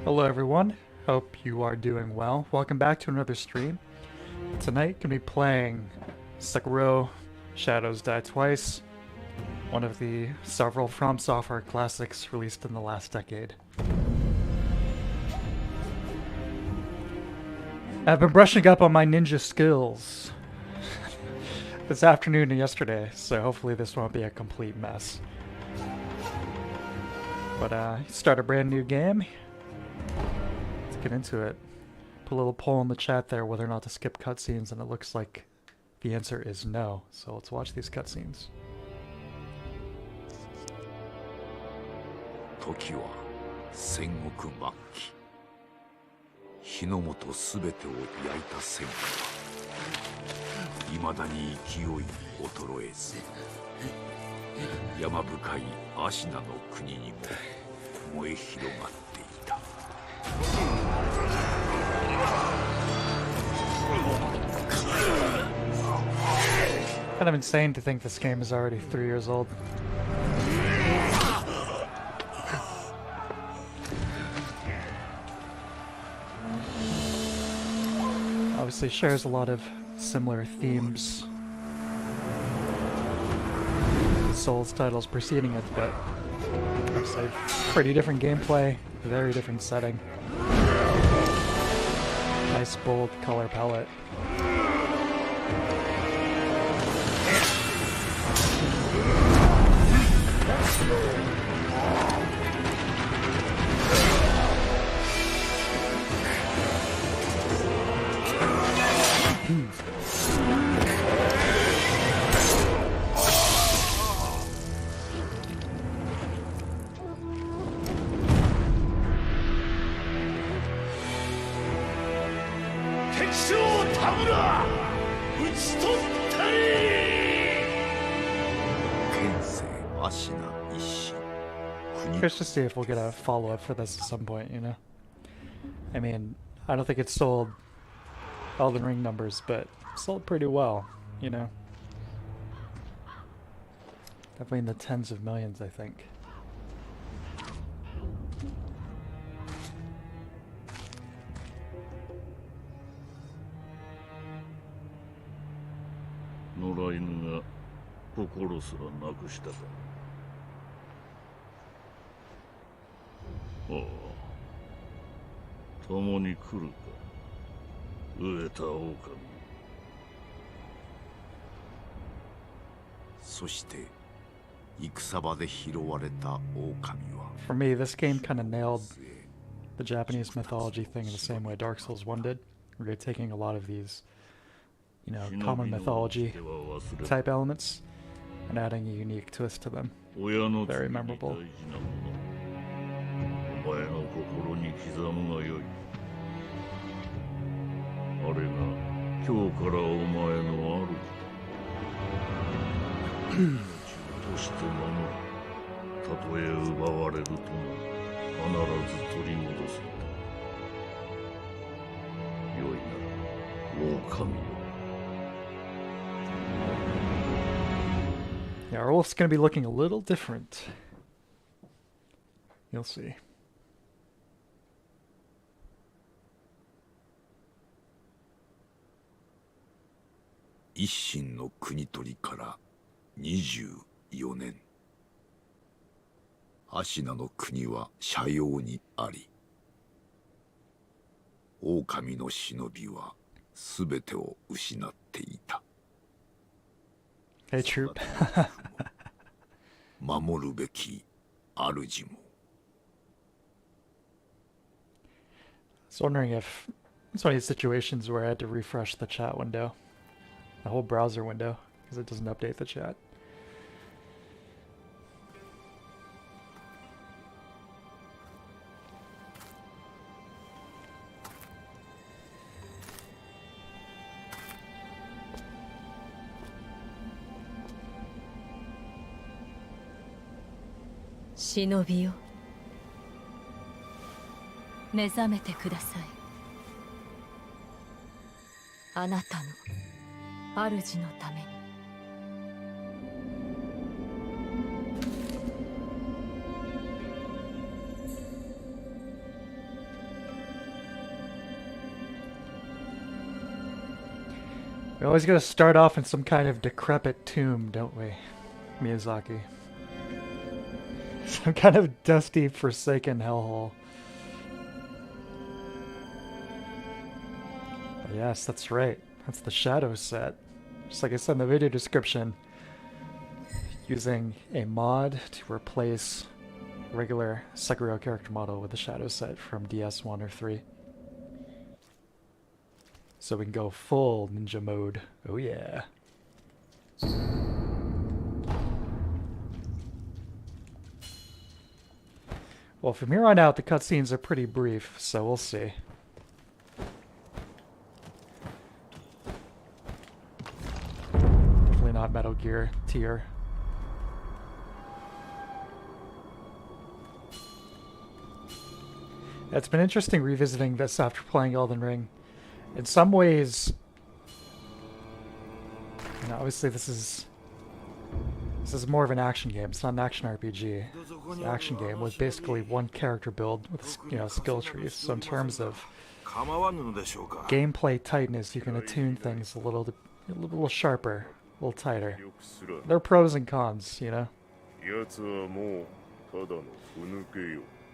Hello everyone, hope you are doing well. Welcome back to another stream. Tonight gonna be playing Sekiro Shadows Die Twice, one of the several FromSoftware classics released in the last decade. I've been brushing up on my ninja skills this afternoon and yesterday, so hopefully this won't be a complete mess. But start a brand new game. Let's get into it. Put a little poll in the chat there whether or not to skip cutscenes, and it looks like the answer is no. So let's watch these cutscenes. 時は戦国末期、日の本すべてを焼いた戦火は未だに勢い衰えず、山深いアシナの国にも燃え広がっていた。Kind of insane to think this game is already 3 years old. Obviously shares a lot of similar themes with Souls titles preceding it, but obviously pretty different gameplay, very different setting. Nice bold color palette. Curious to see if we'll get a follow-up for this at some point, you know? I mean, I don't think it sold Elden Ring numbers, but sold pretty well, you know? Definitely in the tens of millions, I think. For me, this game kind of nailed the Japanese mythology thing in the same way Dark Souls 1 did. We're taking a lot of these, you know, common mythology type elements and adding a unique twist to them. Very memorable. Yeah, our wolf's gonna be looking a little different. You'll see. Isshinの国取りから24年。アシナの国は斜陽にあり、狼の忍びはすべてを失っていた。Hey, troop. 守るべき主も。I was wondering if it's one of these situations where I had to refresh the chat window, the whole browser window, because it doesn't update the chat. Shinobiよ、目覚めてください。あなたの主のために。always gotta start off in some kind of decrepit tomb, don't we, Miyazaki? Some kind of dusty, forsaken hellhole. But yes, that's right. That's the shadow set. Just like I said in the video description, using a mod to replace regular Sekiro character model with the shadow set from DS1 or 3. So we can go full ninja mode. Oh yeah. Well, from here on out, the cutscenes are pretty brief, so we'll see. Definitely not Metal Gear tier. It's been interesting revisiting this after playing Elden Ring. In some ways, you know, obviously this is more of an action game. It's not an action RPG. It's an action game with basically one character build with, you know, skill trees. So in terms of gameplay tightness, you can attune things a little sharper, a little tighter. There are pros and cons, you know.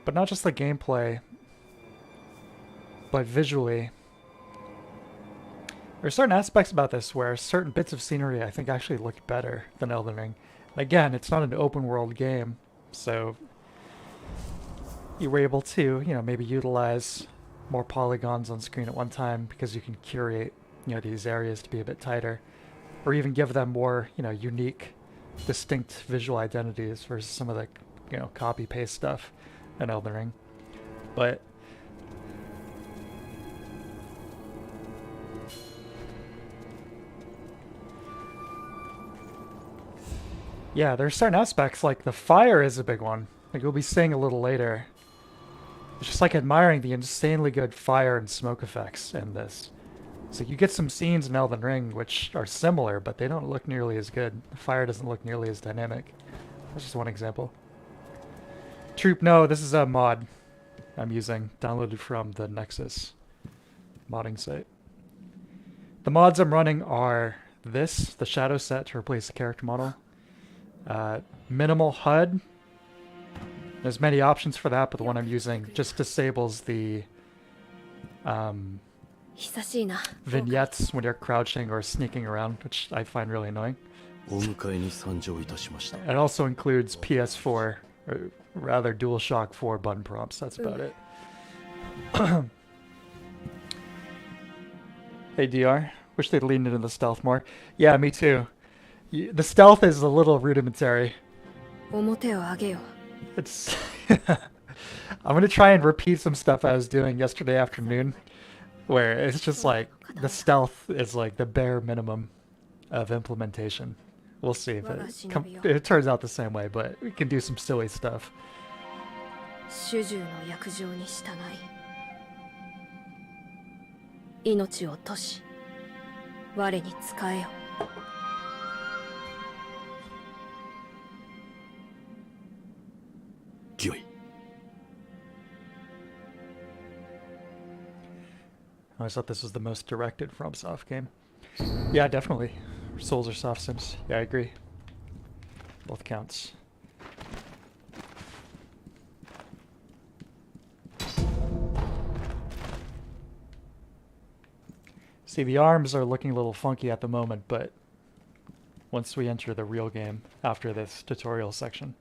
But not just the gameplay, but visually. There are certain aspects about this where certain bits of scenery I think actually look better than Elden Ring. Again, it's not an open world game, so you were able to, you know, maybe utilize more polygons on screen at one time because you can curate, you know, these areas to be a bit tighter, or even give them more, you know, unique, distinct visual identities versus some of the, you know, copy paste stuff in Elden Ring. But yeah, there's certain aspects, like the fire is a big one. Like we'll be seeing a little later. It's just like admiring the insanely good fire and smoke effects in this. So you get some scenes in Elden Ring which are similar, but they don't look nearly as good. The fire doesn't look nearly as dynamic. That's just one example. Troop, no, this is a mod I'm using, downloaded from the Nexus modding site. The mods I'm running are this, the shadow set to replace the character model. Minimal HUD. There's many options for that, but the one I'm using just disables the vignettes when you're crouching or sneaking around, which I find really annoying. It also includes PS4, or rather DualShock 4 button prompts. That's about it. Hey DR, wish they'd leaned into the stealth more. Yeah, me too. The stealth is a little rudimentary. It's I'm gonna try and repeat some stuff I was doing yesterday afternoon, where it's just like the stealth is like the bare minimum of implementation. We'll see if it turns out the same way, but we can do some silly stuff. I always thought this was the most directed FromSoft game. Yeah, definitely. Souls are soft sims. Yeah, I agree. Both counts. See, the arms are looking a little funky at the moment, but once we enter the real game after this tutorial section,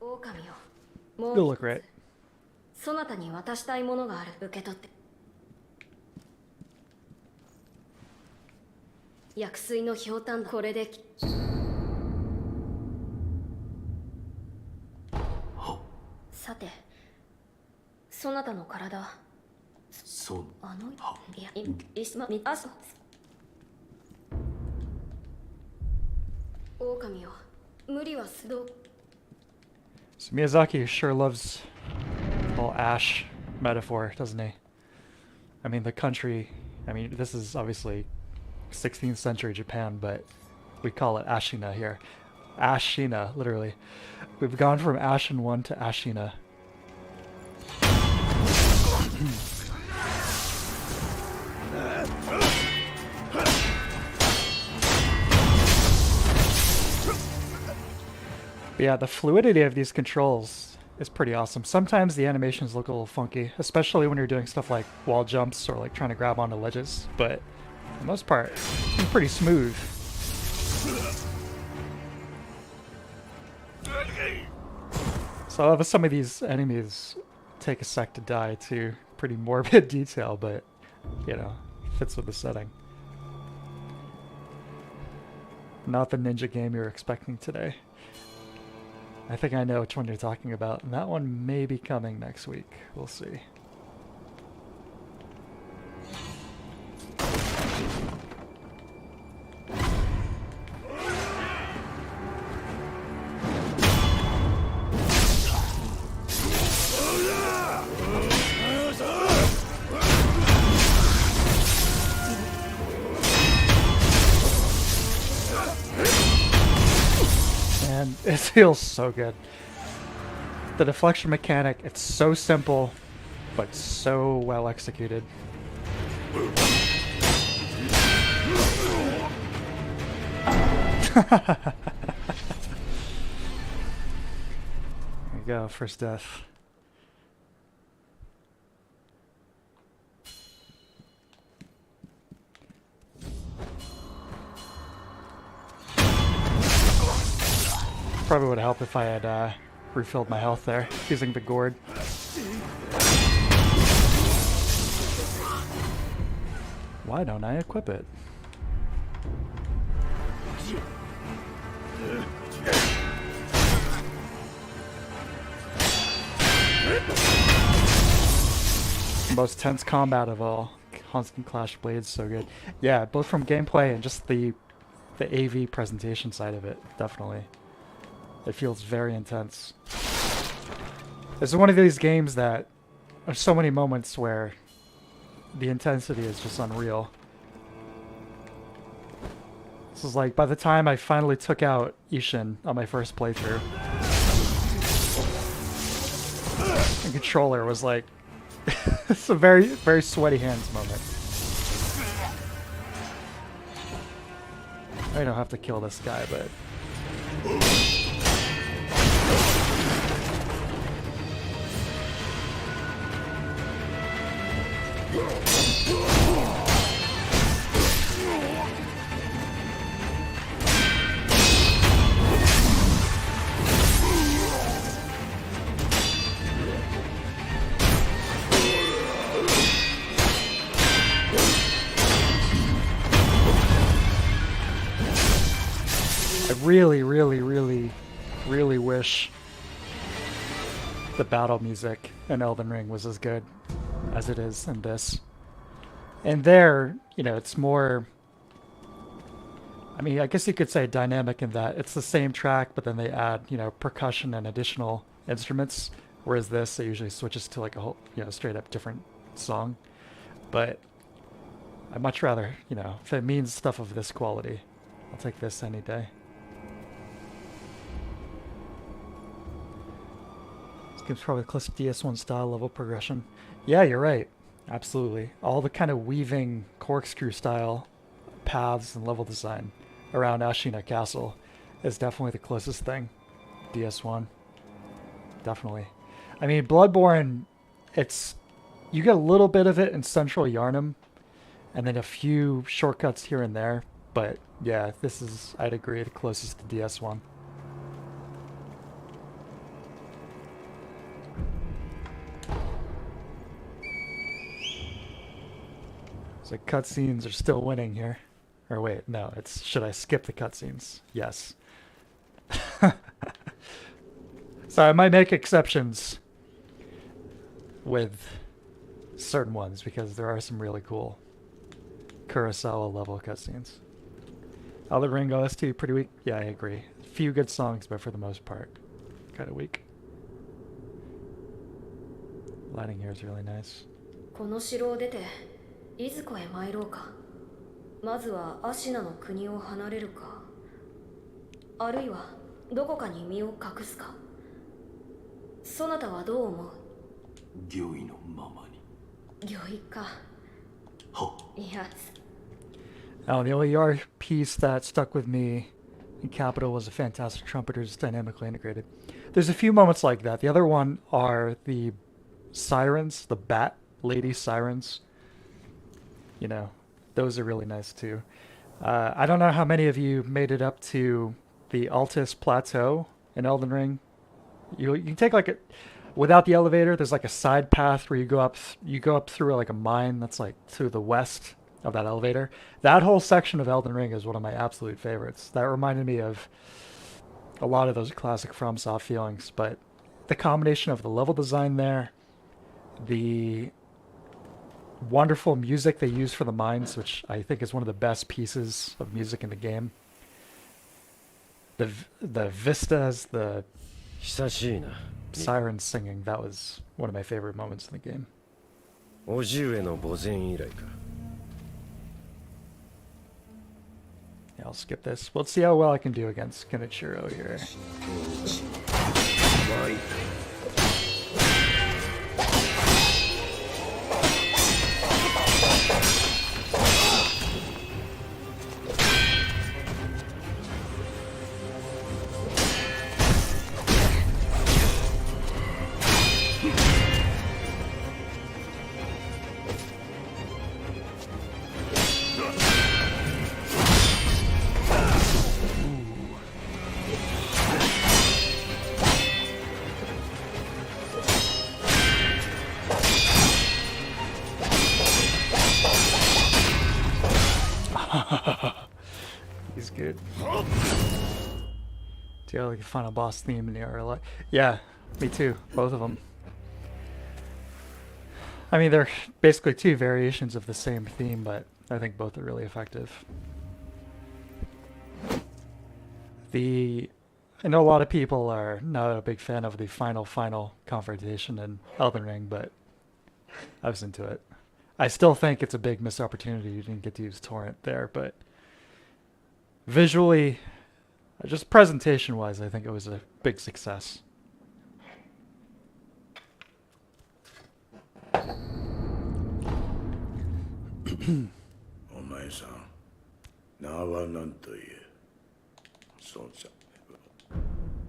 it'll look great. So Miyazaki sure loves the whole ash metaphor, doesn't he? I mean, the country, I mean, this is obviously 16th century Japan, but we call it Ashina here. Ashina, literally. We've gone from Ashen 1 to Ashina. But yeah, the fluidity of these controls is pretty awesome. Sometimes the animations look a little funky, especially when you're doing stuff like wall jumps or like trying to grab onto ledges, but for the most part, it's pretty smooth. So I love some of these enemies take a sec to die too. Pretty morbid detail, but you know, fits with the setting. Not the ninja game you're expecting today. I think I know which one you're talking about, and that one may be coming next week. We'll see. And it feels so good. The deflection mechanic, it's so simple, but so well executed. There you go, first death. Probably would have helped if I had refilled my health there, using the gourd. Why don't I equip it? Most tense combat of all. Constant clash blades, so good. Yeah, both from gameplay and just the AV presentation side of it, definitely. It feels very intense. This is one of these games that there's so many moments where the intensity is just unreal. This is like, by the time I finally took out Ishin on my first playthrough, the controller was like, it's a very, very sweaty hands moment. I don't have to kill this guy, but... I really wish the battle music in Elden Ring was as good as it is in this. And there, you know, it's more... I mean, I guess you could say dynamic in that it's the same track, but then they add, you know, percussion and additional instruments. Whereas this, it usually switches to like a whole, you know, straight up different song. But I'd much rather, you know, if it means stuff of this quality, I'll take this any day. This game's probably close to DS1 style level progression. Yeah, you're right. Absolutely. All the kind of weaving corkscrew style paths and level design around Ashina Castle is definitely the closest thing. DS1. Definitely. I mean, Bloodborne, it's... You get a little bit of it in Central Yharnam, and then a few shortcuts here and there, but yeah, this is, I'd agree, the closest to DS1. So cutscenes are still winning here. Or wait, no, it's should I skip the cutscenes? Yes. So I might make exceptions with certain ones because there are some really cool Kurosawa level cutscenes. Elden Ring OST pretty weak. Yeah, I agree. A few good songs, but for the most part, kind of weak. Lighting here is really nice. この城を出ていずこへ参ろうか。まずはアシナの国を離れるか、あるいはどこかに身を隠すか。そなたはどう思う？御意のままに。御意か。は。Yes. Now, the only piece that stuck with me and Capital was a fantastic trumpeter, just dynamically integrated. There's a few moments like that. The other one are the sirens, the bat lady sirens. You know, those are really nice too. I don't know how many of you made it up to the Altus Plateau in Elden Ring. You can take like a, without the elevator, there's like a side path where you go up through like a mine that's like to the west of that elevator. That whole section of Elden Ring is one of my absolute favorites. That reminded me of a lot of those classic FromSoft feelings, but the combination of the level design there, the wonderful music they use for the mines, which I think is one of the best pieces of music in the game. The vistas, the sirens singing, that was one of my favorite moments in the game. Yeah, I'll skip this. Let's see how well I can do against Genichiro here. He's good. Do you have like a final boss theme in the Yeah, me too. Both of them. I mean, they're basically two variations of the same theme, but I think both are really effective. I know a lot of people are not a big fan of the final confrontation in Elden Ring, but I was into it. I still think it's a big missed opportunity you didn't get to use Torrent there, but visually, just presentation-wise, I think it was a big success.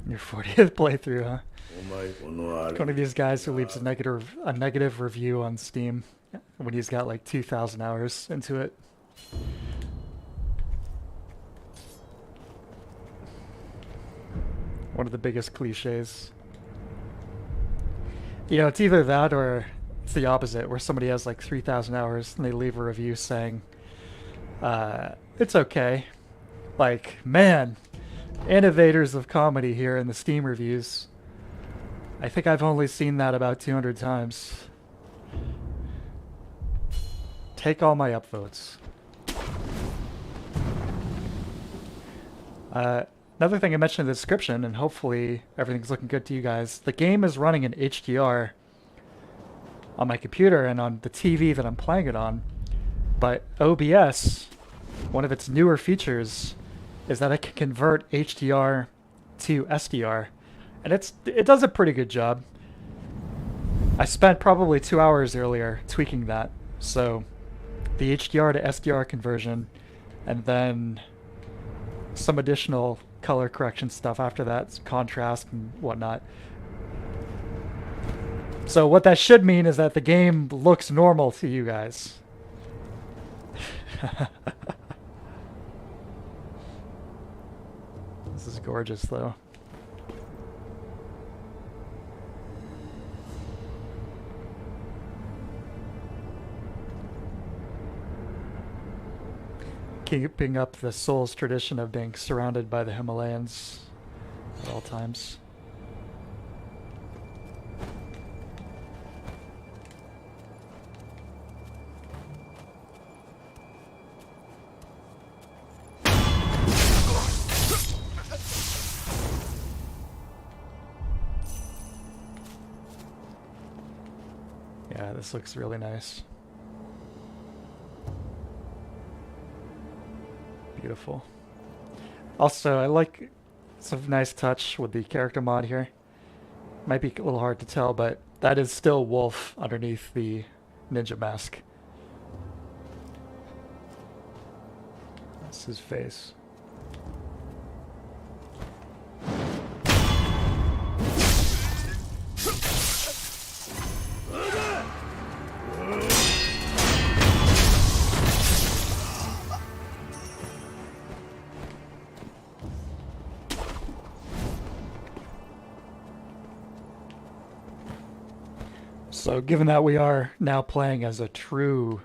Your 40th playthrough, huh? One of these guys who leaves a negative review on Steam when he's got like 2,000 hours into it. One of the biggest cliches. You know, it's either that or it's the opposite, where somebody has like 3,000 hours and they leave a review saying, it's okay. Like, man, innovators of comedy here in the Steam reviews. I think I've only seen that about 200 times. Take all my upvotes. Another thing I mentioned in the description, and hopefully everything's looking good to you guys, the game is running in HDR on my computer and on the TV that I'm playing it on, but OBS, one of its newer features, is that it can convert HDR to SDR, and it does a pretty good job. I spent probably 2 hours earlier tweaking that, so the HDR to SDR conversion, and then some additional color correction stuff after that, contrast and whatnot. So what that should mean is that the game looks normal to you guys. This is gorgeous though. Keeping up the Souls tradition of being surrounded by the Himalayas at all times. Yeah, this looks really nice. Beautiful. Also, I like some nice touch with the character mod here. Might be a little hard to tell, but that is still Wolf underneath the ninja mask. That's his face. So given that we are now playing as a true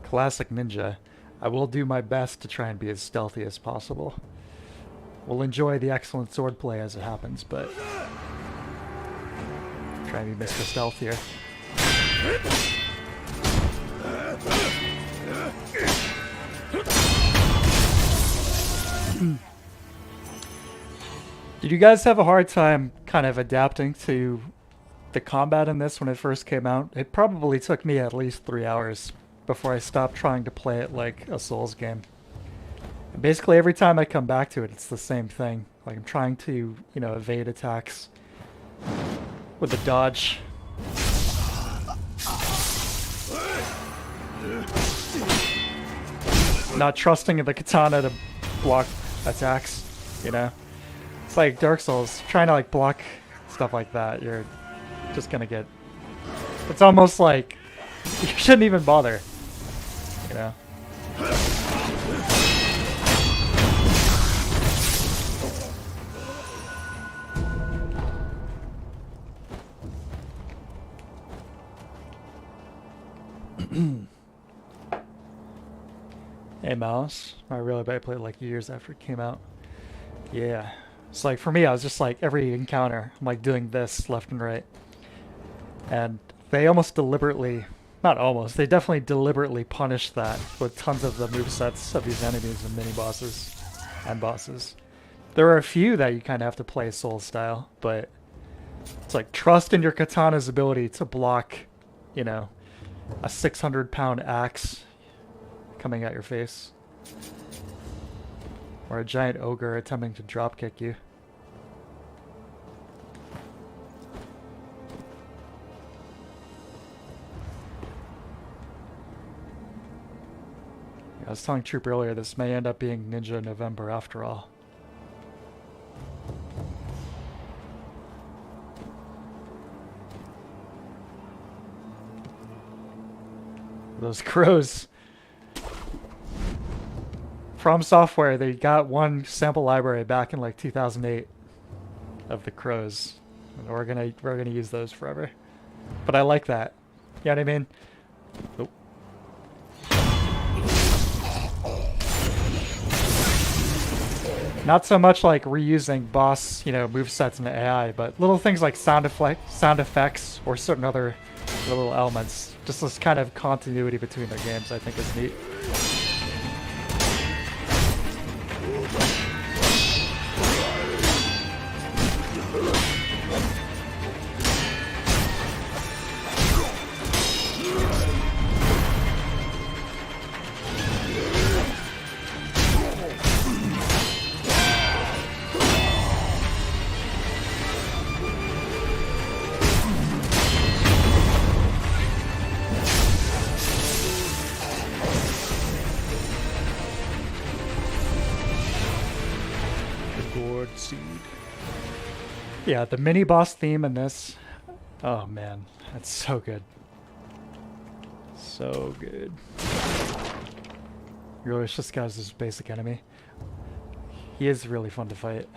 classic ninja, I will do my best to try and be as stealthy as possible. We'll enjoy the excellent swordplay as it happens, but try and be Mr. Stealth here. Did you guys have a hard time kind of adapting to the combat in this when it first came out? It probably took me at least 3 hours before I stopped trying to play it like a Souls game. And basically every time I come back to it, it's the same thing. Like I'm trying to, you know, evade attacks with a dodge. Not trusting the katana to block attacks, you know? It's like Dark Souls, trying to like block stuff like that, you're just gonna get... It's almost like you shouldn't even bother, you know? Hey Mouse, I really bet I played like years after it came out. Yeah. It's like for me, I was just like every encounter, I'm like doing this left and right. And they almost deliberately, not almost, they definitely deliberately punished that with tons of the movesets of these enemies and mini bosses and bosses. There are a few that you kind of have to play Soul style, but it's like trust in your katana's ability to block, you know, a 600-pound axe coming at your face. Or a giant ogre attempting to dropkick you. Yeah, I was telling Troop earlier, this may end up being Ninja November after all. Those crows. FromSoftware, they got one sample library back in like 2008 of the crows, and we're gonna use those forever. But I like that. You know what I mean? Nope. Not so much like reusing boss, you know, movesets and AI, but little things like sound effects, or certain other little elements. Just this kind of continuity between their games, I think, is neat. Yeah, the mini boss theme in this, oh man, that's so good. So good. Really, it's just guys, this basic enemy. He is really fun to fight.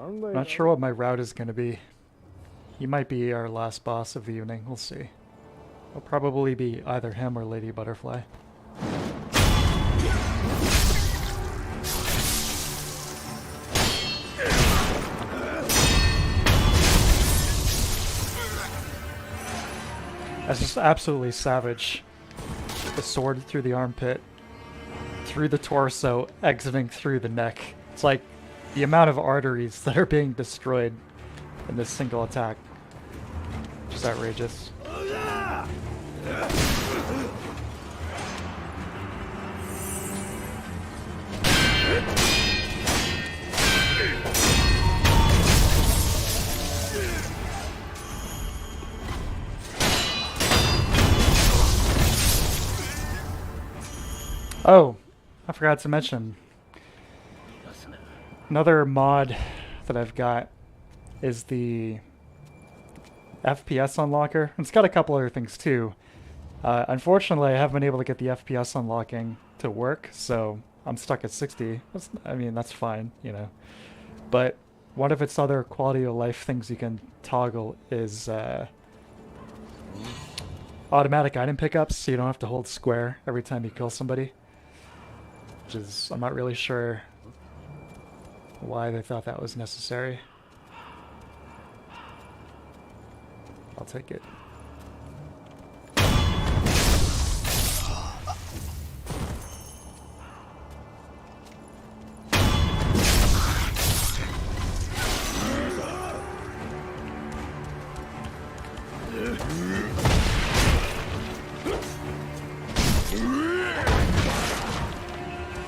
Not sure what my route is going to be. He might be our last boss of the evening, we'll see. It'll probably be either him or Lady Butterfly. That's just absolutely savage. The sword through the armpit, through the torso, exiting through the neck. It's like the amount of arteries that are being destroyed in this single attack. Just outrageous. Oh, I forgot to mention. Another mod that I've got is the FPS unlocker. It's got a couple other things too. Unfortunately, I haven't been able to get the FPS unlocking to work, so I'm stuck at 60. I mean, that's fine, you know. But one of its other quality of life things you can toggle is automatic item pickups, so you don't have to hold square every time you kill somebody. Which is, I'm not really sure why they thought that was necessary. I'll take it.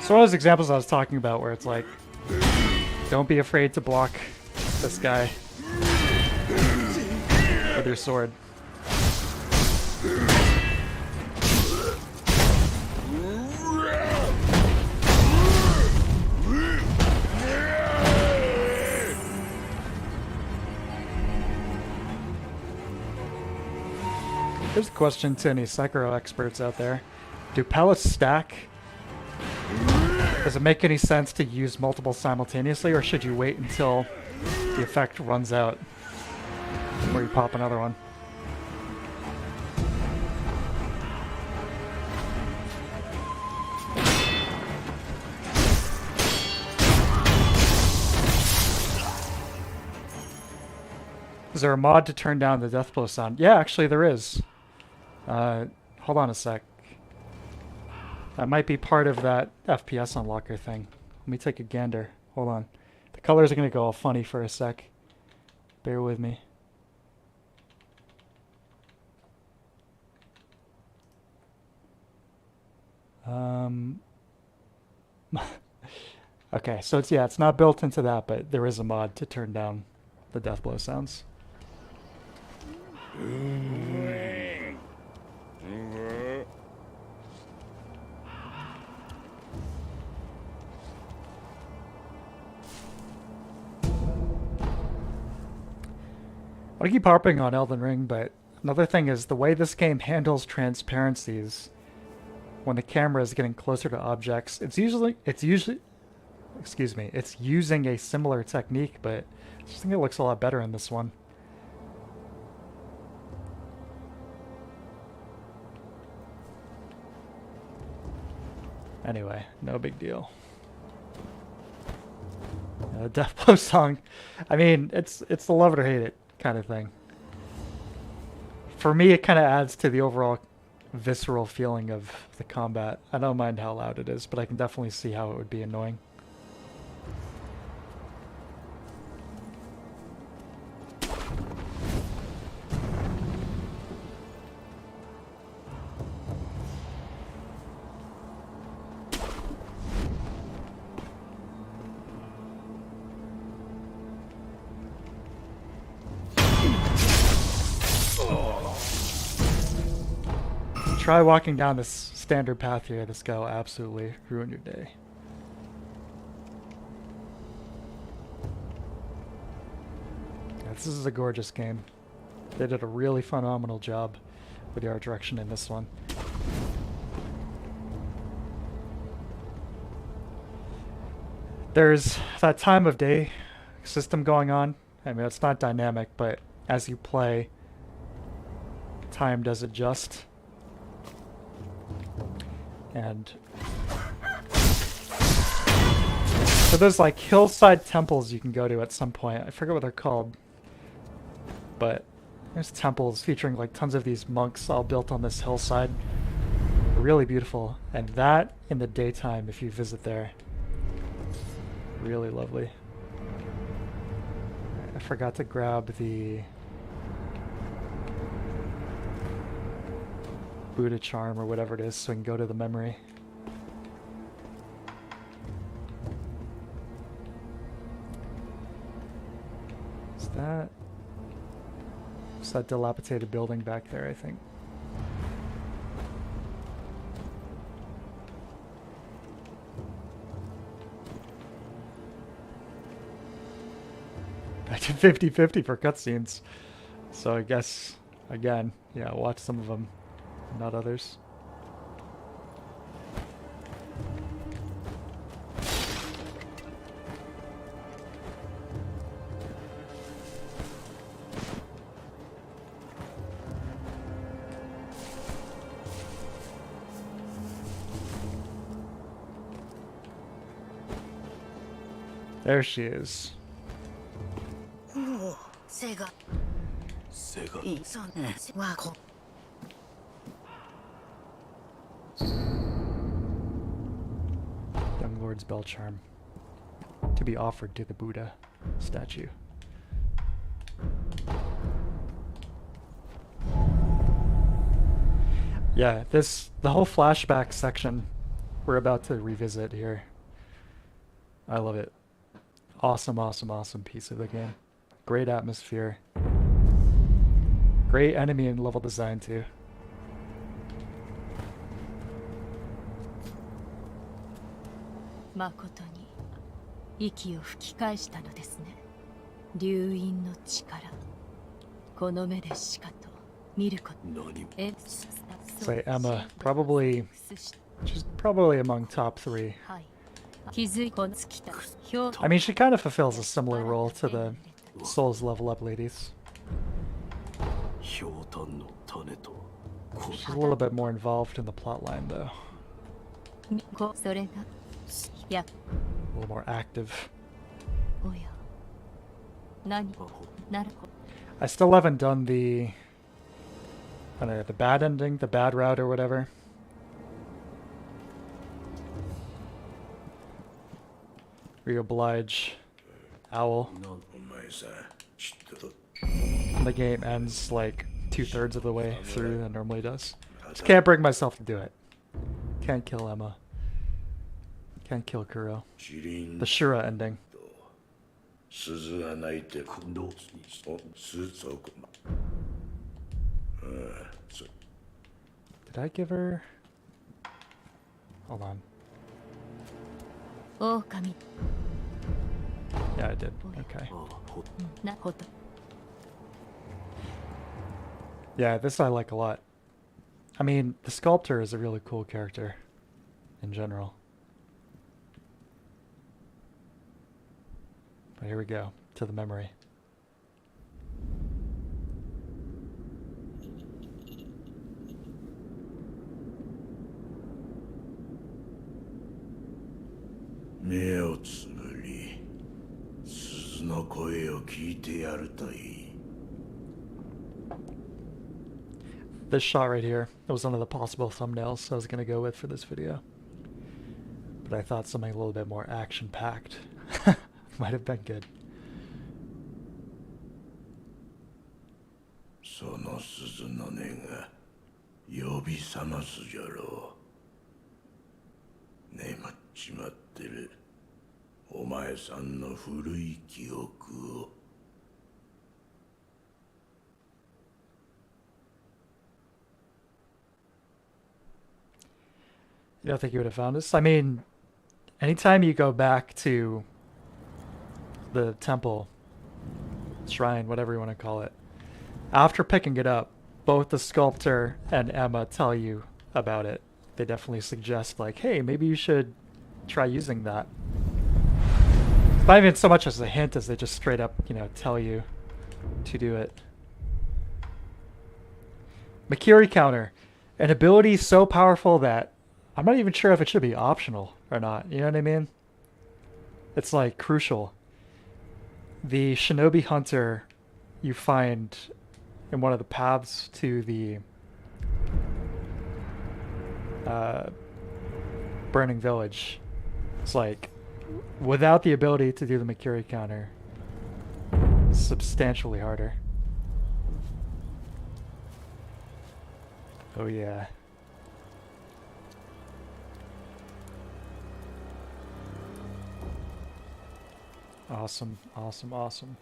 So one of those examples I was talking about where it's like, don't be afraid to block this guy with your sword. Here's a question to any Sekiro experts out there. Do pellets stack? Does it make any sense to use multiple simultaneously, or should you wait until the effect runs out before you pop another one? Is there a mod to turn down the death blow sound? Yeah, actually there is. Hold on a sec. That might be part of that FPS unlocker thing. Let me take a gander. Hold on. The colors are going to go all funny for a sec. Bear with me. Okay, so it's not built into that, but there is a mod to turn down the death blow sounds. I keep harping on Elden Ring, but another thing is the way this game handles transparencies when the camera is getting closer to objects. It's using a similar technique, but I just think it looks a lot better in this one. Anyway, no big deal. Death Blow song. I mean, it's the love it or hate it kind of thing. For me, it kind of adds to the overall visceral feeling of the combat. I don't mind how loud it is, but I can definitely see how it would be annoying. Try walking down this standard path here. This guy will absolutely ruin your day. Yeah, this is a gorgeous game. They did a really phenomenal job with the art direction in this one. There's that time of day system going on. I mean, it's not dynamic, but as you play, time does adjust. And so there's like hillside temples you can go to at some point. I forget what they're called, but there's temples featuring like tons of these monks all built on this hillside. Really beautiful, and that in the daytime if you visit there, really lovely. I forgot to grab the Buddha charm or whatever it is so I can go to the memory. Is that... It's that dilapidated building back there, I think. I did 50-50 for cutscenes. So I guess, again, yeah, watch some of them, not others. There she is. Sega. Young Lord's bell charm. To be offered to the Buddha statue. Yeah, the whole flashback section we're about to revisit here. I love it. Awesome, awesome, awesome piece of the game. Great atmosphere. Great enemy and level design too. Say Emma, probably, she's probably among top 3. I mean, she kind of fulfills a similar role to the Souls level up ladies. She's a little bit more involved in the plotline though. A little more active. I still haven't done the bad ending, the bad route or whatever. Where you oblige Owl. And the game ends like 2/3 of the way through than it normally does. Just can't bring myself to do it. Can't kill Emma. Can't kill Kuro. The Shura ending. Did I give her... Hold on. Yeah, I did. Okay. Yeah, this I like a lot. I mean, the sculptor is a really cool character in general. But here we go, to the memory. This shot right here, it was one of the possible thumbnails I was going to go with for this video. But I thought something a little bit more action-packed might have been good. You don't think you would have found this? I mean, anytime you go back to the temple, shrine, whatever you want to call it, after picking it up, both the sculptor and Emma tell you about it. They definitely suggest, like, hey, maybe you should try using that. It's not even so much as a hint as they just straight up, you know, tell you to do it. Makiri counter. An ability so powerful that I'm not even sure if it should be optional or not. You know what I mean? It's like crucial. The Shinobi Hunter you find in one of the paths to the burning village. It's like, without the ability to do the Makiri counter, it's substantially harder. Oh yeah. Awesome, awesome, awesome.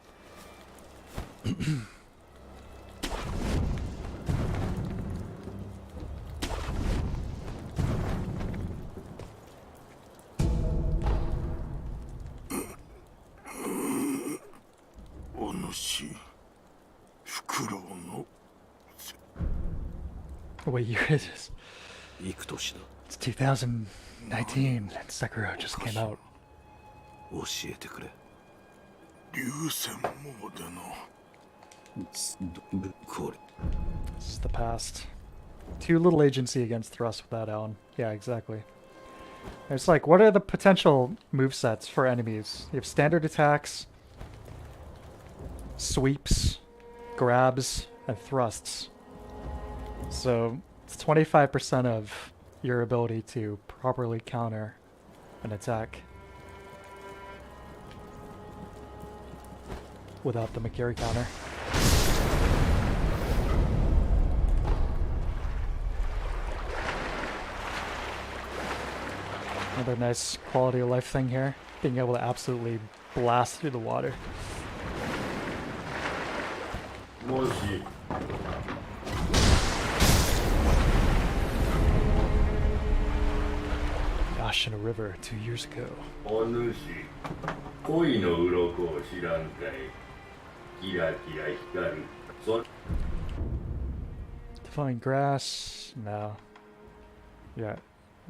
What year is this? 幾年だ It's 2019. Sekiro just came out. 教えてくれこれ This is the past. Too little agency against thrust without Alan. Yeah, exactly. It's like, what are the potential movesets for enemies? You have standard attacks, sweeps, grabs, and thrusts. So it's 25% of your ability to properly counter an attack without the Makiri counter. Another nice quality of life thing here, being able to absolutely blast through the water. Ashina River 2 years ago. Define grass? No. Yeah.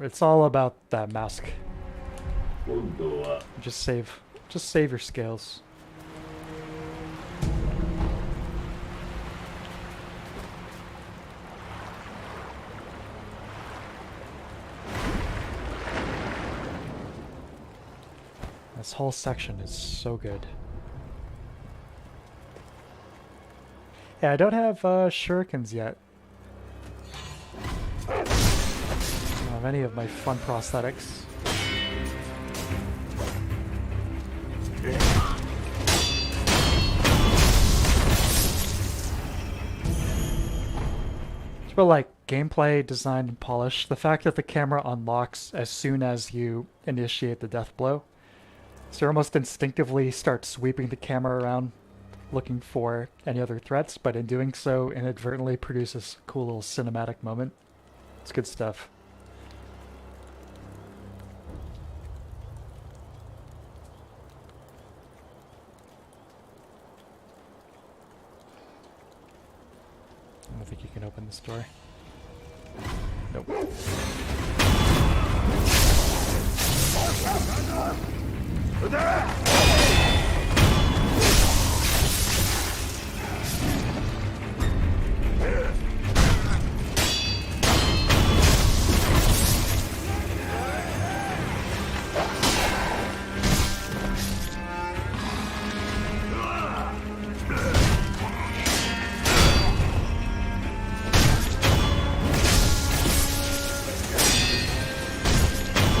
It's all about that mask. Just save your scales. This whole section is so good. Yeah, I don't have shurikens yet. I don't have any of my fun prosthetics. But like gameplay, design, and polish, the fact that the camera unlocks as soon as you initiate the death blow. So you almost instinctively start sweeping the camera around looking for any other threats, but in doing so inadvertently produces a cool little cinematic moment. It's good stuff. I don't think you can open this door. Nope.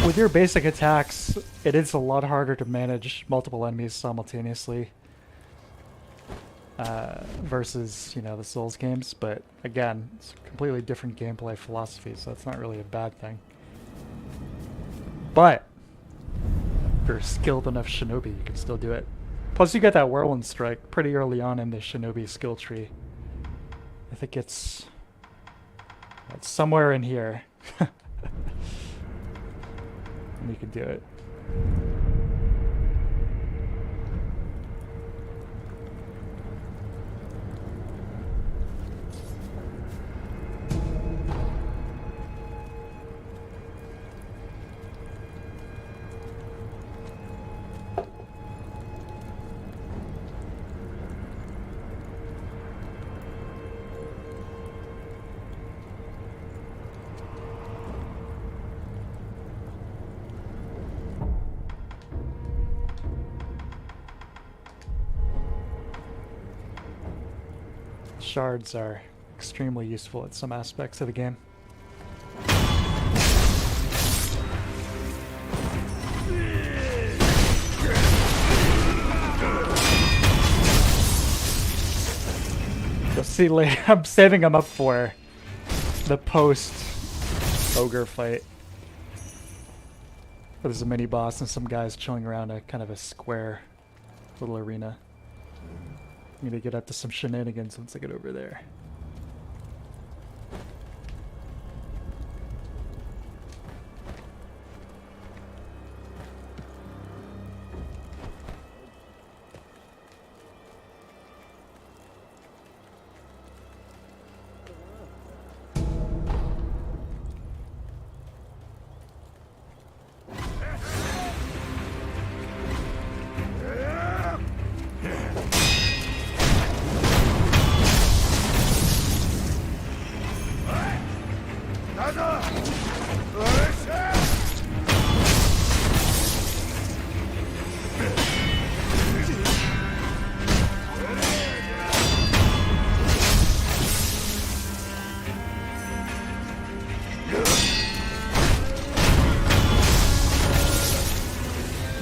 With your basic attacks, it is a lot harder to manage multiple enemies simultaneously versus, you know, the Souls games, but again, it's a completely different gameplay philosophy, so it's not really a bad thing. But if you're a skilled enough shinobi, you can still do it. Plus you get that whirlwind strike pretty early on in the shinobi skill tree. I think it's somewhere in here. And you can do it. Shards are extremely useful at some aspects of the game. You'll see later, I'm saving them up for the post-ogre fight. There's a mini-boss and some guys chilling around a kind of a square little arena. I'm gonna get up to some shenanigans once I get over there.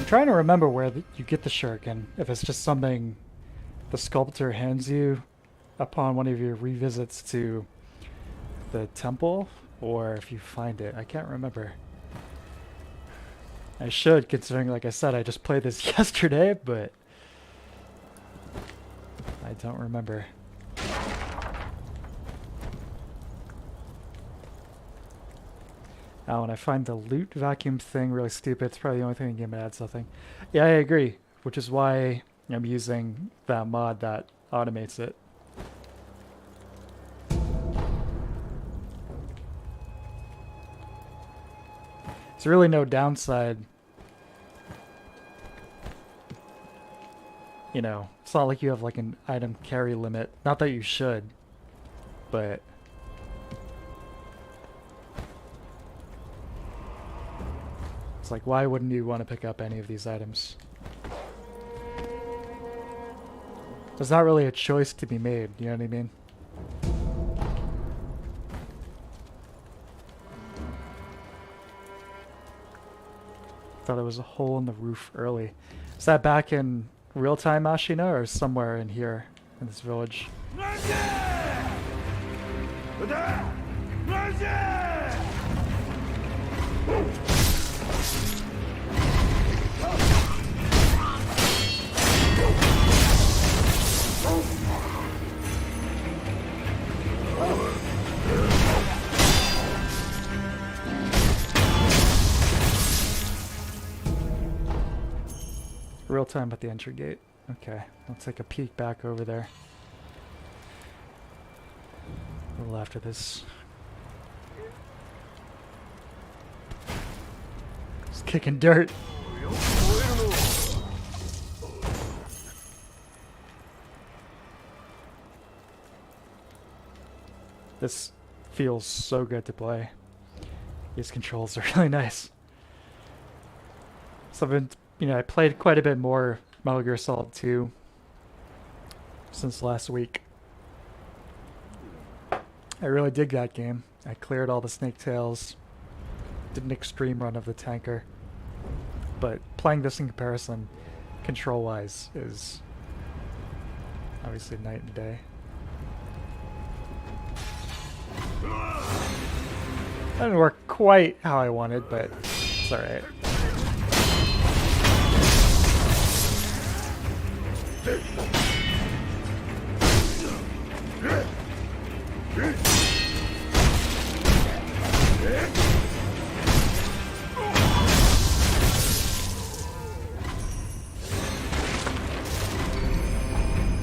trying to remember where you get the shuriken. If it's just something the sculptor hands you upon one of your revisits to the temple, or if you find it. I can't remember. I should, considering, like I said, I just played this yesterday, but I don't remember. Oh, and I find the loot vacuum thing really stupid. It's probably the only thing in the game that adds something. Yeah, I agree, which is why I'm using that mod that automates it. There's really no downside. You know, it's not like you have like an item carry limit. Not that you should, but it's like, why wouldn't you want to pick up any of these items? There's not really a choice to be made, you know what I mean? Thought it was a hole in the roof early. Is that back in real-time Ashina or somewhere in here in this village? Real time at the entry gate. Okay, I'll take a peek back over there. A little after this. Just kicking dirt. This feels so good to play. These controls are really nice. So I've been, you know, I played quite a bit more Metal Gear Solid 2 since last week. I really dig that game. I cleared all the snake tails, did an extreme run of the tanker, but playing this in comparison, control-wise, is obviously night and day. That didn't work quite how I wanted, but it's alright.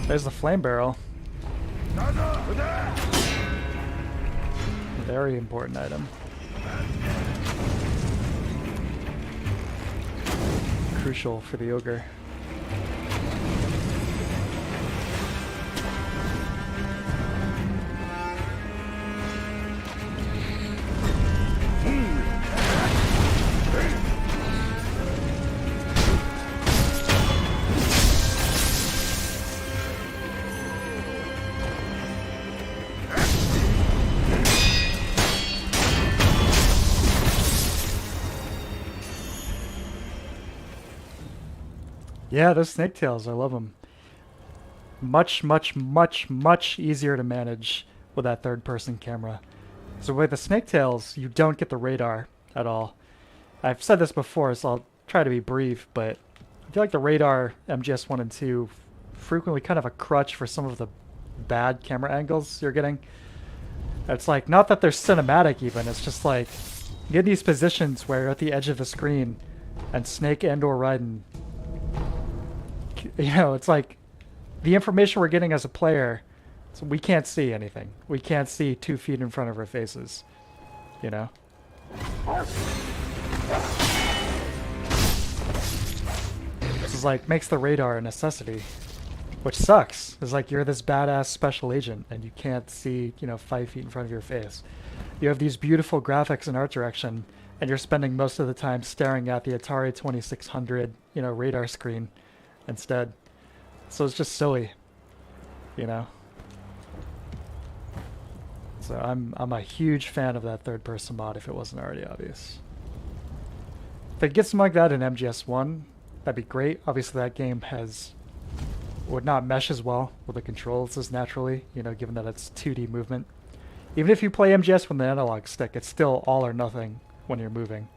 There's the flame barrel. Very important item. Crucial for the ogre. Yeah, those snake tails, I love them. Much, much, much, much easier to manage with that third-person camera. So with the snake tails, you don't get the radar at all. I've said this before, so I'll try to be brief, but I feel like the radar, MGS 1 and 2, frequently kind of a crutch for some of the bad camera angles you're getting. It's like, not that they're cinematic even, it's just like, you get these positions where you're at the edge of the screen, and Snake and or Raiden, you know, it's like the information we're getting as a player, so we can't see anything. We can't see 2 feet in front of our faces, you know? This is like, makes the radar a necessity, which sucks. It's like you're this badass special agent and you can't see, you know, 5 feet in front of your face. You have these beautiful graphics and art direction and you're spending most of the time staring at the Atari 2600, you know, radar screen instead. So it's just silly, you know? So I'm a huge fan of that third-person mod if it wasn't already obvious. If it gets something like that in MGS1, that'd be great. Obviously, that game would not mesh as well with the controls as naturally, you know, given that it's 2D movement. Even if you play MGS with the analog stick, it's still all or nothing when you're moving.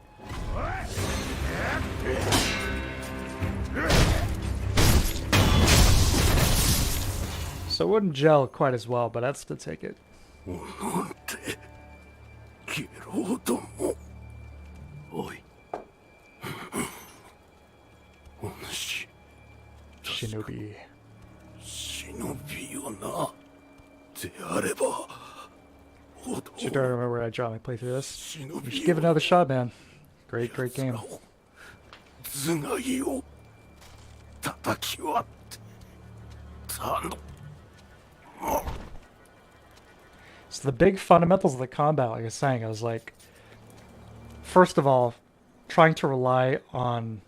So it wouldn't gel quite as well, but I'd still take it. Shinobi. Should I remember where I draw my playthrough this? You should give it another shot, man. Great game. So the big fundamentals of the combat, like I was saying, I was like, first of all, trying to rely on,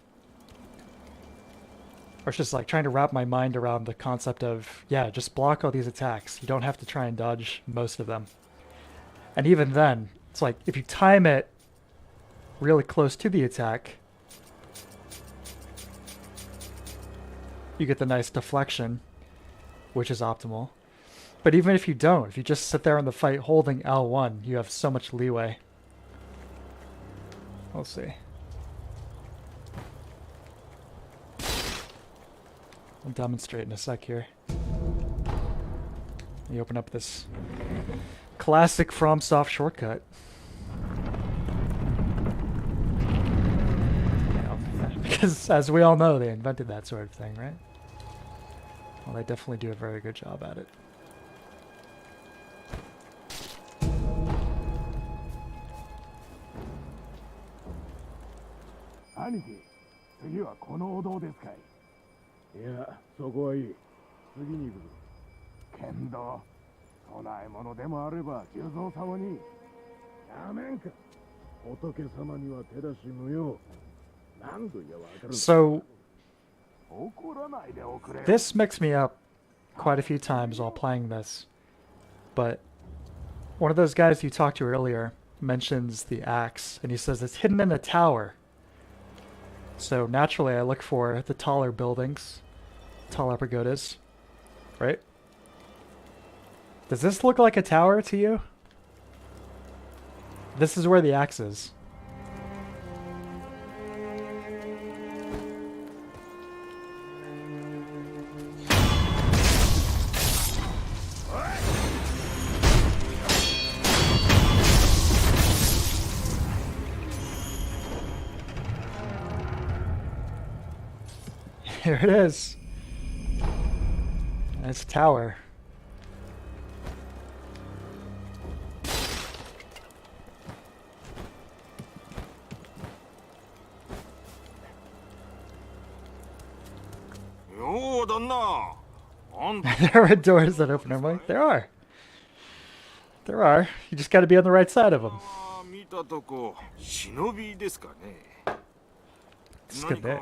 or just like trying to wrap my mind around the concept of, yeah, just block all these attacks. You don't have to try and dodge most of them. And even then, it's like, if you time it really close to the attack, you get the nice deflection, which is optimal. But even if you don't, if you just sit there in the fight holding L1, you have so much leeway. We'll see. I'll demonstrate in a sec here. You open up this classic FromSoft shortcut. You know, because as we all know, they invented that sort of thing, right? Well, they definitely do a very good job at it. So this mixed me up quite a few times while playing this, but one of those guys you talked to earlier mentions the axe, and he says it's hidden in a tower. So naturally I look for the taller buildings, taller pagodas, right? Does this look like a tower to you? This is where the axe is. Here it is. It's a tower. There are doors that open normally. There are. There are. You just got to be on the right side of them. It's good there.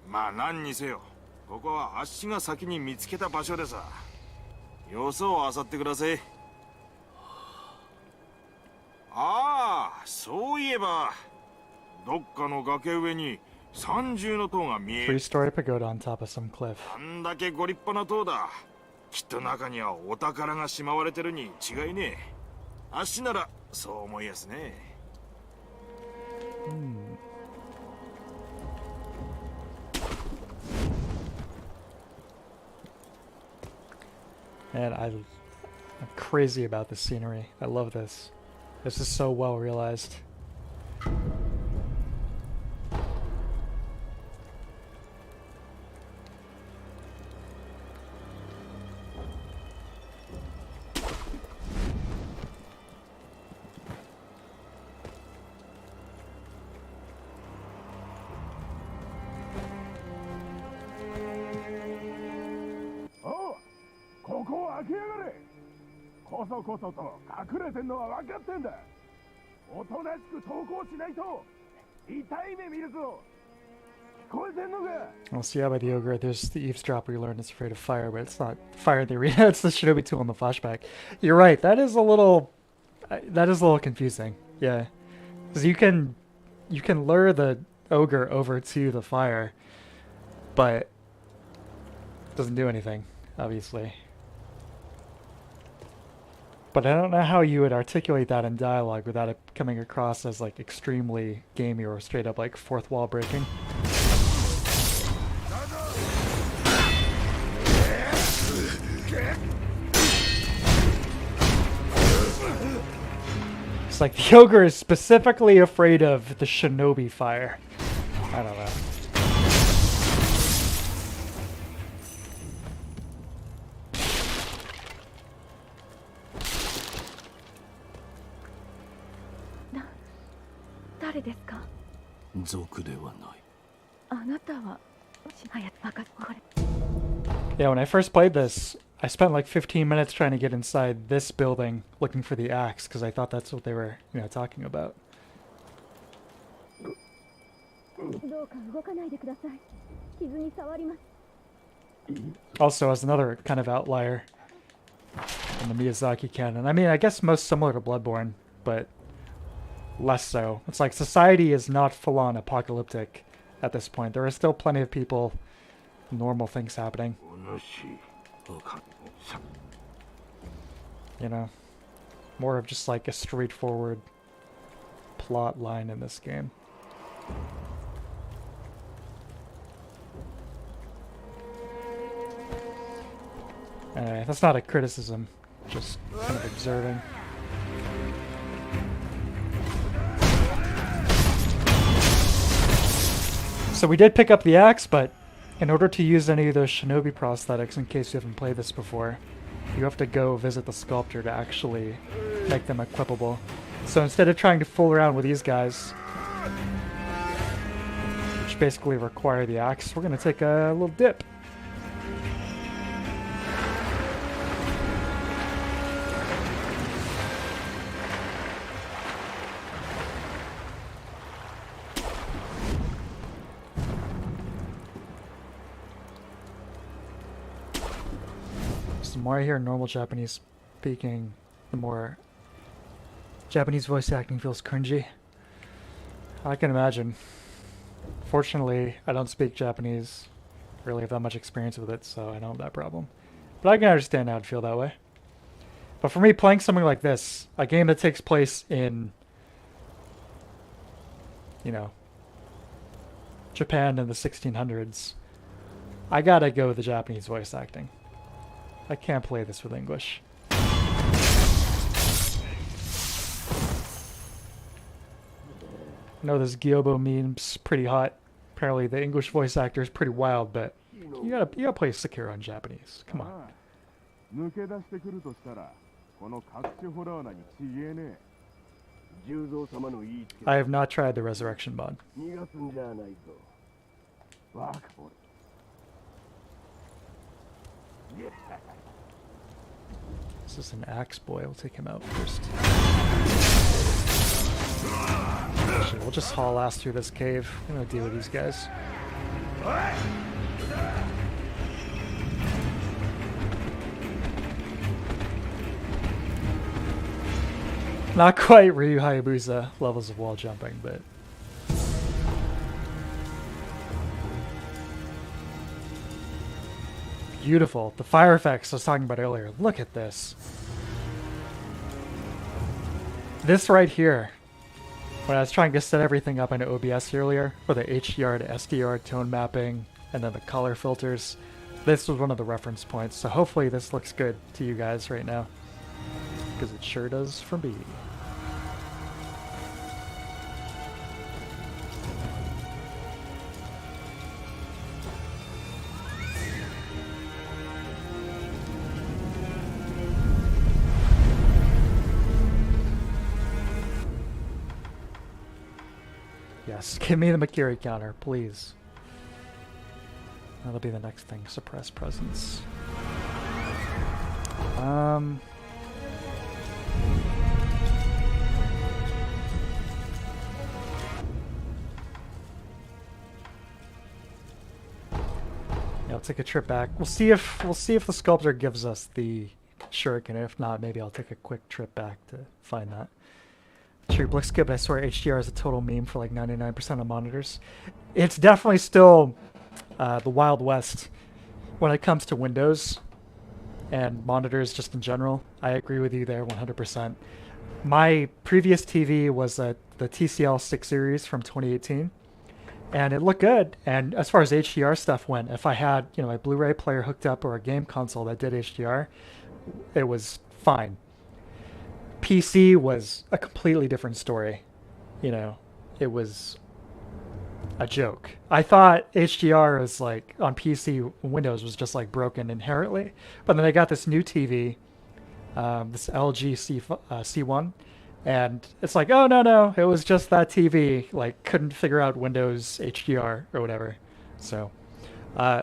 まあ何にせよ、ここはあっしが先に見つけた場所でさ。様子を漁ってください。ああ、そういえば、どっかの崖上に三重の塔が見える。Three-story pagoda on top of some cliff. あんだけご立派な塔だ。きっと中にはお宝がしまわれてるに違いねえ。あっしならそう思いやすね。And I'm crazy about this scenery. I love this. This is so well realized. Well, see how by the ogre, there's the eavesdropper you learn is afraid of fire, but it's not fire in the arena, it's the Shinobi tool in the flashback. You're right, that is a little confusing. Yeah. Because you can lure the ogre over to the fire, but doesn't do anything, obviously. But I don't know how you would articulate that in dialogue without it coming across as like extremely gamey or straight up like fourth wall breaking. It's like the ogre is specifically afraid of the shinobi fire. I don't know. Yeah, when I first played this, I spent like 15 minutes trying to get inside this building looking for the axe because I thought that's what they were, talking about. Also, as another kind of outlier in the Miyazaki canon. I mean, I guess most similar to Bloodborne, but less so. It's like society is not full-on apocalyptic at this point. There are still plenty of people, normal things happening. More of just like a straightforward plot line in this game. Anyway, that's not a criticism, just kind of observing. So we did pick up the axe, but in order to use any of those shinobi prosthetics, in case you haven't played this before, you have to go visit the sculptor to actually make them equipable. So instead of trying to fool around with these guys, which basically require the axe, we're going to take a little dip. The more I hear normal Japanese speaking, the more Japanese voice acting feels cringy. I can imagine. Fortunately, I don't speak Japanese, really have that much experience with it, so I don't have that problem. But I can understand how I'd feel that way. But for me, playing something like this, a game that takes place in, Japan in the 1600s, I gotta go with the Japanese voice acting. I can't play this with English. I know this Gyobo meme's pretty hot. Apparently the English voice actor is pretty wild, but you gotta play Sekiro in Japanese. Come on. I have not tried the Resurrection mod. This is an axe boy. We'll take him out first. Actually, we'll just haul ass through this cave. I'm gonna deal with these guys. Not quite Ryu Hayabusa levels of wall jumping, but beautiful. The fire effects I was talking about earlier. Look at this. This right here. When I was trying to set everything up in OBS earlier, for the HDR to SDR tone mapping, and then the color filters, this was one of the reference points. So hopefully this looks good to you guys right now. Because it sure does for me. Yes, give me the Makiri counter, please. That'll be the next thing. Suppress presence. Yeah, I'll take a trip back. We'll see if the sculptor gives us the shuriken. If not, maybe I'll take a quick trip back to find that. Sure, looks good, but I swear HDR is a total meme for like 99% of monitors. It's definitely still the Wild West when it comes to Windows and monitors just in general. I agree with you there 100%. My previous TV was the TCL 6 series from 2018, and it looked good. And as far as HDR stuff went, if I had my Blu-ray player hooked up or a game console that did HDR, it was fine. PC was a completely different story. It was a joke. I thought HDR was like on PC Windows was just like broken inherently, but then I got this new TV, this LG C1, and it's like, oh no, it was just that TV. Like couldn't figure out Windows HDR or whatever. So I'm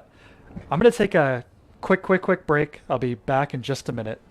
gonna take a quick break. I'll be back in just a minute.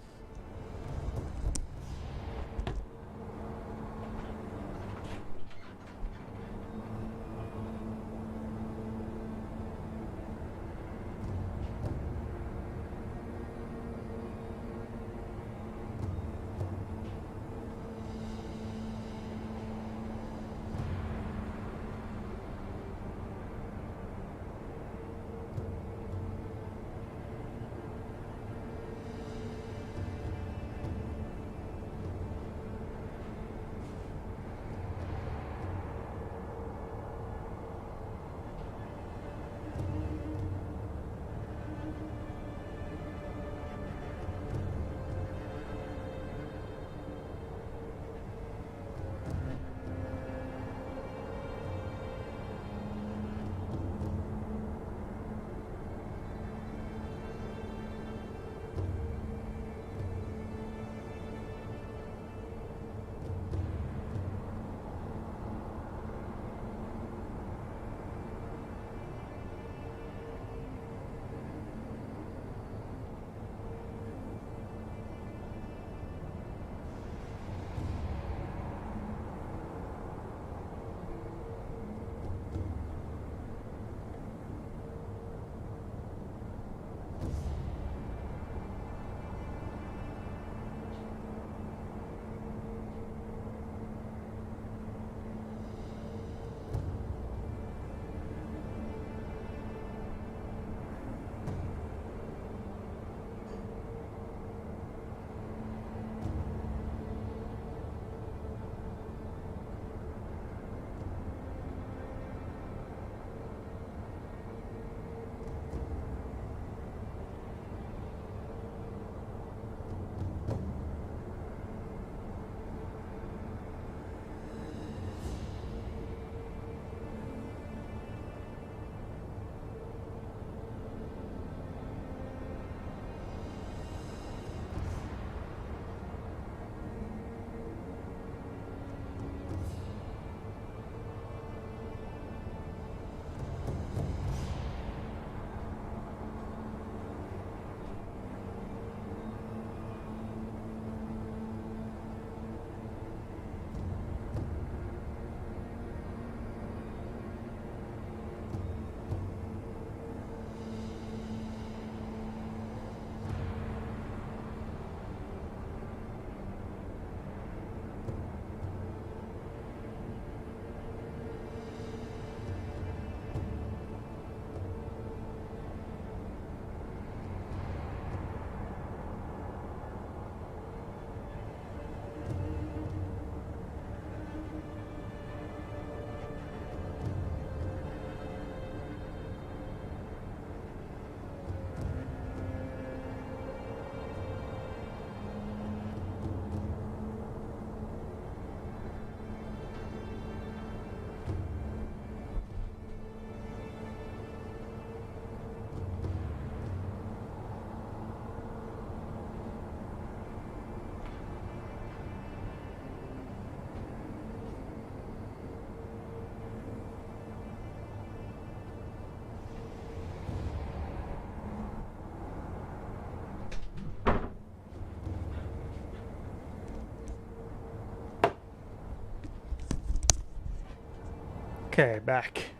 Okay, back.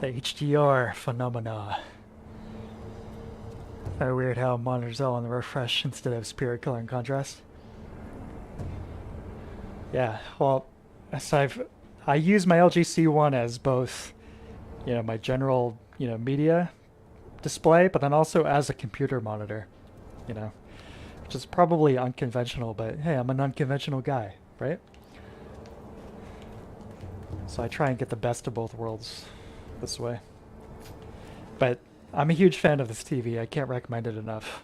The HDR phenomena. Kind of weird how monitors all on the refresh instead of spirit color and contrast. Yeah, well, so I use my LG C1 as both, my general, media display, but then also as a computer monitor, which is probably unconventional, but hey, I'm an unconventional guy, right? So I try and get the best of both worlds this way. But I'm a huge fan of this TV. I can't recommend it enough.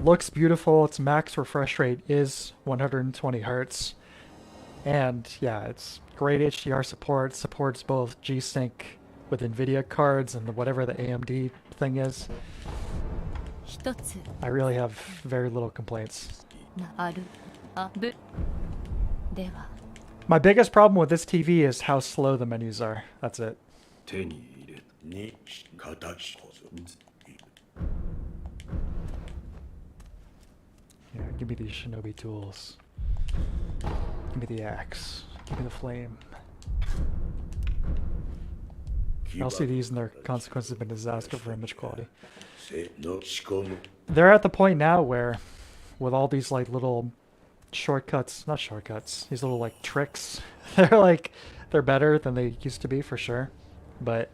Looks beautiful. Its max refresh rate is 120 hertz. And yeah, it's great HDR support. Supports both G-Sync with NVIDIA cards and whatever the AMD thing is. I really have very little complaints. My biggest problem with this TV is how slow the menus are. That's it. Yeah, give me these shinobi tools. Give me the axe. Give me the flame. LCDs and their consequences have been a disaster for image quality. They're at the point now where, with all these like little shortcuts, not shortcuts, these little like tricks, they're better than they used to be for sure. But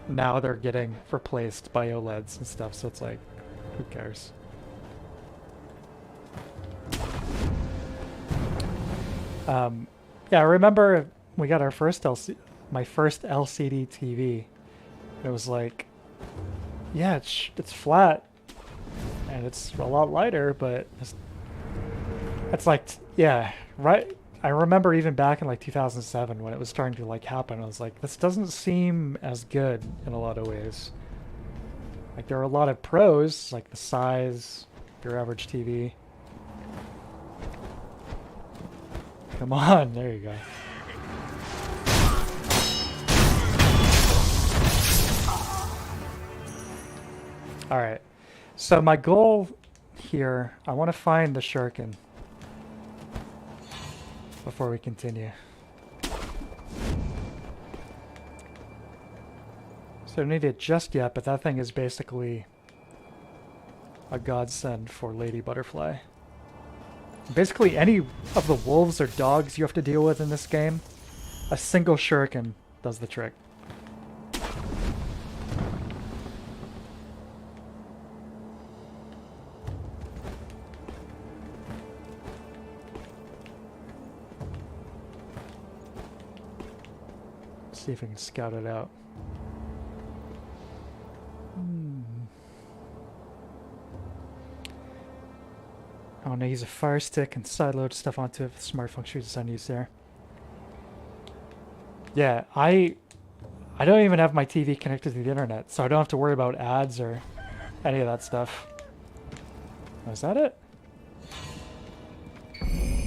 now they're getting replaced by OLEDs and stuff, so it's like, who cares? Yeah, I remember we got our first my first LCD TV. It was like, yeah, it's flat and it's a lot lighter, but it's like, yeah, right. I remember even back in like 2007 when it was starting to like happen, I was like, this doesn't seem as good in a lot of ways. Like there are a lot of pros, like the size, your average TV. Come on, there you go. Alright, so my goal here, I want to find the shuriken before we continue. So I don't need it just yet, but that thing is basically a godsend for Lady Butterfly. Basically any of the wolves or dogs you have to deal with in this game, a single shuriken does the trick. Let's see if we can scout it out. I want to use a fire stick and sideload stuff onto it. Smart function design used there. Yeah, I don't even have my TV connected to the internet, so I don't have to worry about ads or any of that stuff. Oh, is that it?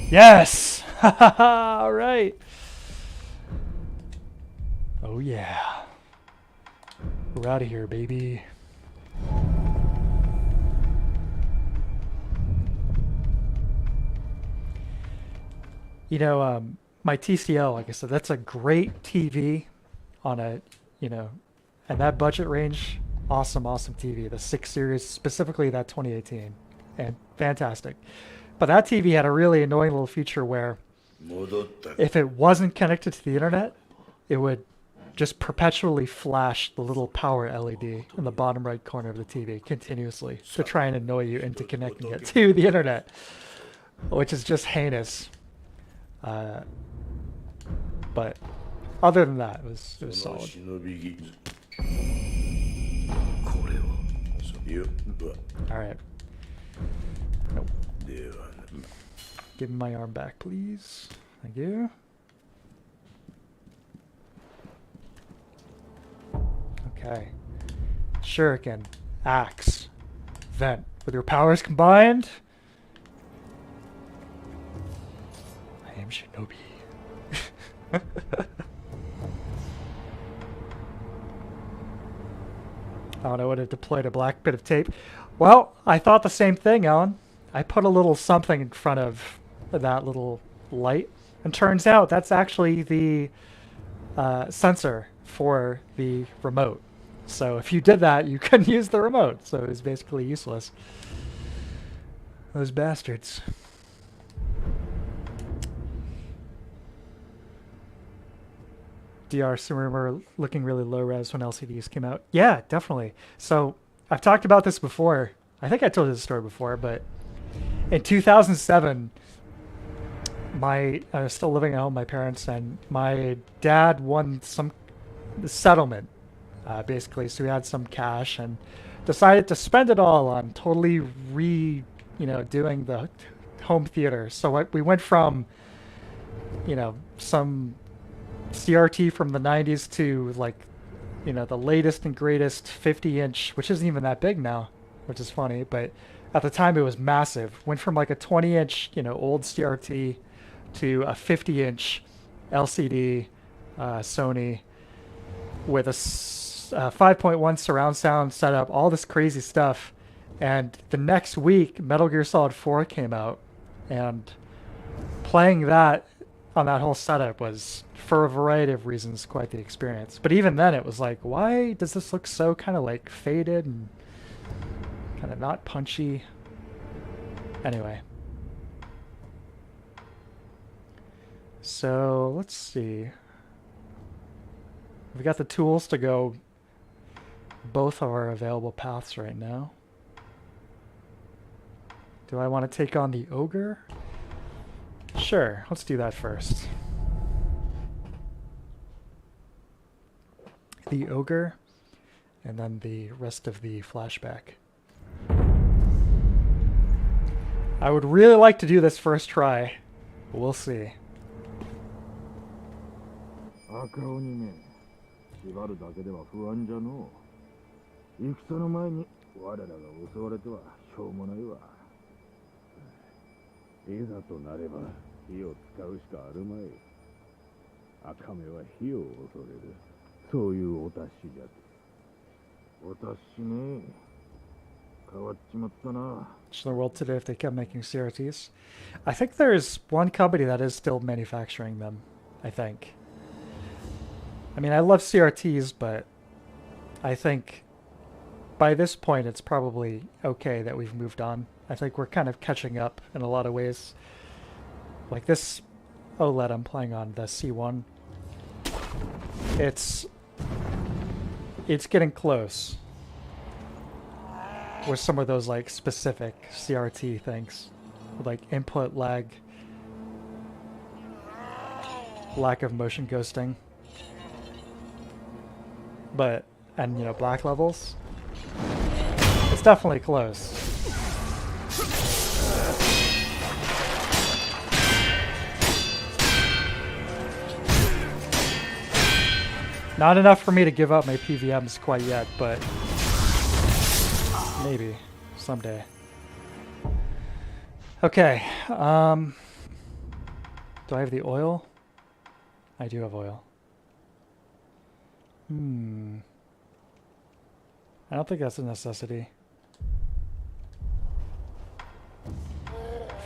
Yes! Haha! Alright! Oh yeah. We're out of here, baby. My TCL, like I said, that's a great TV on a, and that budget range, awesome TV. The 6 Series, specifically that 2018, and fantastic. But that TV had a really annoying little feature where if it wasn't connected to the internet, it would just perpetually flash the little power LED in the bottom right corner of the TV continuously to try and annoy you into connecting it to the internet, which is just heinous. But other than that, it was solid. Alright. Nope. Give me my arm back, please. Thank you. Okay. Shuriken, axe, vent. With your powers combined, I am Shinobi. Oh, I would have deployed a black bit of tape. Well, I thought the same thing, Alan. I put a little something in front of that little light, and turns out that's actually the sensor for the remote. So if you did that, you couldn't use the remote, so it was basically useless. Those bastards. DRs remember looking really low res when LCDs came out. Yeah, definitely. So I've talked about this before. I think I told you this story before, but in 2007, I was still living at home with my parents, and my dad won some settlement, basically. So we had some cash and decided to spend it all on totally doing the home theater. So we went from, some CRT from the 90s to like, the latest and greatest 50-inch, which isn't even that big now, which is funny, but at the time it was massive. Went from like a 20-inch, old CRT to a 50-inch LCD Sony with a 5.1 surround sound setup, all this crazy stuff. And the next week, Metal Gear Solid 4 came out, and playing that on that whole setup was, for a variety of reasons, quite the experience. But even then, it was like, why does this look so kind of like faded and kind of not punchy? Anyway. So, let's see. We've got the tools to go both of our available paths right now. Do I want to take on the ogre? Sure, let's do that first. The ogre, and then the rest of the flashback. I would really like to do this first try, but we'll see. 赤鬼め、縛るだけでは不安じゃのう。戦の前に我らが襲われてはしょうもないわ。いざとなれば火を使うしかあるまい。赤目は火を恐れる。そういうお達しじゃ。お達しね。変わっちまったな。In the world today, if they kept making CRTs, I think there's one company that is still manufacturing them. I think. I mean, I love CRTs, but I think by this point it's probably okay that we've moved on. I think we're kind of catching up in a lot of ways. Like this OLED I'm playing on, the C1, it's getting close with some of those like specific CRT things, like input lag, lack of motion ghosting. But, and black levels, it's definitely close. Not enough for me to give up my PVMs quite yet, but maybe someday. Okay, do I have the oil? I do have oil. I don't think that's a necessity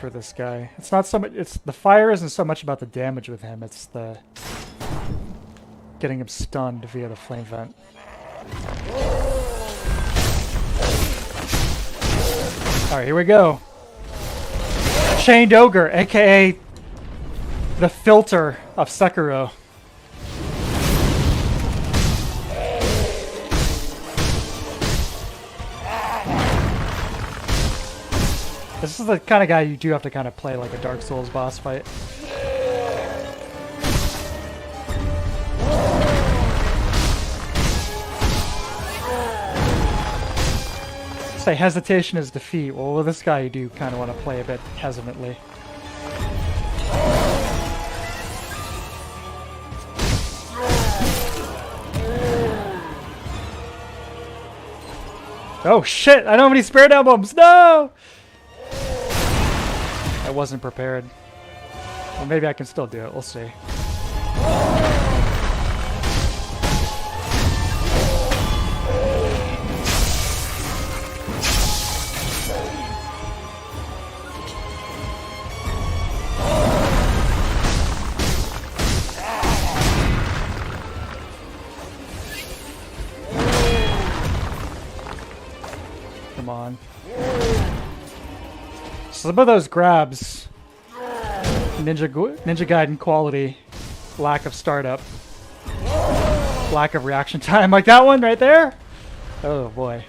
for this guy. It's not so much, it's the fire isn't so much about the damage with him, it's the getting him stunned via the flame vent. Alright, here we go. Chained Ogre, aka the filter of Sekiro. This is the kind of guy you do have to kind of play like a Dark Souls boss fight. Say hesitation is defeat. Well, with this guy you do kind of want to play a bit hesitantly. Oh shit! I don't have any spirit emblems! No! I wasn't prepared. Well, maybe I can still do it. We'll see. Come on. Some of those grabs, Ninja Gaiden quality, lack of startup. lack of reaction time. Like that one right there? Oh boy.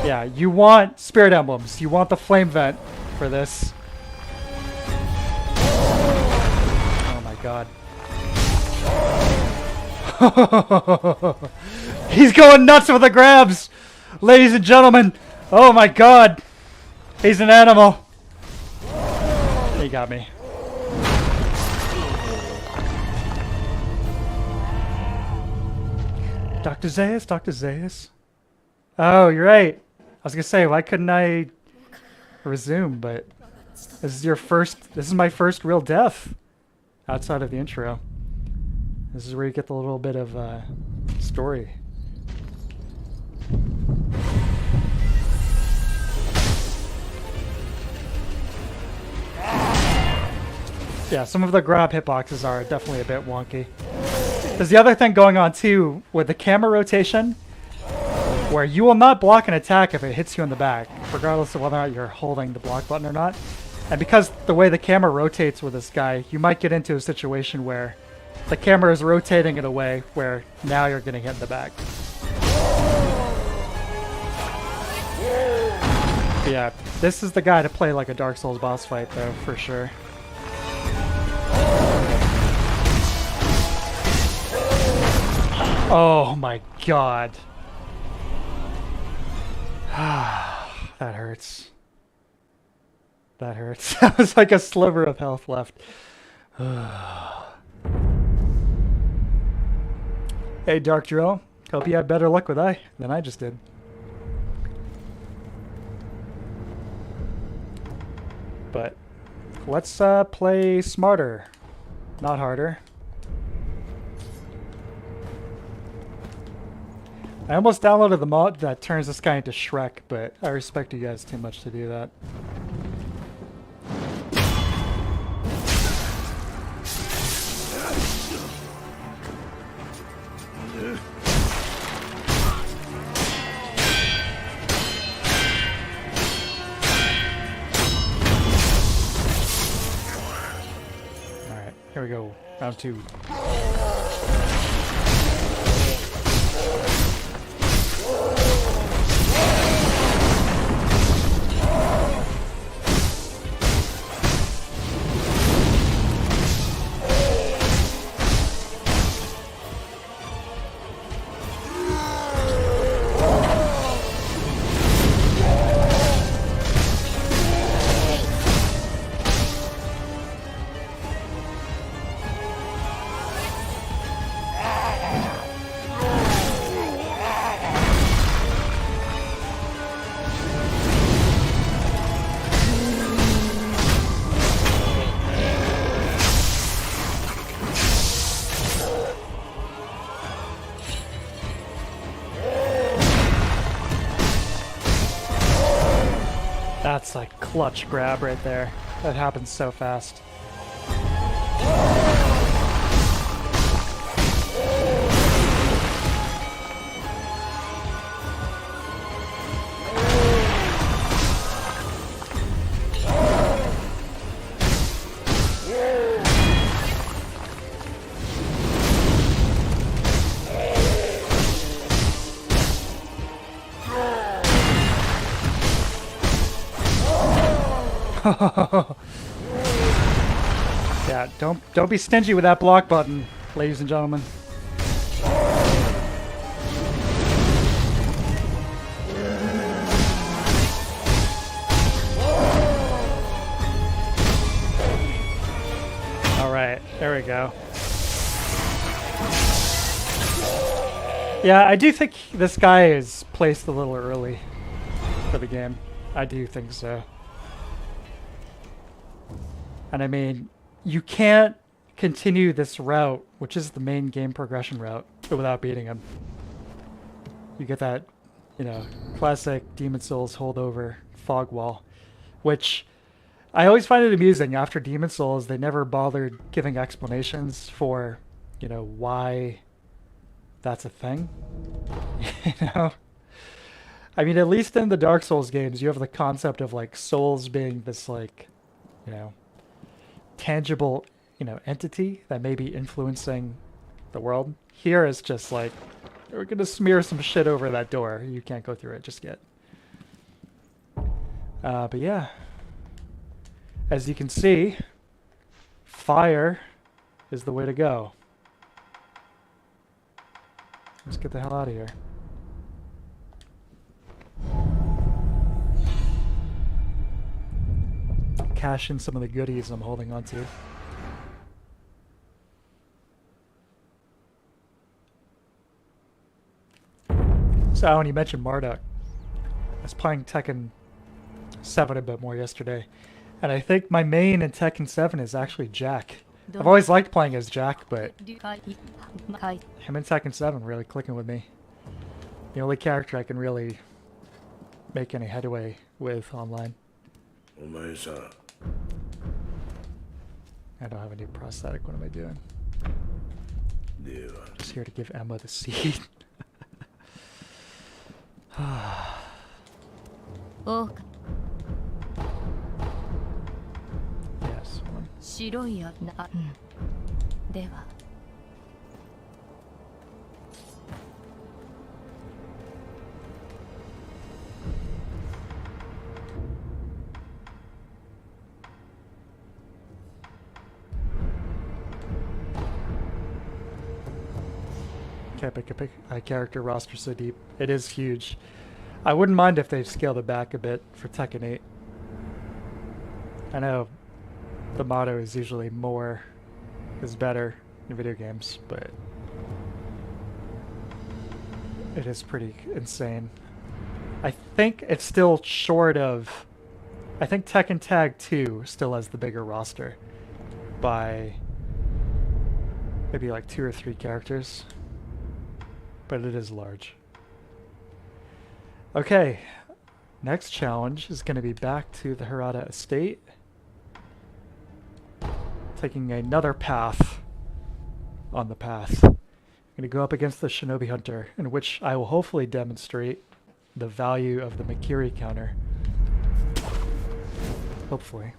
Yeah, you want spirit emblems. You want the flame vent for this. Oh my god. He's going nuts with the grabs! Ladies and gentlemen! Oh my god! He's an animal! He got me. Dr. Zaius, Dr. Zaius. Oh, you're right. I was gonna say, why couldn't I resume? But this is this is my first real death outside of the intro. This is where you get the little bit of story. Yeah, some of the grab hitboxes are definitely a bit wonky. There's the other thing going on too with the camera rotation, where you will not block an attack if it hits you in the back, regardless of whether or not you're holding the block button or not. And because the way the camera rotates with this guy, you might get into a situation where the camera is rotating in a way where now you're getting hit in the back. But yeah, this is the guy to play like a Dark Souls boss fight though, for sure. Oh my god. That hurts. That hurts. That was like a sliver of health left. Hey, Dark Drill. Hope you had better luck with than I just did. But let's play smarter, not harder. I almost downloaded the mod that turns this guy into Shrek, but I respect you guys too much to do that. Alright, here we go. Round 2. That's like clutch grab right there. That happens so fast. Yeah, don't be stingy with that block button, ladies and gentlemen. All right, there we go. Yeah, I do think this guy is placed a little early for the game. I do think so. And I mean, you can't continue this route, which is the main game progression route, without beating him. You get that, you know, classic Demon Souls holdover fog wall, which I always find it amusing. After Demon Souls, they never bothered giving explanations for, you know, why that's a thing. You know? I mean, at least in the Dark Souls games, you have the concept of, like, souls being this, like, you know, tangible you know, entity that may be influencing the world. Here is just like, we're gonna smear some shit over that door. You can't go through it just yet. But yeah, as you can see, fire is the way to go. Let's get the hell out of here. Cash in some of the goodies I'm holding on to. So when you mentioned Marduk, I was playing Tekken 7 a bit more yesterday, and I think my main in Tekken 7 is actually Jack. I've always liked playing as Jack, but him in Tekken 7 really clicking with me. The only character I can really make any headway with online. I don't have a new prosthetic. What am I doing? Just here to give Emma the seed. Yes, one. Can't pick a character roster so deep. It is huge. I wouldn't mind if they scaled it back a bit for Tekken 8. I know the motto is usually more is better in video games, but it is pretty insane. I think it's still short of... I think Tekken Tag 2 still has the bigger roster by maybe like 2 or 3 characters, but it is large. Okay, next challenge is going to be back to the Hirata estate, taking another path on the path. I'm going to go up against the Shinobi Hunter, in which I will hopefully demonstrate the value of the Makiri counter. Hopefully.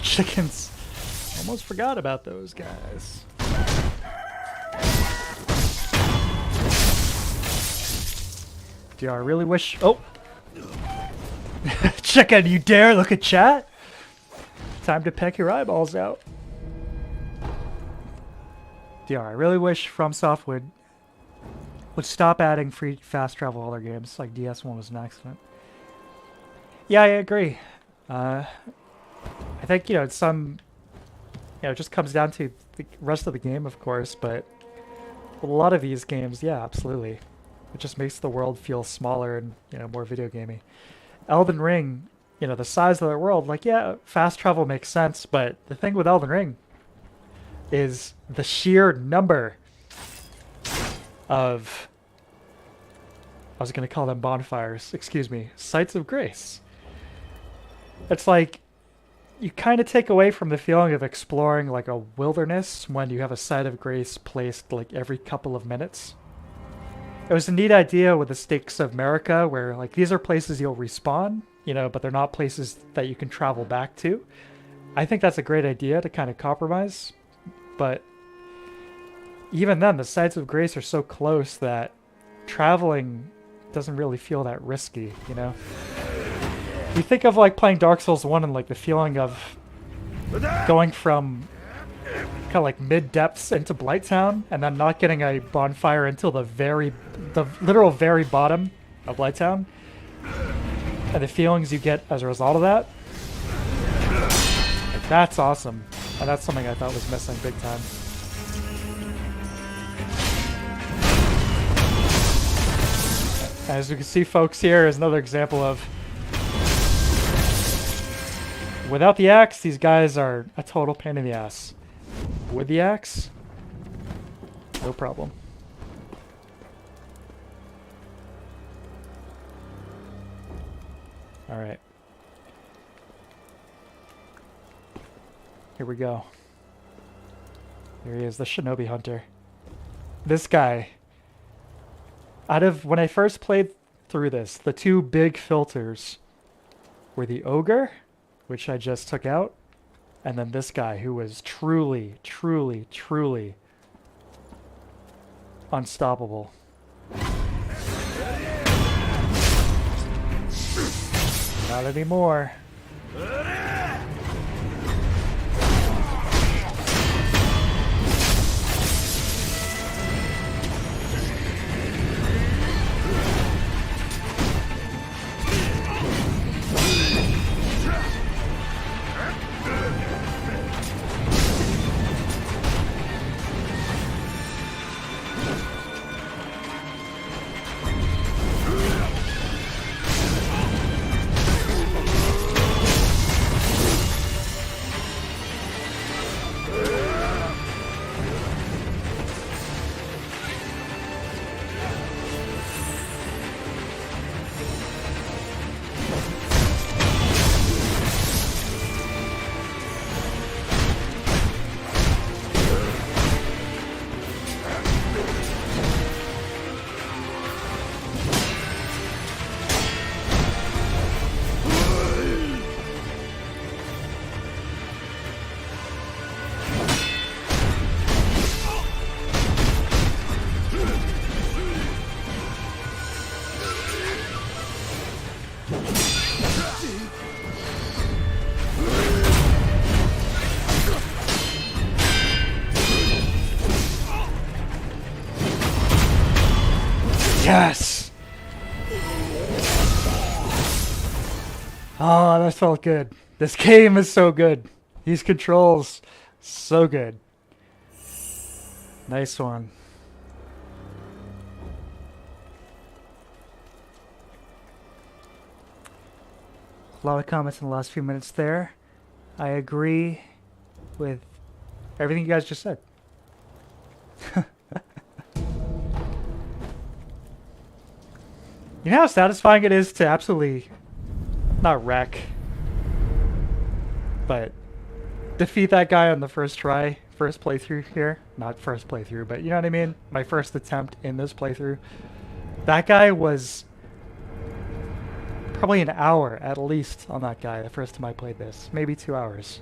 Chickens. Almost forgot about those guys. Do I really wish... Oh! Chicken, you dare look at chat? Time to peck your eyeballs out. DR, I really wish FromSoftware would stop adding free fast travel to other games, like DS1 was an accident. Yeah, I agree. I think, it's some, it just comes down to the rest of the game, of course, but a lot of these games, yeah, absolutely. It just makes the world feel smaller and, more video gamey. Elden Ring, the size of the world, like, yeah, fast travel makes sense, but the thing with Elden Ring is the sheer number of, I was going to call them bonfires, excuse me, sites of grace. It's like, you kind of take away from the feeling of exploring like a wilderness when you have a site of grace placed like every couple of minutes. It was a neat idea with the Stakes of America where like these are places you'll respawn, but they're not places that you can travel back to. I think that's a great idea to kind of compromise, but even then the sites of grace are so close that traveling doesn't really feel that risky, You think of like playing Dark Souls 1 and like the feeling of going from kind of like mid-depths into Blighttown and then not getting a bonfire until the literal very bottom of Blighttown. And the feelings you get as a result of that. Like, that's awesome. And that's something I thought was missing big time. As you can see, folks, here is another example of without the axe, these guys are a total pain in the ass. With the axe, no problem. Alright. Here we go. Here he is, the Shinobi Hunter. This guy. Out of when I first played through this, the two big filters were the Ogre, which I just took out, and then this guy who was truly, truly, truly unstoppable. Not anymore. Yes! Oh, that felt good. This game is so good. These controls, so good. Nice one. A lot of comments in the last few minutes there. I agree with everything you guys just said. You know how satisfying it is to absolutely, not wreck, but defeat that guy on the first try, first playthrough here? Not first playthrough, but you know what I mean? My first attempt in this playthrough. That guy was probably an hour at least on that guy the first time I played this. Maybe 2 hours.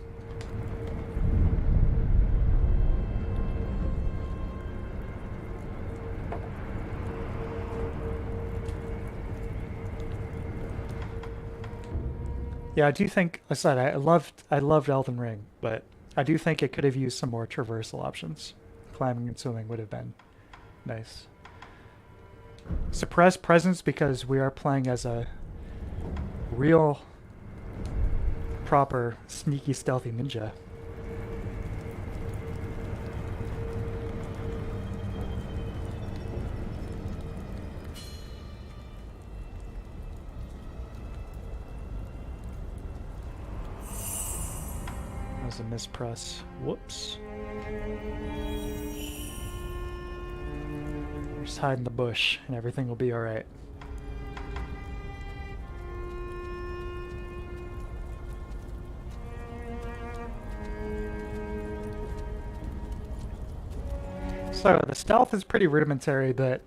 Yeah, I do think, I said I loved Elden Ring, but I do think it could have used some more traversal options. Climbing and swimming would have been nice. Suppress presence because we are playing as a real, proper, sneaky, stealthy ninja. A mispress. Whoops. Just hide in the bush and everything will be alright. So the stealth is pretty rudimentary, but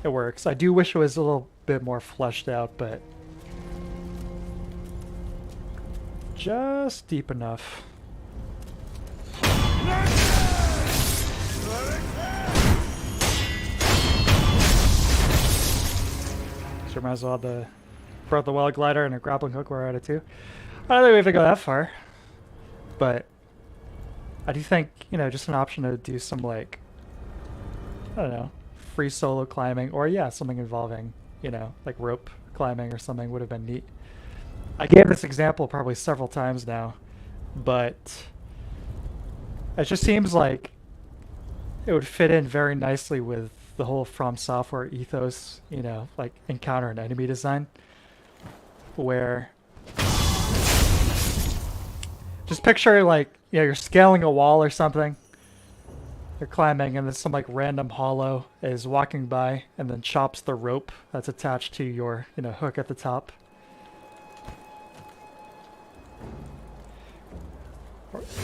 it works. I do wish it was a little bit more fleshed out, but just deep enough. So might as well have brought the wild glider and a grappling hook where we're at it too. I don't think we have to go that far, but I do think, you know, just an option to do some, like, I don't know, free solo climbing, or yeah, something involving, you know, like rope climbing or something would have been neat. I gave this example probably several times now, but it just seems like it would fit in very nicely with the whole FromSoftware ethos, you know, like encounter and enemy design, where just picture, like, you know, you're scaling a wall or something, you're climbing, and then some like random hollow is walking by and then chops the rope that's attached to your, you know, hook at the top.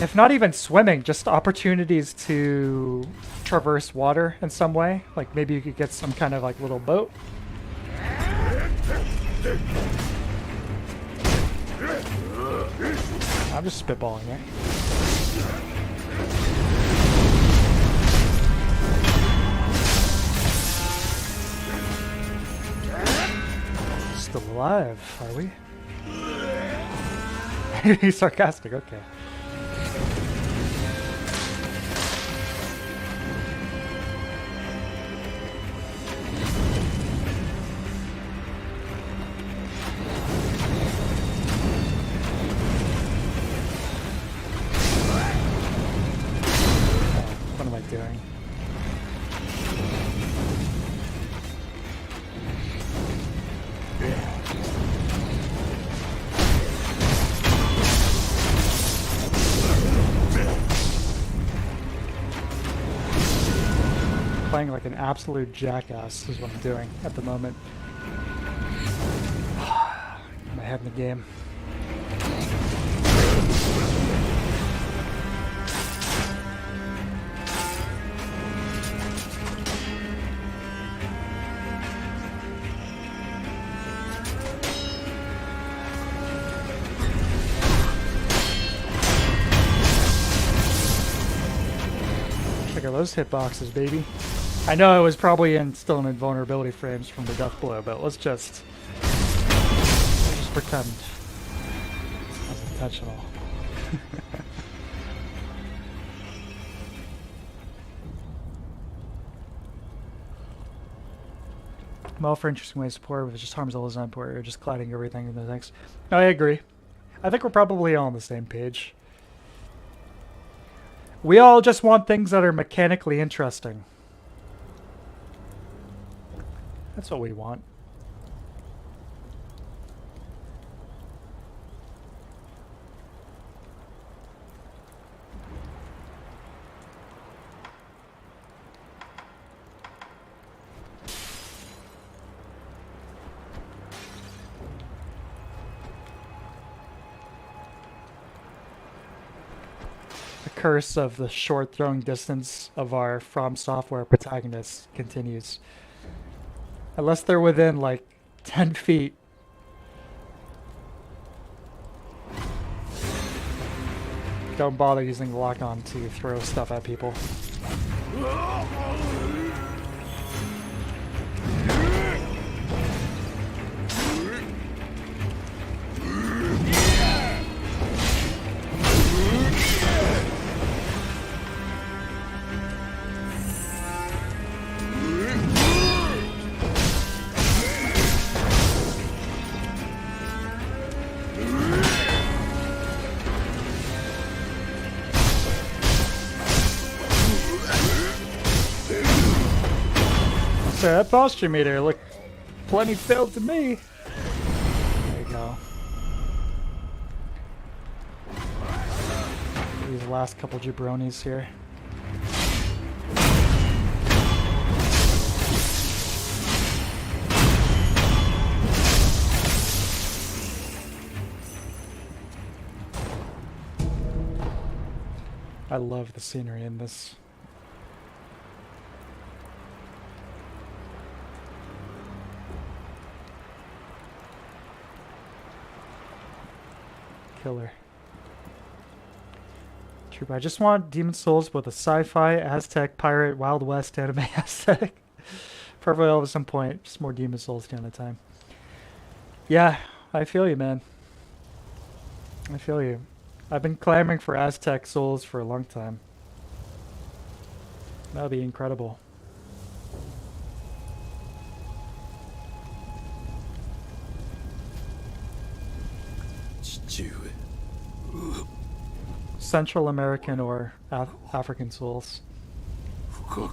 If not even swimming, just opportunities to traverse water in some way. Like maybe you could get some kind of like little boat. I'm just spitballing here. Still alive, are we? He's sarcastic, okay. What am I doing? Playing like an absolute jackass is what I'm doing at the moment. I'm ahead in the game. Look at those hitboxes, baby. I know I was probably still in invulnerability frames from the death blow, but let's just pretend that's intentional. I'm all for interesting ways to pour, but it just harms all the design pour. You're just clouding everything in the next. No, I agree. I think we're probably all on the same page. We all just want things that are mechanically interesting. That's what we want. The curse of the short throwing distance of our FromSoftware protagonists continues. Unless they're within like 10 feet. Don't bother using the lock-on to throw stuff at people. So that posture meter looked plenty filled to me. There you go. These last couple jabronis here. I love the scenery in this. Killer. True, but I just want Demon Souls with a sci-fi, Aztec, pirate, Wild West anime aesthetic. Probably at some point, just more Demon Souls kind of time. Yeah, I feel you, man. I feel you. I've been clamoring for Aztec Souls for a long time. That would be incredible. Central American or African Souls. I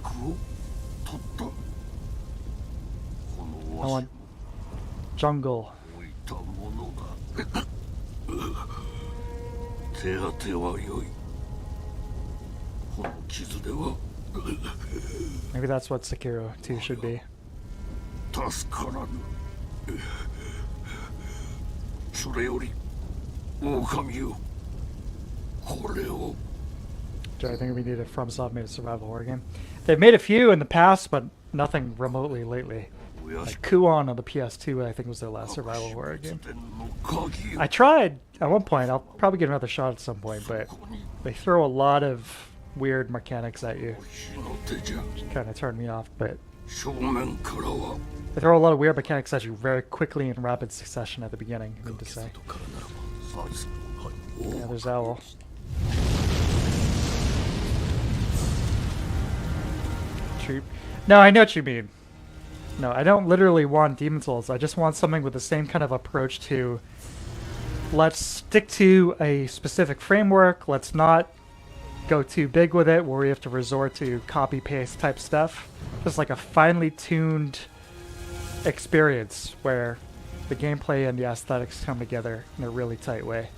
want jungle. Maybe that's what Sekiro 2 should be. Do I think we need a FromSoft made a survival horror game? They've made a few in the past, but nothing remotely lately. Like Kuon on the PS2, I think was their last survival horror game. I tried at one point. I'll probably get another shot at some point, but they throw a lot of weird mechanics at you, which kind of turned me off. But they throw a lot of weird mechanics at you very quickly in rapid succession at the beginning, I need to say. Yeah, there's Owl. Cheap. No, I know what you mean. No, I don't literally want Demon Souls. I just want something with the same kind of approach to, let's stick to a specific framework, let's not go too big with it where we have to resort to copy-paste type stuff. Just like a finely tuned experience where the gameplay and the aesthetics come together in a really tight way.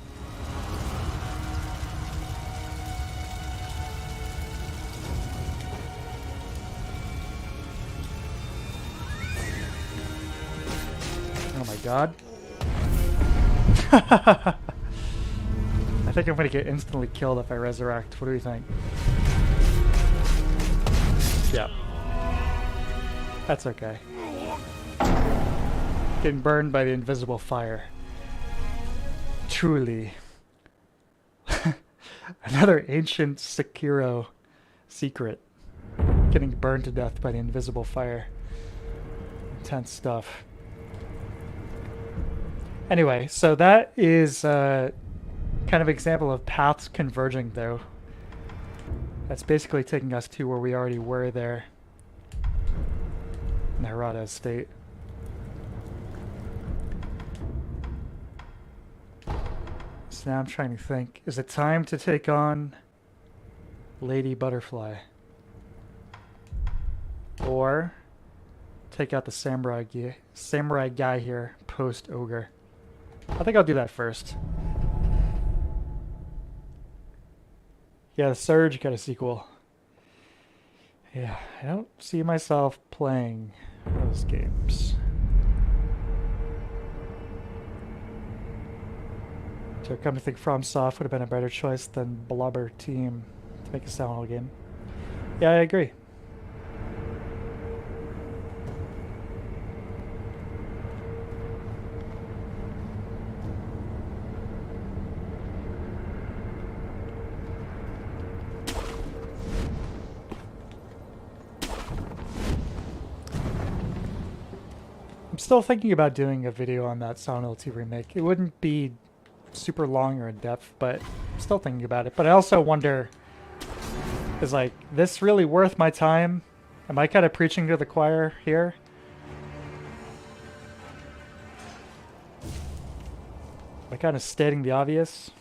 Oh my god. I think I'm gonna get instantly killed if I resurrect. What do you think? Yeah. That's okay. Getting burned by the invisible fire. Truly. Another ancient Sekiro secret. Getting burned to death by the invisible fire. Intense stuff. Anyway, so that is kind of example of paths converging, though. That's basically taking us to where we already were there in Harada Estate. So now I'm trying to think, is it time to take on Lady Butterfly? Or take out the samurai guy here, post-ogre? I think I'll do that first. Yeah, the Surge got a sequel. Yeah, I don't see myself playing those games. So come to think, FromSoft would have been a better choice than Blubber Team to make a Silent Hill game. Yeah, I agree. Still thinking about doing a video on that Silent Hill 2 remake. It wouldn't be super long or in depth, but I'm still thinking about it. But I also wonder, is like, this really worth my time? Am I kind of preaching to the choir here? Am I kind of stating the obvious?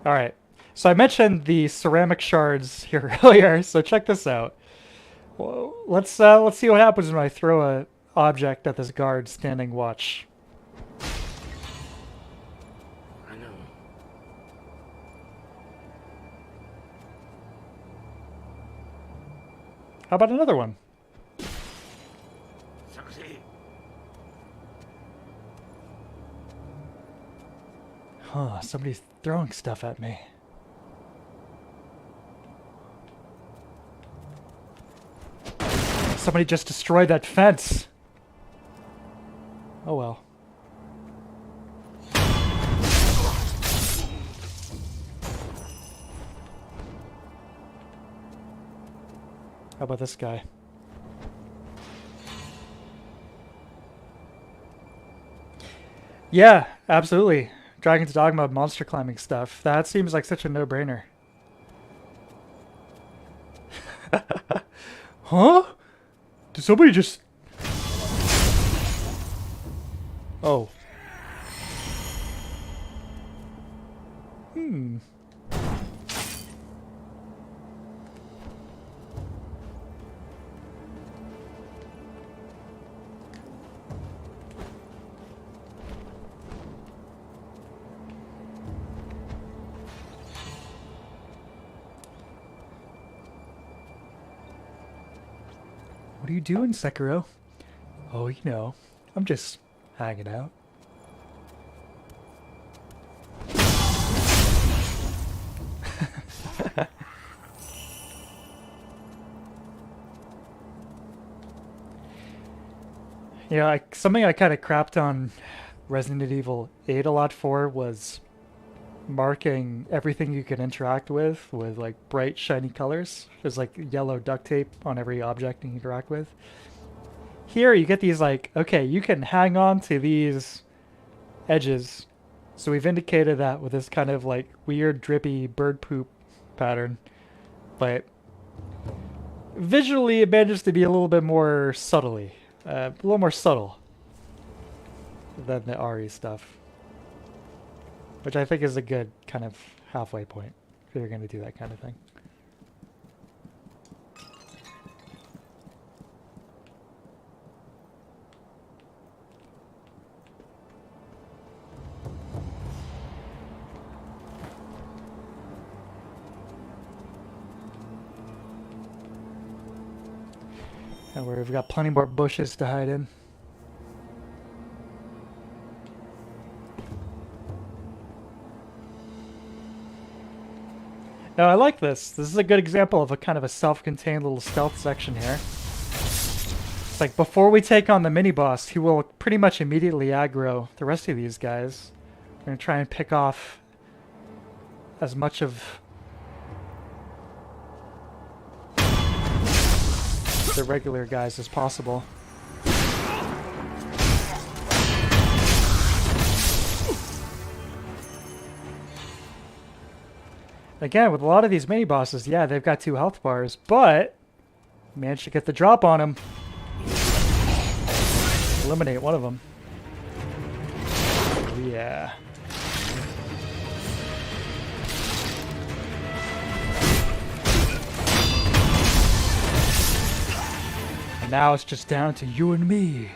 Alright, so I mentioned the ceramic shards here earlier, so check this out. Well, let's see what happens when I throw an object at this guard standing watch. I know. How about another one? Huh, somebody's throwing stuff at me. Somebody just destroyed that fence. Oh well. How about this guy? Yeah, absolutely. Dragon's Dogma monster climbing stuff. That seems like such a no-brainer. Huh? Did somebody just... Oh. What are you doing, Sekiro? Oh, you know, I'm just hanging out. Yeah, something I kind of crapped on Resident Evil 8 a lot for was marking everything you can interact with like bright shiny colors. There's like yellow duct tape on every object you interact with. Here you get these like, okay, you can hang on to these edges. So we've indicated that with this kind of like weird drippy bird poop pattern. But visually it manages to be a little bit more subtly. A little more subtle than the RE stuff. Which I think is a good kind of halfway point if you're going to do that kind of thing. And we've got plenty more bushes to hide in. Now I like this. This is a good example of a kind of a self-contained little stealth section here. It's like before we take on the mini-boss, he will pretty much immediately aggro the rest of these guys. We're going to try and pick off as much of the regular guys as possible. Again, with a lot of these mini-bosses, yeah, they've got 2 health bars, but managed to get the drop on them. Eliminate one of them. Oh, yeah. And now it's just down to you and me,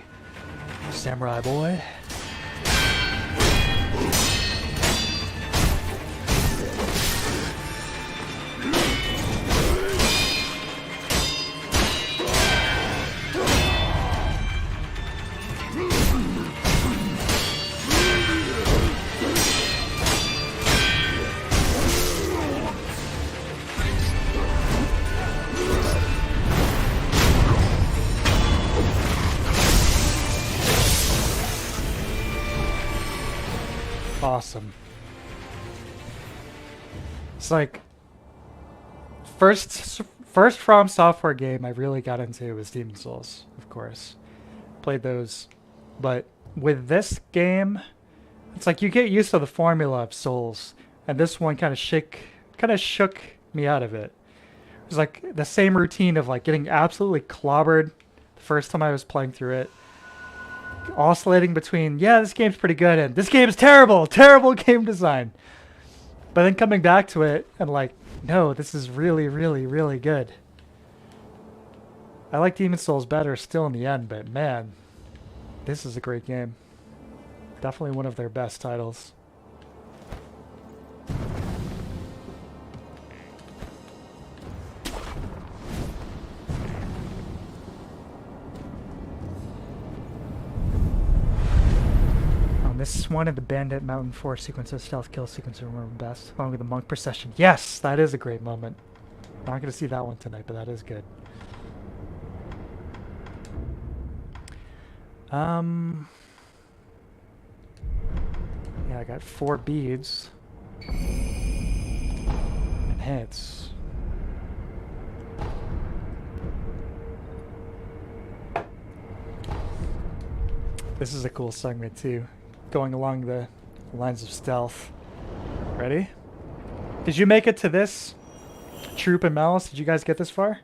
samurai boy. Awesome. It's like first FromSoftware game I really got into was Demon's Souls, of course. Played those, but with this game, it's like you get used to the formula of Souls, and this one kind of shook me out of it. It was like the same routine of like getting absolutely clobbered the first time I was playing through it. Oscillating between, yeah, this game's pretty good, and this game's terrible game design. But then coming back to it and like, no, this is really, really, really good. I like Demon's Souls better still in the end, but man, this is a great game. Definitely one of their best titles. This is one of the Bandit Mountain Forest sequences, stealth kill sequence I remember best, along with the monk procession. Yes, that is a great moment. Not going to see that one tonight, but that is good. Yeah, I got 4 beads. And hits. This is a cool segment too. Going along the lines of stealth. Ready? Did you make it to this? Troop and Malice, did you guys get this far?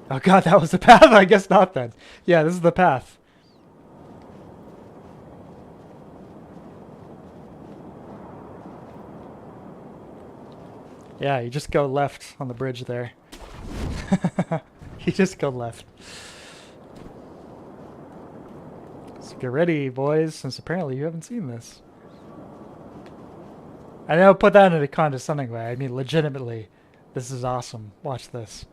Oh god, that was the path? I guess not then. Yeah, this is the path. Yeah, you just go left on the bridge there. You just go left. Get ready, boys, since apparently you haven't seen this. I know, put that in a condescending way. I mean, legitimately, this is awesome. Watch this.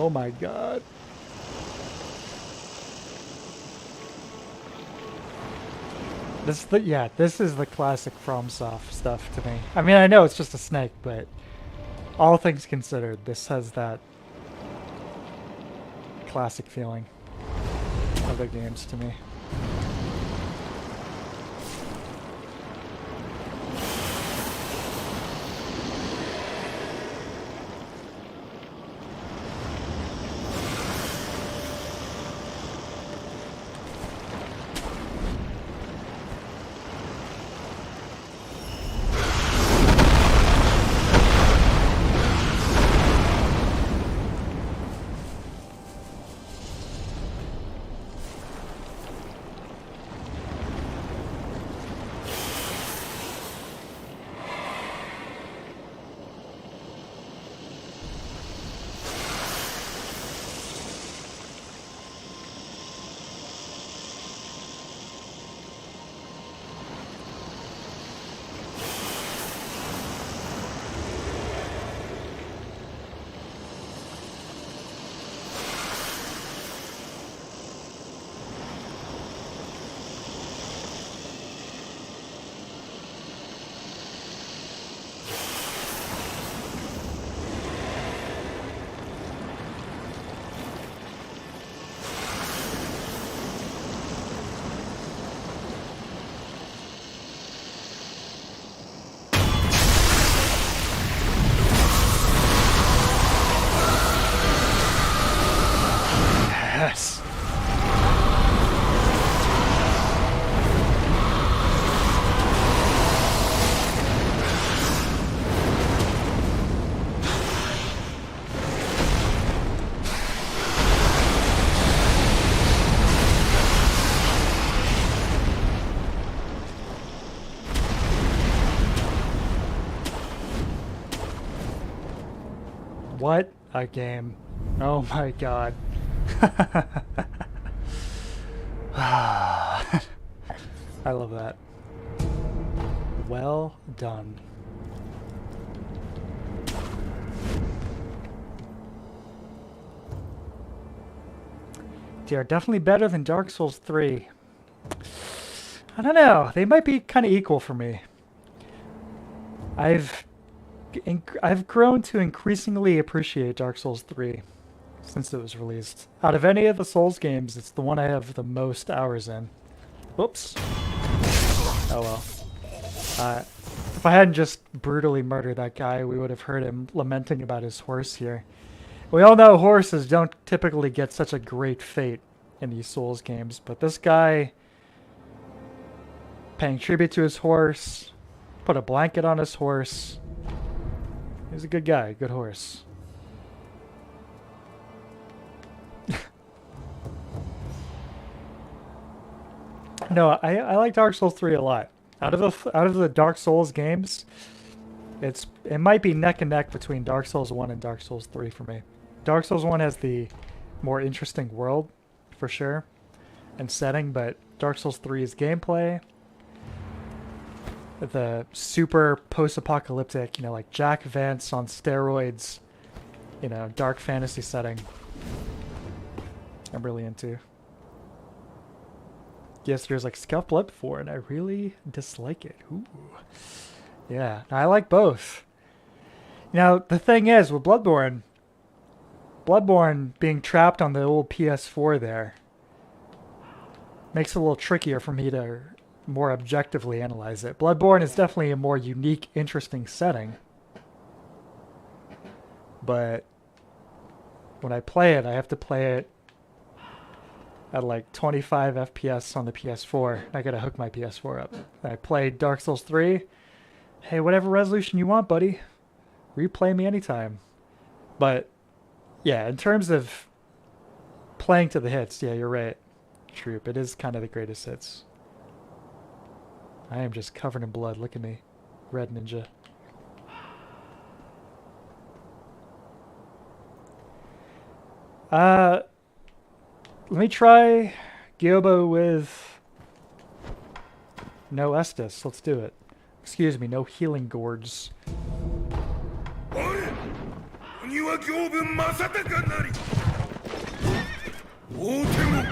Oh my god. This is the classic FromSoft stuff to me. I mean, I know it's just a snake, but all things considered, this has that classic feeling of their games to me. Yes. What a game. Oh my god. I love that. Well done. They are definitely better than Dark Souls 3. I don't know. They might be kind of equal for me. I've grown to increasingly appreciate Dark Souls 3 since it was released. Out of any of the Souls games, it's the one I have the most hours in. Whoops. Oh well. If I hadn't just brutally murdered that guy, we would have heard him lamenting about his horse here. We all know horses don't typically get such a great fate in these Souls games, but this guy paying tribute to his horse, put a blanket on his horse. He's a good guy, good horse. No, I like Dark Souls 3 a lot. Out of the Dark Souls games, it might be neck and neck between Dark Souls 1 and Dark Souls 3 for me. Dark Souls 1 has the more interesting world, for sure, and setting, but Dark Souls 3's gameplay, the super post-apocalyptic, like Jack Vance on steroids, dark fantasy setting, I'm really into. Yes, there's like Scuff Blood 4, and I really dislike it. Ooh. Yeah, I like both. Now, the thing is, with Bloodborne being trapped on the old PS4 there makes it a little trickier for me to more objectively analyze it. Bloodborne is definitely a more unique, interesting setting. But when I play it, I have to play it at like 25 FPS on the PS4. I gotta hook my PS4 up. I played Dark Souls 3. Hey, whatever resolution you want, buddy. Replay me anytime. But, yeah, in terms of playing to the hits, yeah, you're right, Troop. It is kind of the greatest hits. I am just covered in blood. Look at me. Red Ninja. Let me try Gyobo with no Estus. Let's do it. Excuse me, no healing gourds. 大手も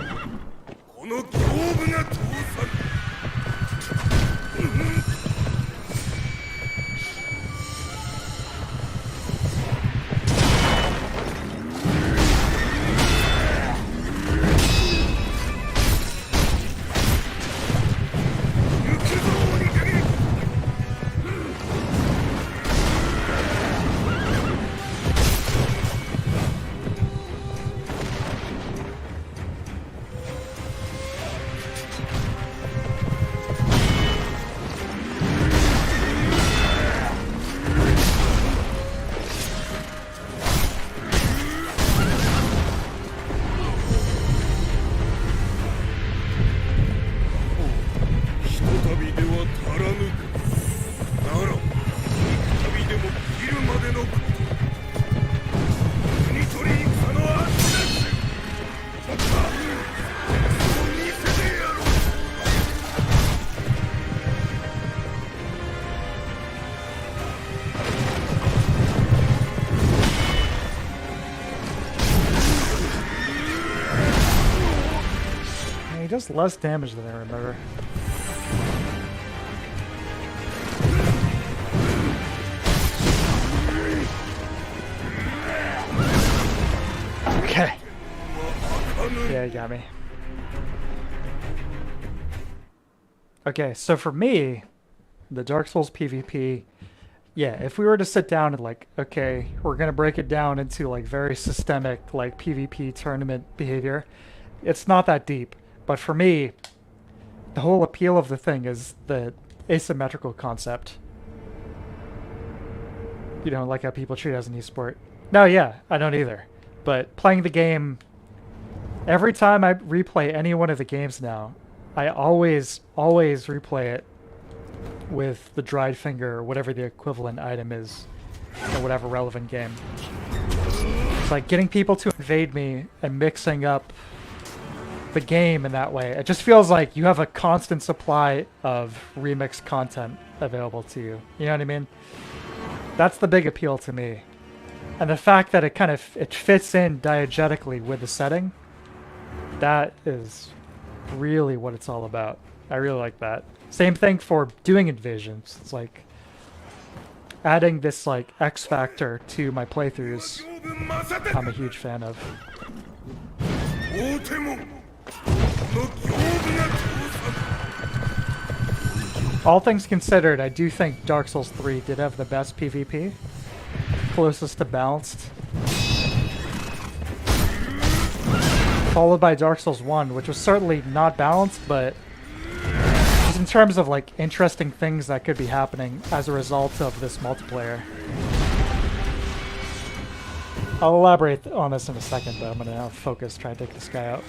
この胸部が通さん。He does less damage than I remember. Okay. Yeah, he got me. Okay, so for me, the Dark Souls PvP, yeah, if we were to sit down and like, okay, we're gonna break it down into like very systemic like PvP tournament behavior, it's not that deep. But for me, the whole appeal of the thing is the asymmetrical concept. You don't like how people treat it as an esport. No, yeah, I don't either. But playing the game, every time I replay any one of the games now, I always replay it with the dried finger or whatever the equivalent item is in whatever relevant game. It's like getting people to invade me and mixing up the game in that way. It just feels like you have a constant supply of remixed content available to you. You know what I mean? That's the big appeal to me. And the fact that it fits in diegetically with the setting, that is really what it's all about. I really like that. Same thing for doing invasions. It's like adding this like X factor to my playthroughs. I'm a huge fan of. All things considered, I do think Dark Souls 3 did have the best PvP. Closest to balanced. Followed by Dark Souls 1, which was certainly not balanced, but just in terms of like interesting things that could be happening as a result of this multiplayer. I'll elaborate on this in a second, but I'm gonna now focus, try to take this guy out.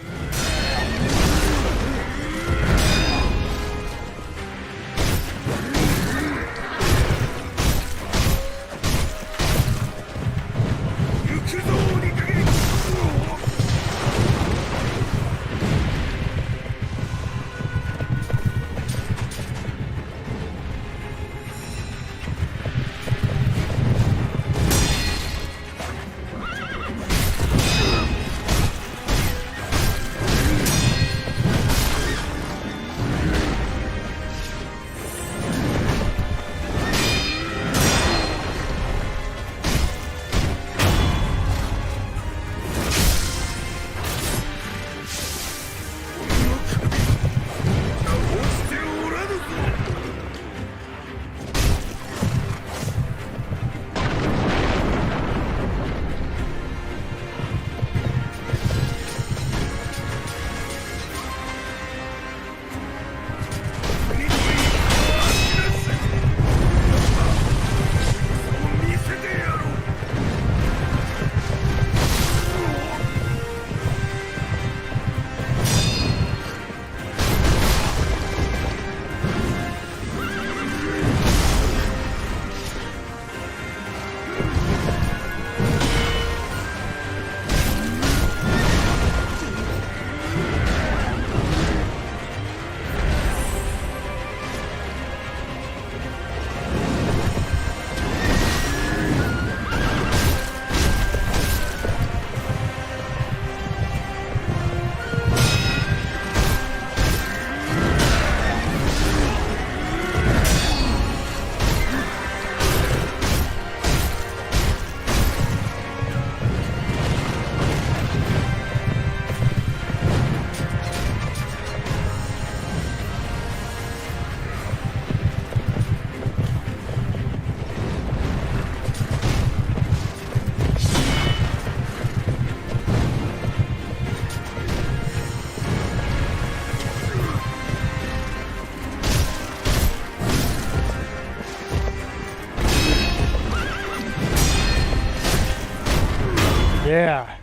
Yeah.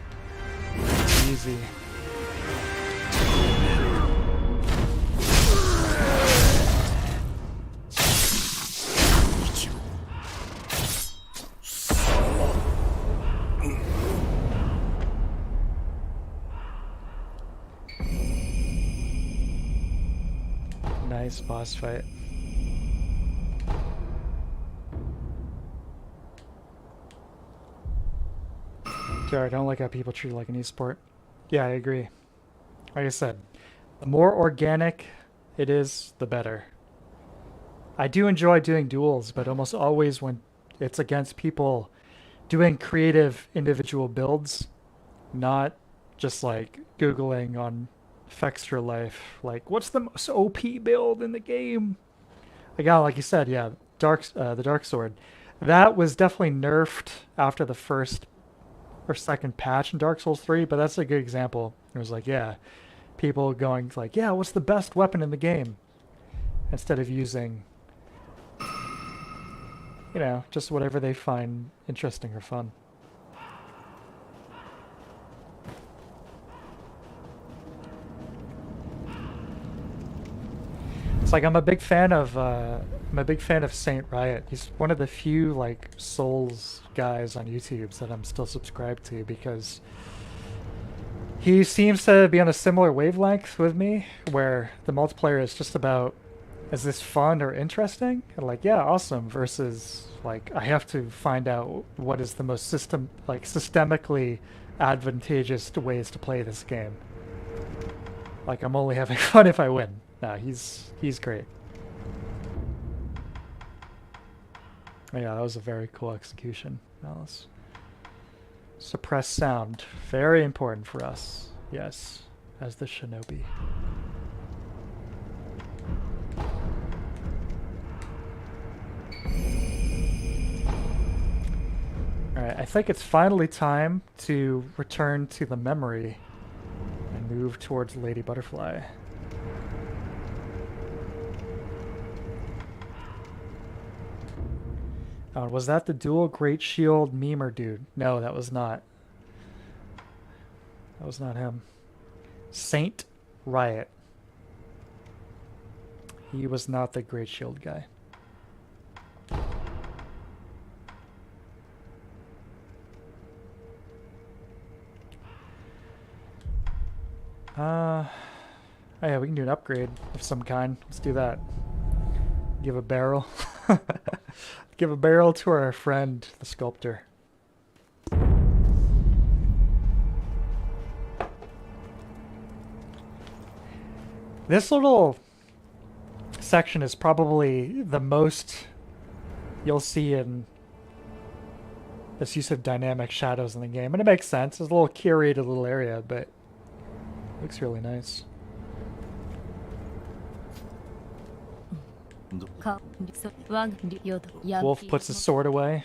Easy. Nice boss fight. Sorry, I don't like how people treat it like an esport. Yeah, I agree. Like I said, the more organic it is, the better. I do enjoy doing duels, but almost always when it's against people doing creative individual builds, not just like Googling on Fextra Life, like what's the most OP build in the game? Again, like you said, yeah, the Dark Sword. That was definitely nerfed after the first or second patch in Dark Souls 3, but that's a good example. It was like, yeah, people going like, yeah, what's the best weapon in the game? Instead of using, you know, just whatever they find interesting or fun. It's like I'm a big fan of Saint Riot. He's one of the few like Souls guys on YouTube that I'm still subscribed to because he seems to be on a similar wavelength with me, where the multiplayer is just about, is this fun or interesting? And like, yeah, awesome, versus like I have to find out what is the most systemically advantageous ways to play this game. Like I'm only having fun if I win. No, he's great. Yeah, that was a very cool execution, Alice. Suppress sound. Very important for us. Yes, as the Shinobi. Alright, I think it's finally time to return to the memory and move towards Lady Butterfly. Was that the dual Great Shield memer dude? No, that was not. That was not him. Saint Riot. He was not the Great Shield guy. Oh yeah, we can do an upgrade of some kind. Let's do that. Give a barrel. Give a barrel to our friend, the sculptor. This little section is probably the most you'll see in this use of dynamic shadows in the game. And it makes sense. It's a little curated little area, but it looks really nice. Wolf puts his sword away,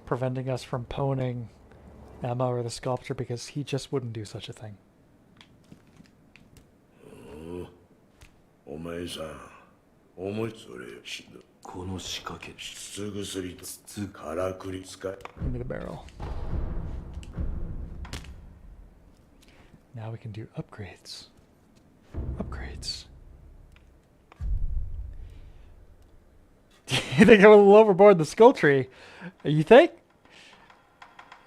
preventing us from pwning Emma or the sculptor because he just wouldn't do such a thing. Give me the barrel. Now we can do upgrades. Upgrades. You think I'm a little overboard the skull tree? You think?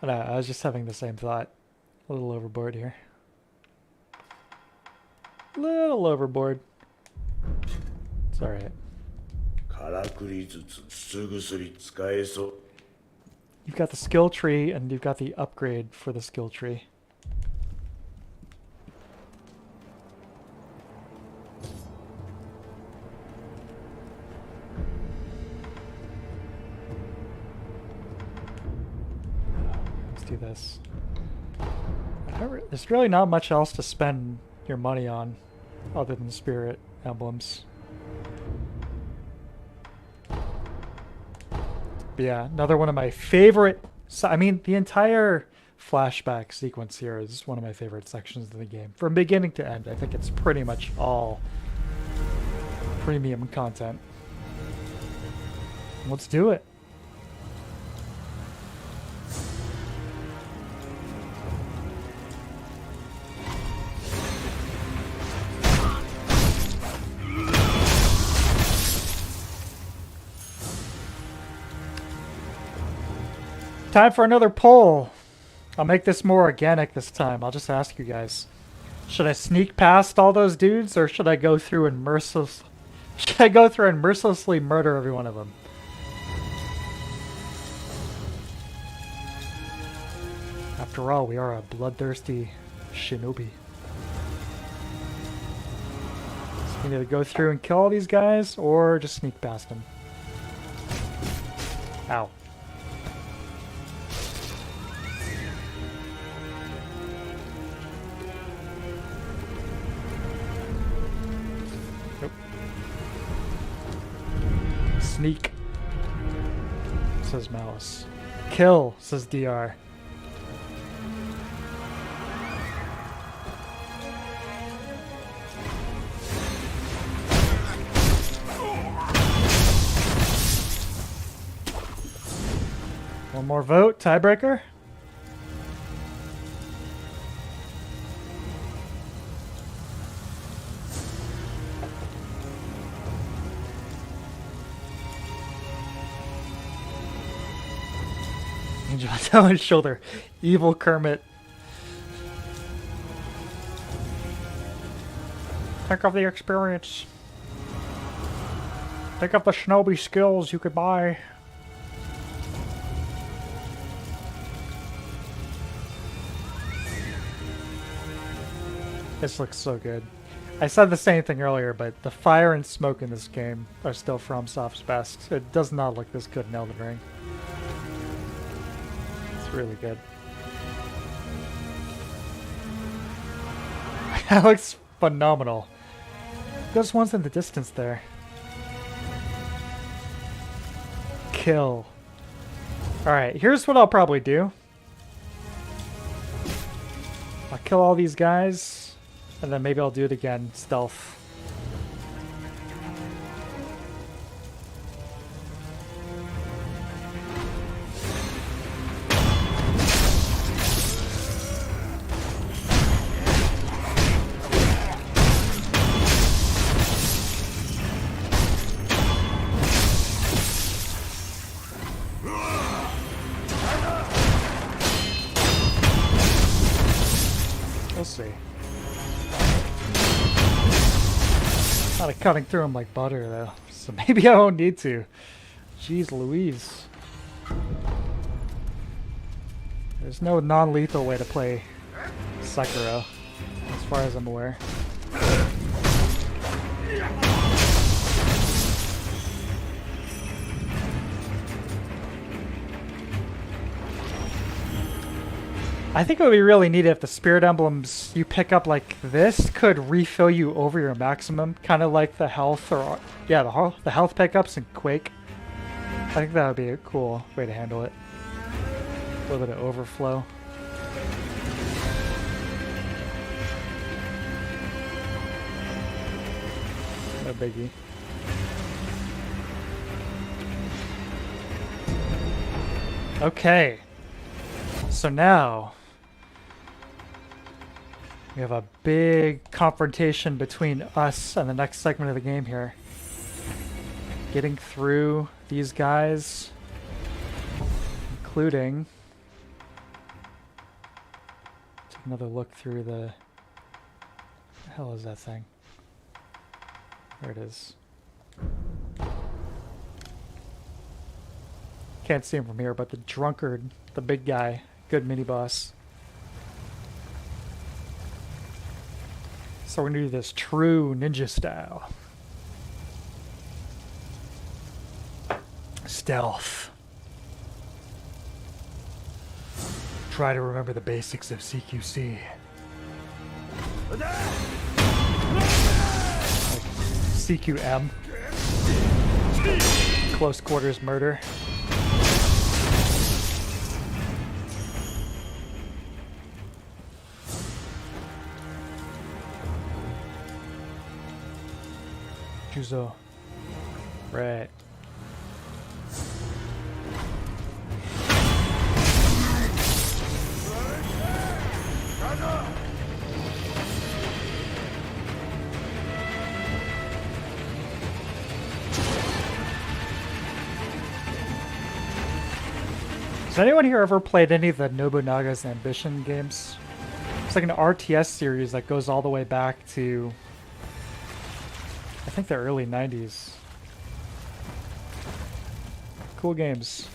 No, I was just having the same thought. A little overboard here. Little overboard. It's alright. You've got the skill tree and you've got the upgrade for the skill tree. Do this. There's really not much else to spend your money on other than spirit emblems. But yeah, another one of my favorite... I mean, the entire flashback sequence here is one of my favorite sections of the game. From beginning to end, I think it's pretty much all premium content. Let's do it. time for another poll. I'll make this more organic this time. I'll just ask you guys. Should I sneak past all those dudes, or should I go through and mercilessly murder every one of them? After all, we are a bloodthirsty shinobi. So we need to go through and kill all these guys, or just sneak past them. Ow. Nope. Sneak, says Mouse. Kill, says DR. One more vote, tiebreaker. Angel on his shoulder. Evil Kermit. Think of the experience. Think of the shinobi skills you could buy. This looks so good. I said the same thing earlier, but the fire and smoke in this game are still FromSoft's best. It does not look this good in Elden Ring. It's really good. That looks phenomenal. Those ones in the distance there. Kill. Alright, here's what I'll probably do. I'll kill all these guys. And then maybe I'll do it again, stealth. We'll see. Not cutting through them like butter though, so maybe I won't need to. Jeez Louise. There's no non-lethal way to play Sekiro, as far as I'm aware. I think it would be really neat if the spirit emblems you pick up like this could refill you over your maximum, kind of like the health or yeah, the health pickups in Quake. I think that would be a cool way to handle it. A little bit of overflow. No biggie. Okay. So now we have a big confrontation between us and the next segment of the game here. Getting through these guys, including... Take another look through the... What the hell is that thing? There it is. Can't see him from here, but the Drunkard, the big guy, good mini-boss. So we're gonna do this true ninja style. Stealth. Try to remember the basics of CQC. Like CQM. Close quarters murder. Juzo. Right. Has anyone here ever played any of the Nobunaga's Ambition games? It's like an RTS series that goes all the way back to, I think, the early 90s. Cool games.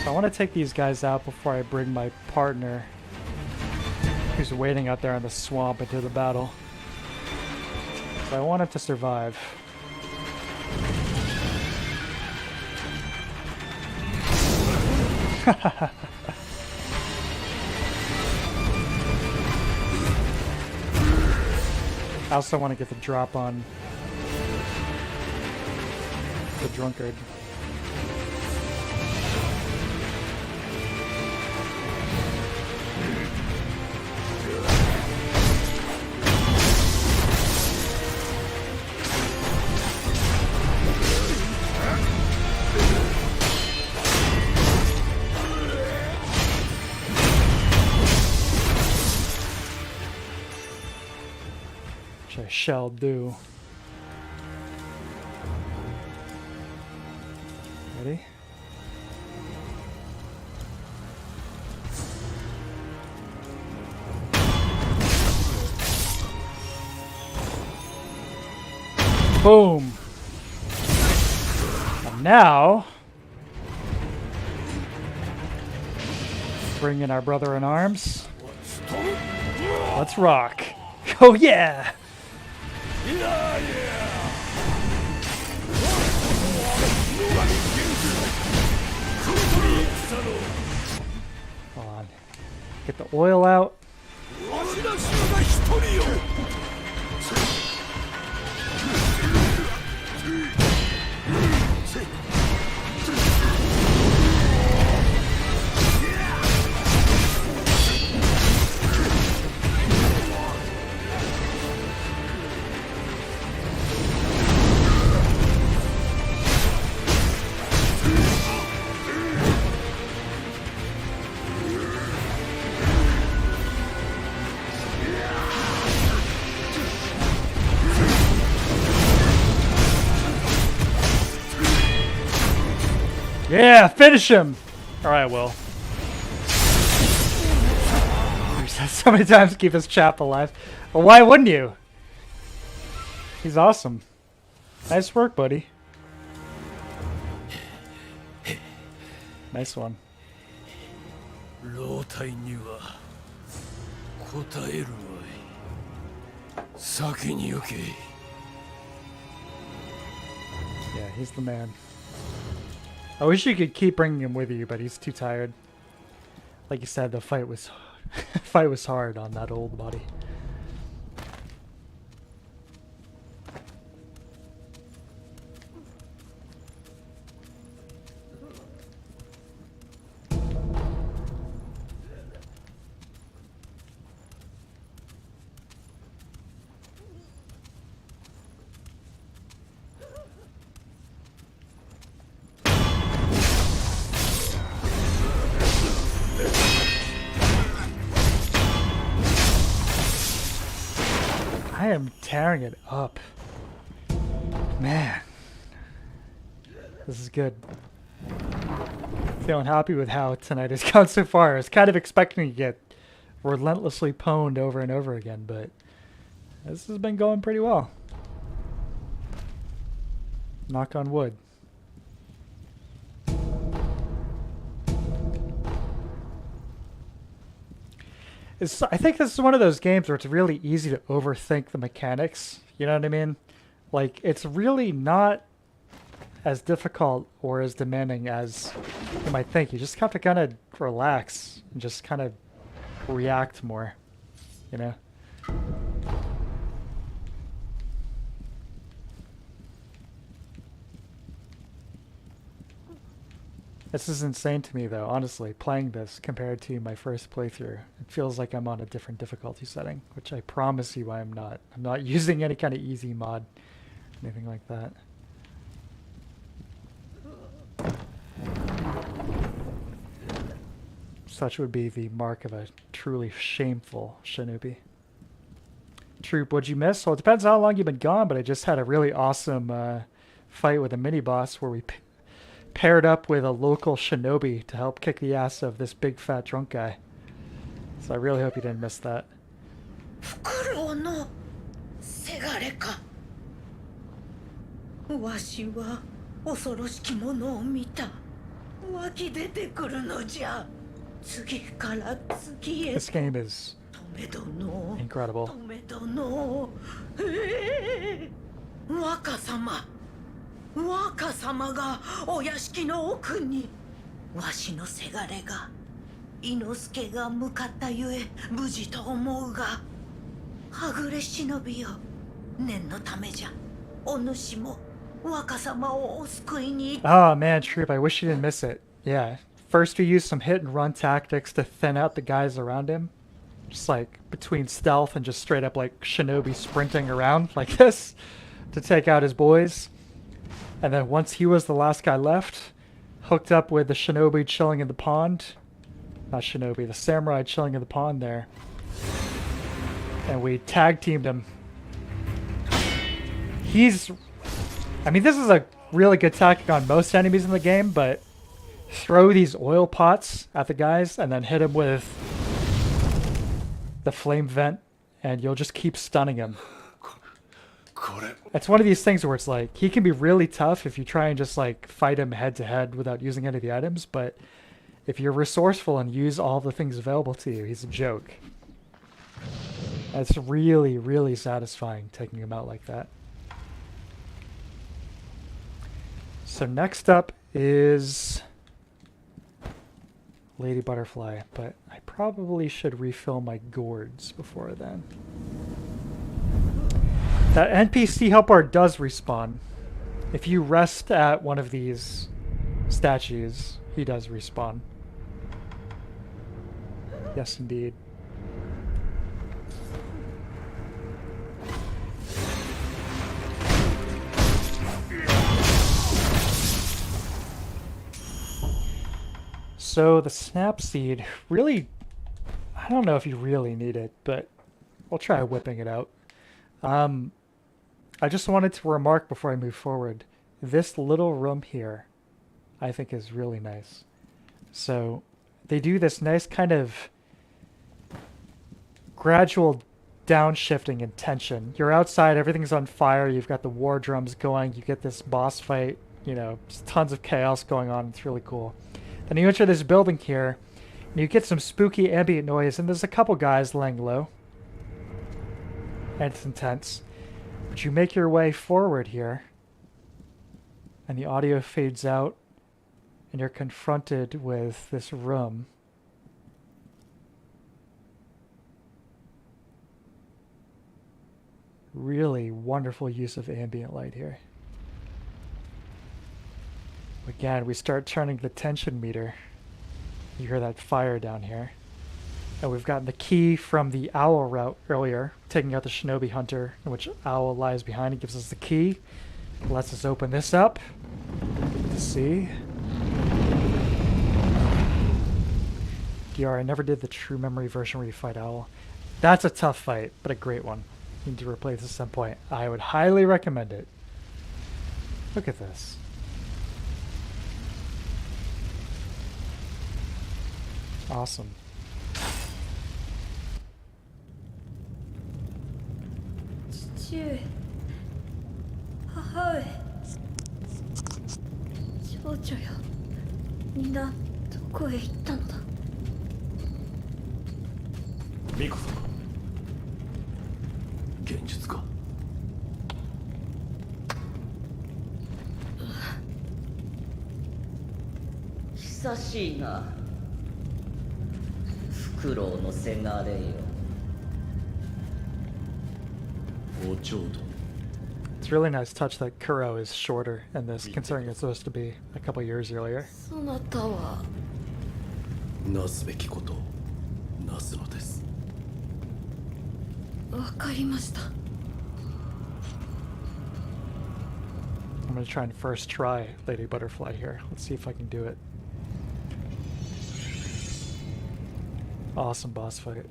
So I want to take these guys out before I bring my partner, who's waiting out there in the swamp, into the battle. So I want him to survive. I also want to get the drop on the Drunkard. Which I shall do. Ready? Boom! And now, bring in our brother in arms. Let's rock. Oh yeah! Hold on. Get the oil out. Yeah, finish him! Alright, Will. We've said so many times to keep his chap alive. Well, why wouldn't you? He's awesome. Nice work, buddy. Nice one. Yeah, he's the man. I wish you could keep bringing him with you, but he's too tired. Like you said, the fight was hard on that old body. I am tearing it up. Man. This is good. Feeling happy with how tonight has gone so far. I was kind of expecting to get relentlessly pwned over and over again, but this has been going pretty well. Knock on wood. I think this is one of those games where it's really easy to overthink the mechanics. You know what I mean? Like, it's really not as difficult or as demanding as you might think. You just have to kind of relax and just kind of react more, you know? This is insane to me, though, honestly, playing this compared to my first playthrough. It feels like I'm on a different difficulty setting, which I promise you I'm not. I'm not using any kind of easy mod, anything like that. Such would be the mark of a truly shameful shinobi. Troop, what'd you miss? Well, it depends how long you've been gone, but I just had a really awesome fight with a mini-boss where we paired up with a local shinobi to help kick the ass of this big fat drunk guy. So I really hope you didn't miss that. This game is incredible. 若様がお屋敷の奥にわしのせがれが伊之助が向かったゆえ無事と思うがはぐれ忍びよ念のためじゃお主も若様をお救いに Oh man, Troop, I wish you didn't miss it. Yeah, first we used some hit and run tactics to thin out the guys around him. Just like between stealth and just straight up like shinobi sprinting around like this to take out his boys. And then once he was the last guy left, hooked up with the shinobi chilling in the pond. Not shinobi, the samurai chilling in the pond there. And we tag teamed him. I mean, this is a really good tactic on most enemies in the game, but throw these oil pots at the guys and then hit them with the flame vent and you'll just keep stunning him. It's one of these things where it's like, he can be really tough if you try and just like fight him head to head without using any of the items, but if you're resourceful and use all the things available to you, he's a joke. It's really, really satisfying taking him out like that. So next up is Lady Butterfly, but I probably should refill my gourds before then. That NPC helper does respawn. If you rest at one of these statues, he does respawn. Yes, indeed. So the snap seed, really, I don't know if you really need it, but we'll try whipping it out. I just wanted to remark before I move forward, this little room here, I think is really nice. So they do this nice kind of gradual downshifting in tension. You're outside, everything's on fire, you've got the war drums going, you get this boss fight, you know, just tons of chaos going on, it's really cool. Then you enter this building here, and you get some spooky ambient noise, and there's a couple guys laying low. And it's intense. But you make your way forward here, and the audio fades out, and you're confronted with this room. Really wonderful use of ambient light here. Again, we start turning the tension meter. You hear that fire down here. And we've gotten the key from the owl route earlier, taking out the Shinobi Hunter, in which owl lies behind. It gives us the key. Lets us open this up to see. DR, I never did the true memory version where you fight owl. That's a tough fight, but a great one. You need to replay this at some point. I would highly recommend it. Look at this. Awesome. Miko-sama. 現実か。久しいな。フクロウのせがれよ。おちょうど It's a really nice touch that Kuro is shorter in this, considering it's supposed to be a couple years earlier. そなたはなすべきことをなすのです。わかりました。 I'm gonna try and first try Lady Butterfly here. Let's see if I can do it. Awesome boss fight.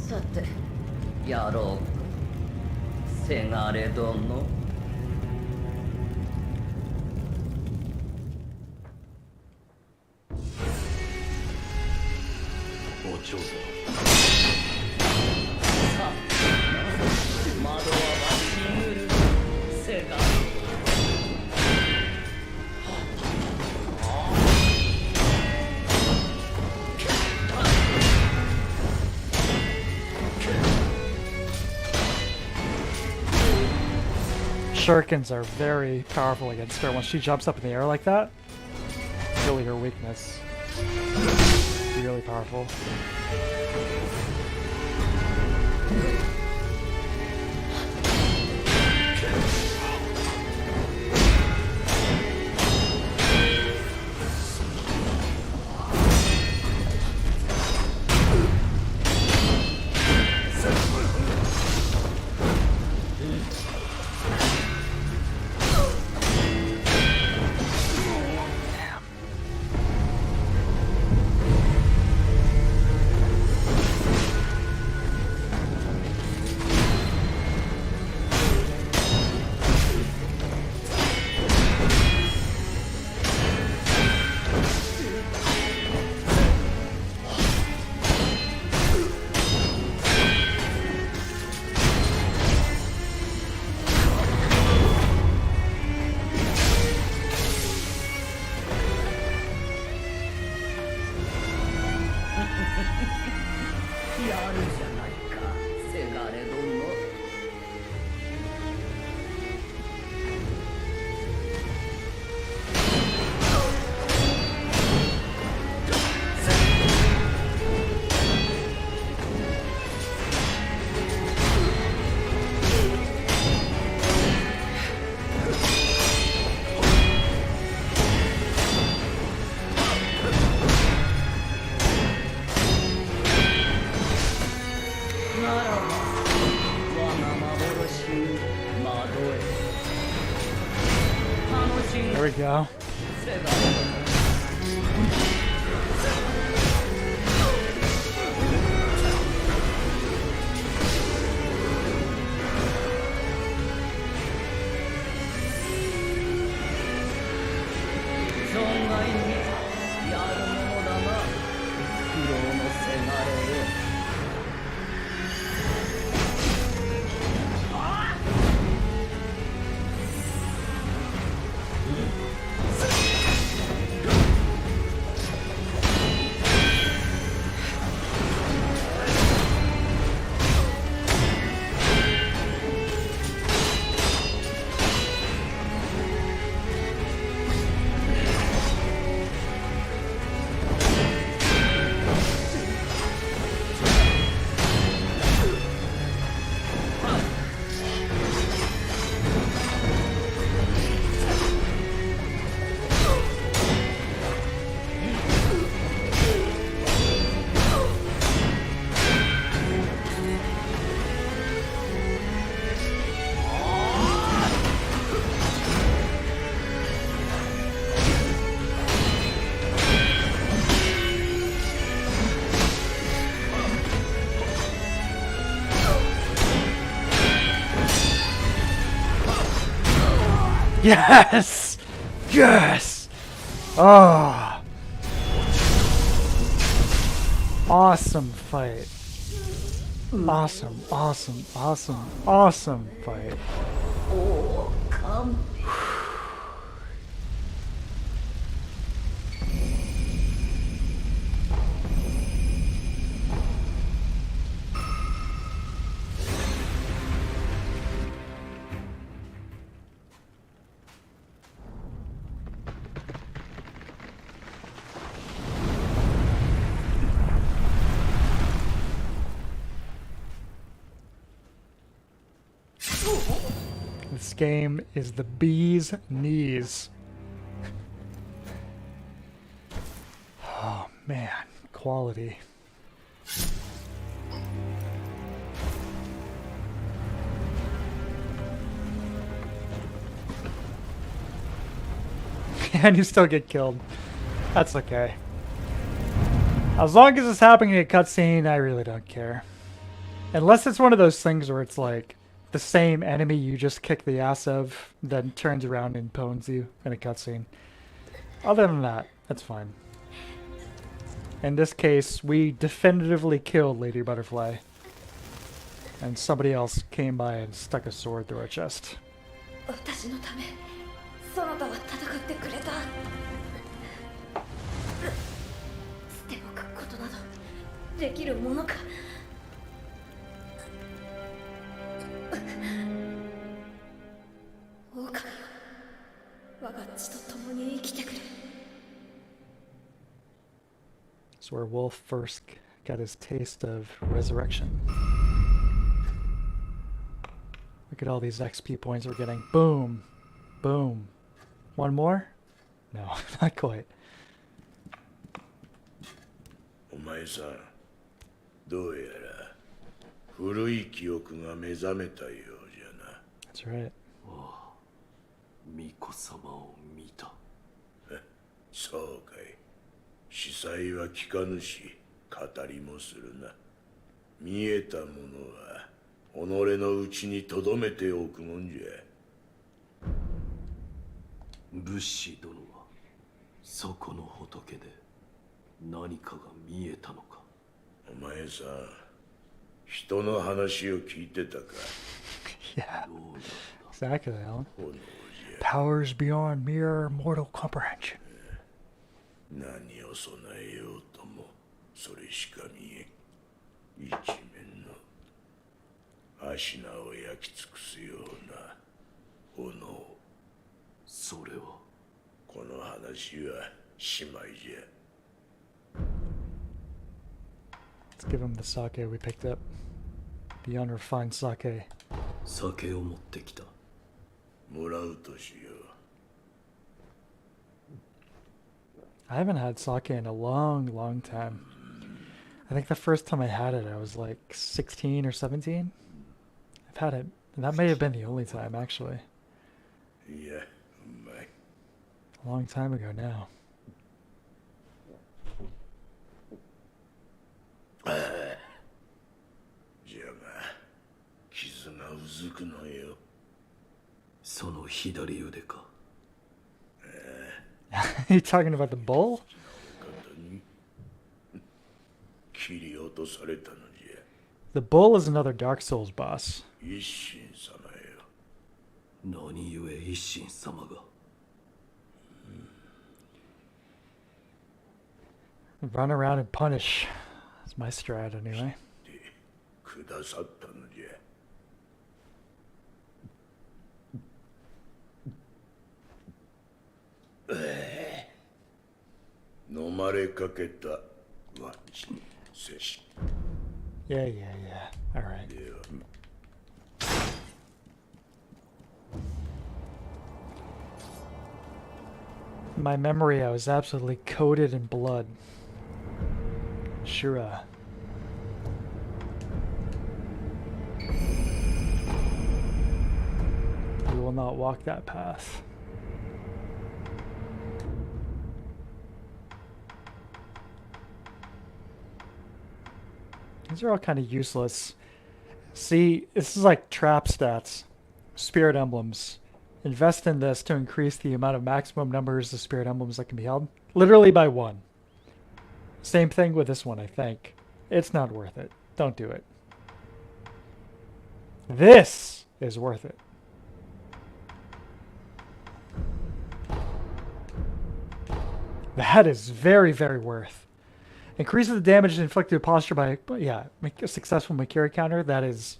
さて、やろう。せがれ殿。お嬢様。さあ、窓はわしぐる。せがれ。 Shurikens are very powerful against her. When she jumps up in the air like that, really her weakness. Really powerful. There we go. Yes! Yes! Oh! Awesome fight. Awesome, awesome, awesome, awesome fight. Oh, come. This game is the bee's knees. Oh man, quality. And you still get killed. That's okay. As long as it's happening in a cutscene, I really don't care. Unless it's one of those things where it's like the same enemy you just kick the ass of, then turns around and pwns you in a cutscene. Other than that, that's fine. In this case, we definitively killed Lady Butterfly. And somebody else came by and stuck a sword through our chest. 私のためそなたは戦ってくれた。捨ておくことなどできるものか。狼よ、我が血と共に生きてくれ。It's where Wolf first got his taste of resurrection. Look at all these XP points we're getting. Boom. Boom. One more? No, not quite. お前さん、どうやら古い記憶が目覚めたようじゃな。That's right. ああ、巫女様を見た。そうかい。司祭は聞かぬし、語りもするな。見えたものは己のうちに留めておくもんじゃ。武士殿はそこの仏で何かが見えたのか。お前さ、人の話を聞いてたか。Yeah, どうなんだ。 exactly, Alan. 炎じゃ。 Powers beyond mere mortal comprehension. 何を備えようともそれしか見えん。一面の足名を焼き尽くすような炎。それはこの話はしまいじゃ。 Let's give him the sake we picked up. The unrefined sake. 酒を持ってきた。もらうとしよう。 I haven't had sake in a long, long time. I think the first time I had it, I was like 16 or 17. I've had it, and that may have been the only time, actually. いや、うまい。 A long time ago now. じゃが、傷がうずくのよ。その左腕か。You talking about the bull? 方に切り落とされたのじゃ。 The bull is another Dark Souls boss. 一心様よ。何故一神様が。Run around and punish. That's my strat anyway. で、くださったのじゃ。飲まれかけたわちに接し。 Yeah, yeah, yeah. Alright. では。 In my memory, I was absolutely coated in blood. Shura. We will not walk that path. These are all kind of useless. See, this is like trap stats. Spirit emblems. Invest in this to increase the amount of maximum numbers of spirit emblems that can be held. Literally by 1. Same thing with this one, I think. It's not worth it. Don't do it. This is worth it. That is very, very worth. Increases the damage inflicted posture by, yeah, make a successful Makiri counter. That is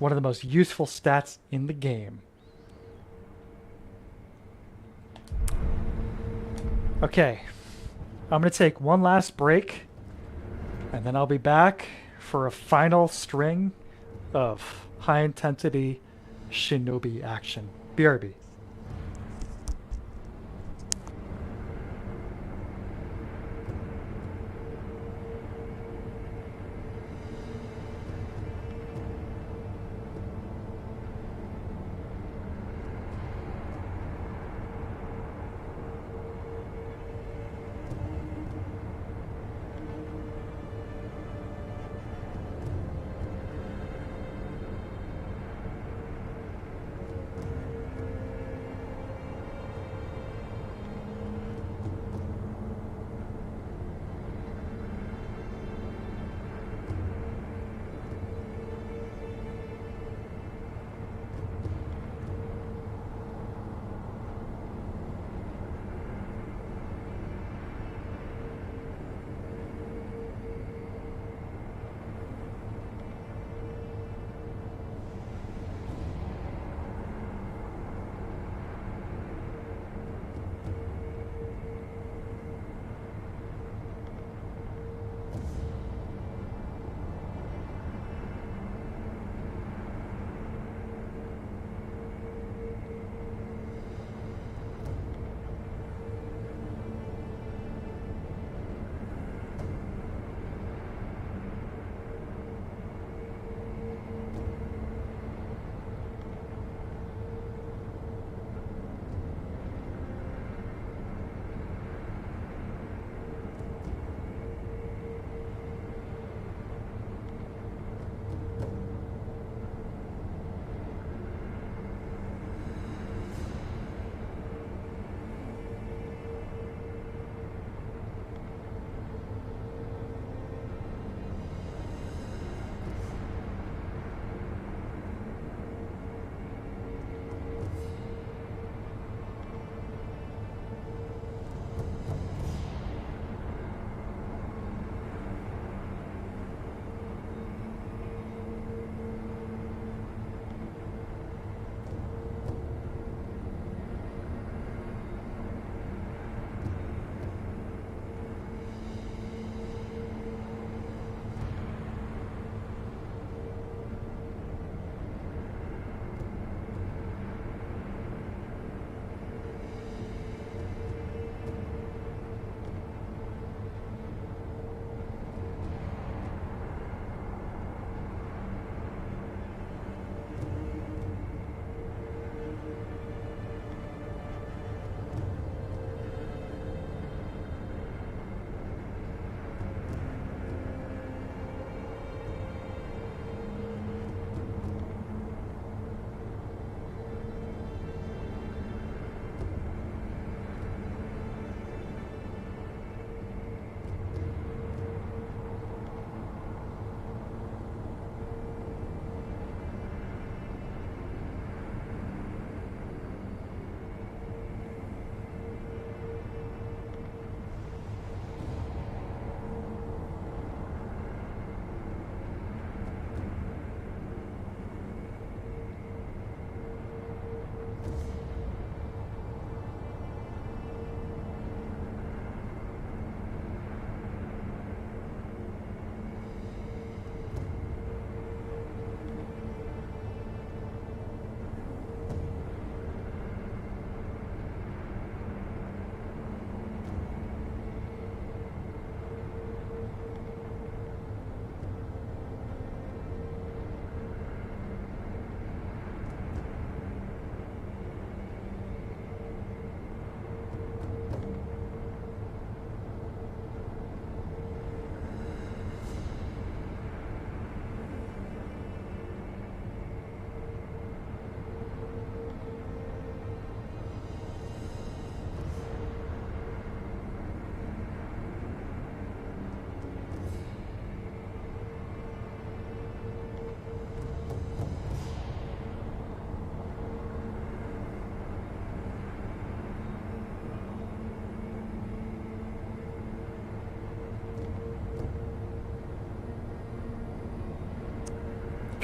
one of the most useful stats in the game. Okay, I'm going to take one last break, and then I'll be back for a final string of high-intensity shinobi action. BRB.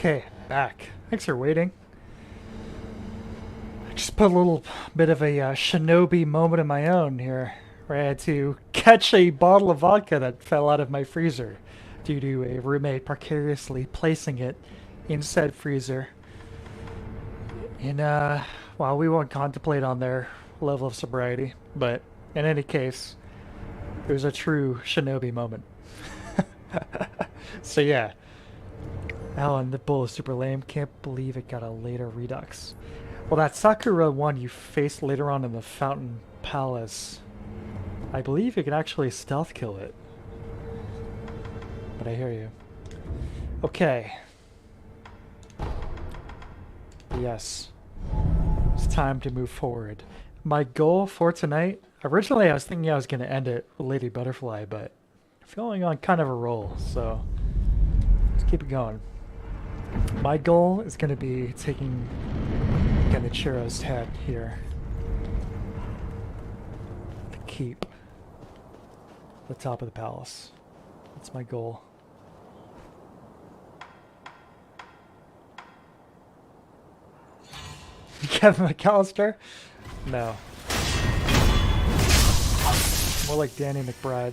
Okay, back. Thanks for waiting. I just put a little bit of a shinobi moment of my own here, where I had to catch a bottle of vodka that fell out of my freezer due to a roommate precariously placing it in said freezer. And, well, we won't contemplate on their level of sobriety, but in any case, it was a true shinobi moment. So yeah. Oh, and the bull is super lame. Can't believe it got a later redux. Well, that Sakura one you faced later on in the Fountain Palace, I believe you can actually stealth kill it. But I hear you. Okay. Yes. It's time to move forward. My goal for tonight, originally I was thinking I was going to end it with Lady Butterfly, but I'm feeling on kind of a roll, so let's keep it going. My goal is going to be taking Genichiro's head here. The keep. The top of the palace. That's my goal. Kevin McAllister? No. More like Danny McBride.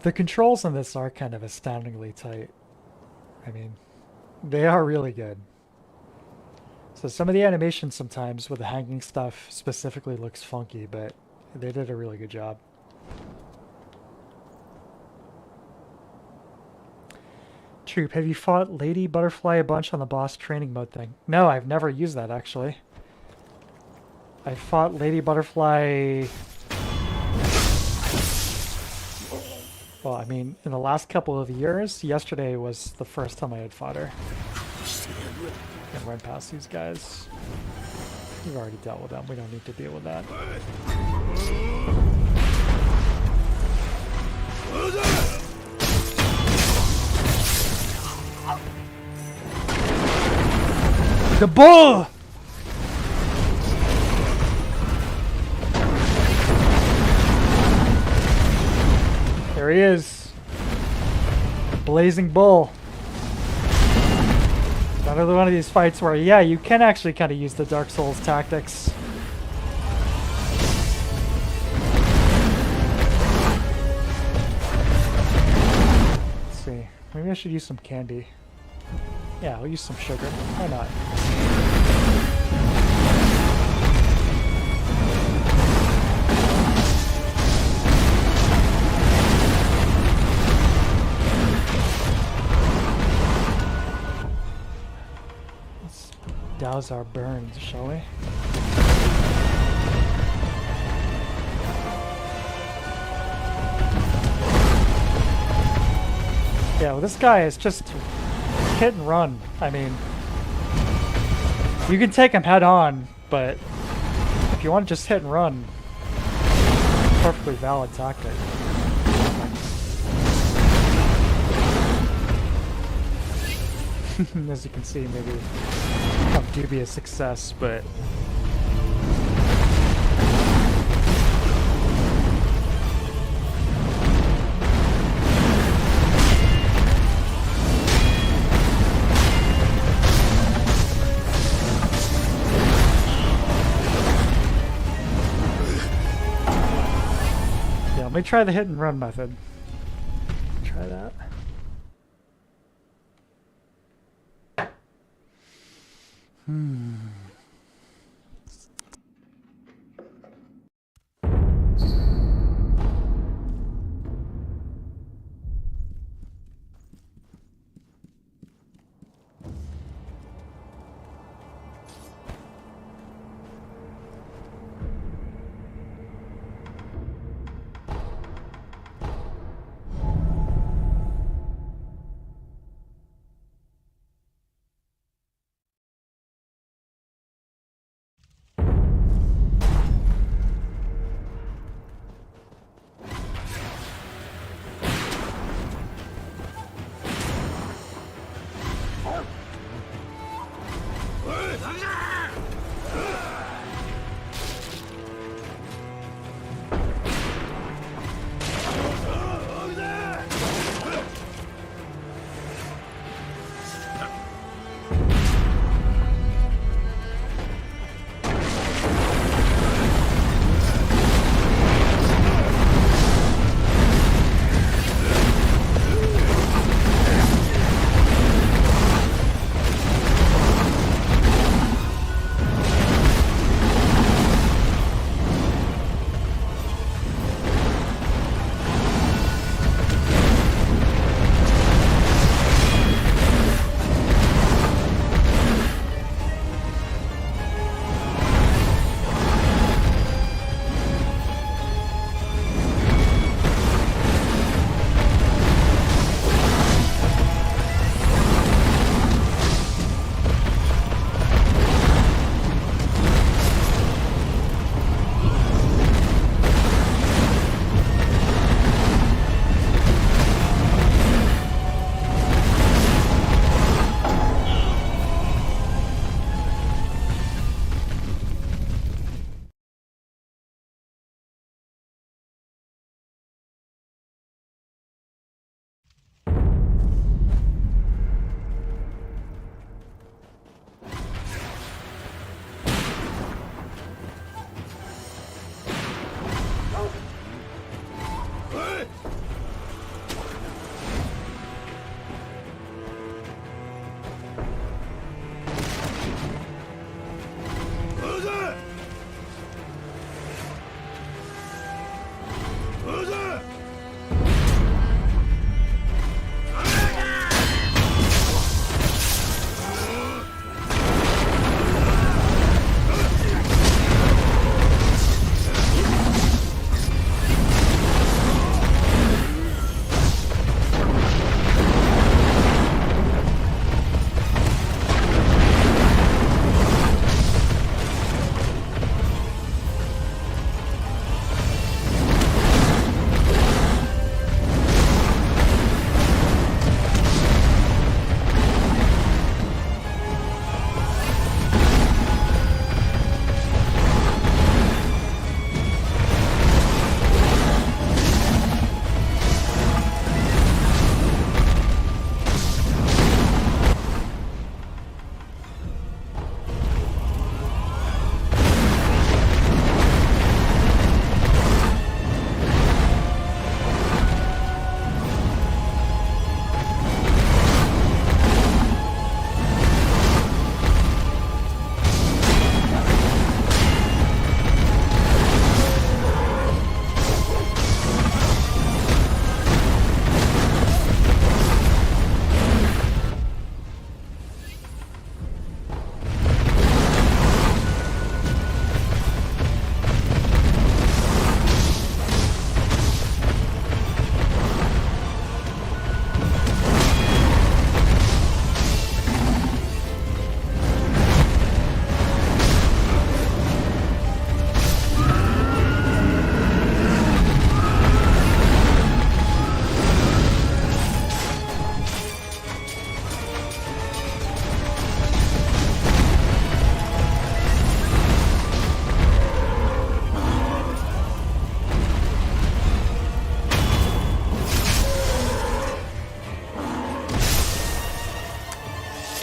The controls on this are kind of astoundingly tight. I mean, they are really good. So some of the animations sometimes with the hanging stuff specifically looks funky, but they did a really good job. Troop, have you fought Lady Butterfly a bunch on the boss training mode thing? No, I've never used that actually. I fought Lady Butterfly... Well, I mean, in the last couple of years, yesterday was the first time I had fought her. And run past these guys. We've already dealt with them. We don't need to deal with that. The bull! There he is. Blazing Bull. Another one of these fights where, yeah, you can actually kind of use the Dark Souls tactics. Let's see. Maybe I should use some candy. Yeah, I'll use some sugar. Why not? Douse our burns, shall we? Yeah, well, this guy is just hit and run. I mean, you can take him head on, but if you want to just hit and run, perfectly valid tactic. As you can see, maybe of dubious success, but yeah, let me try the hit and run method. Try that.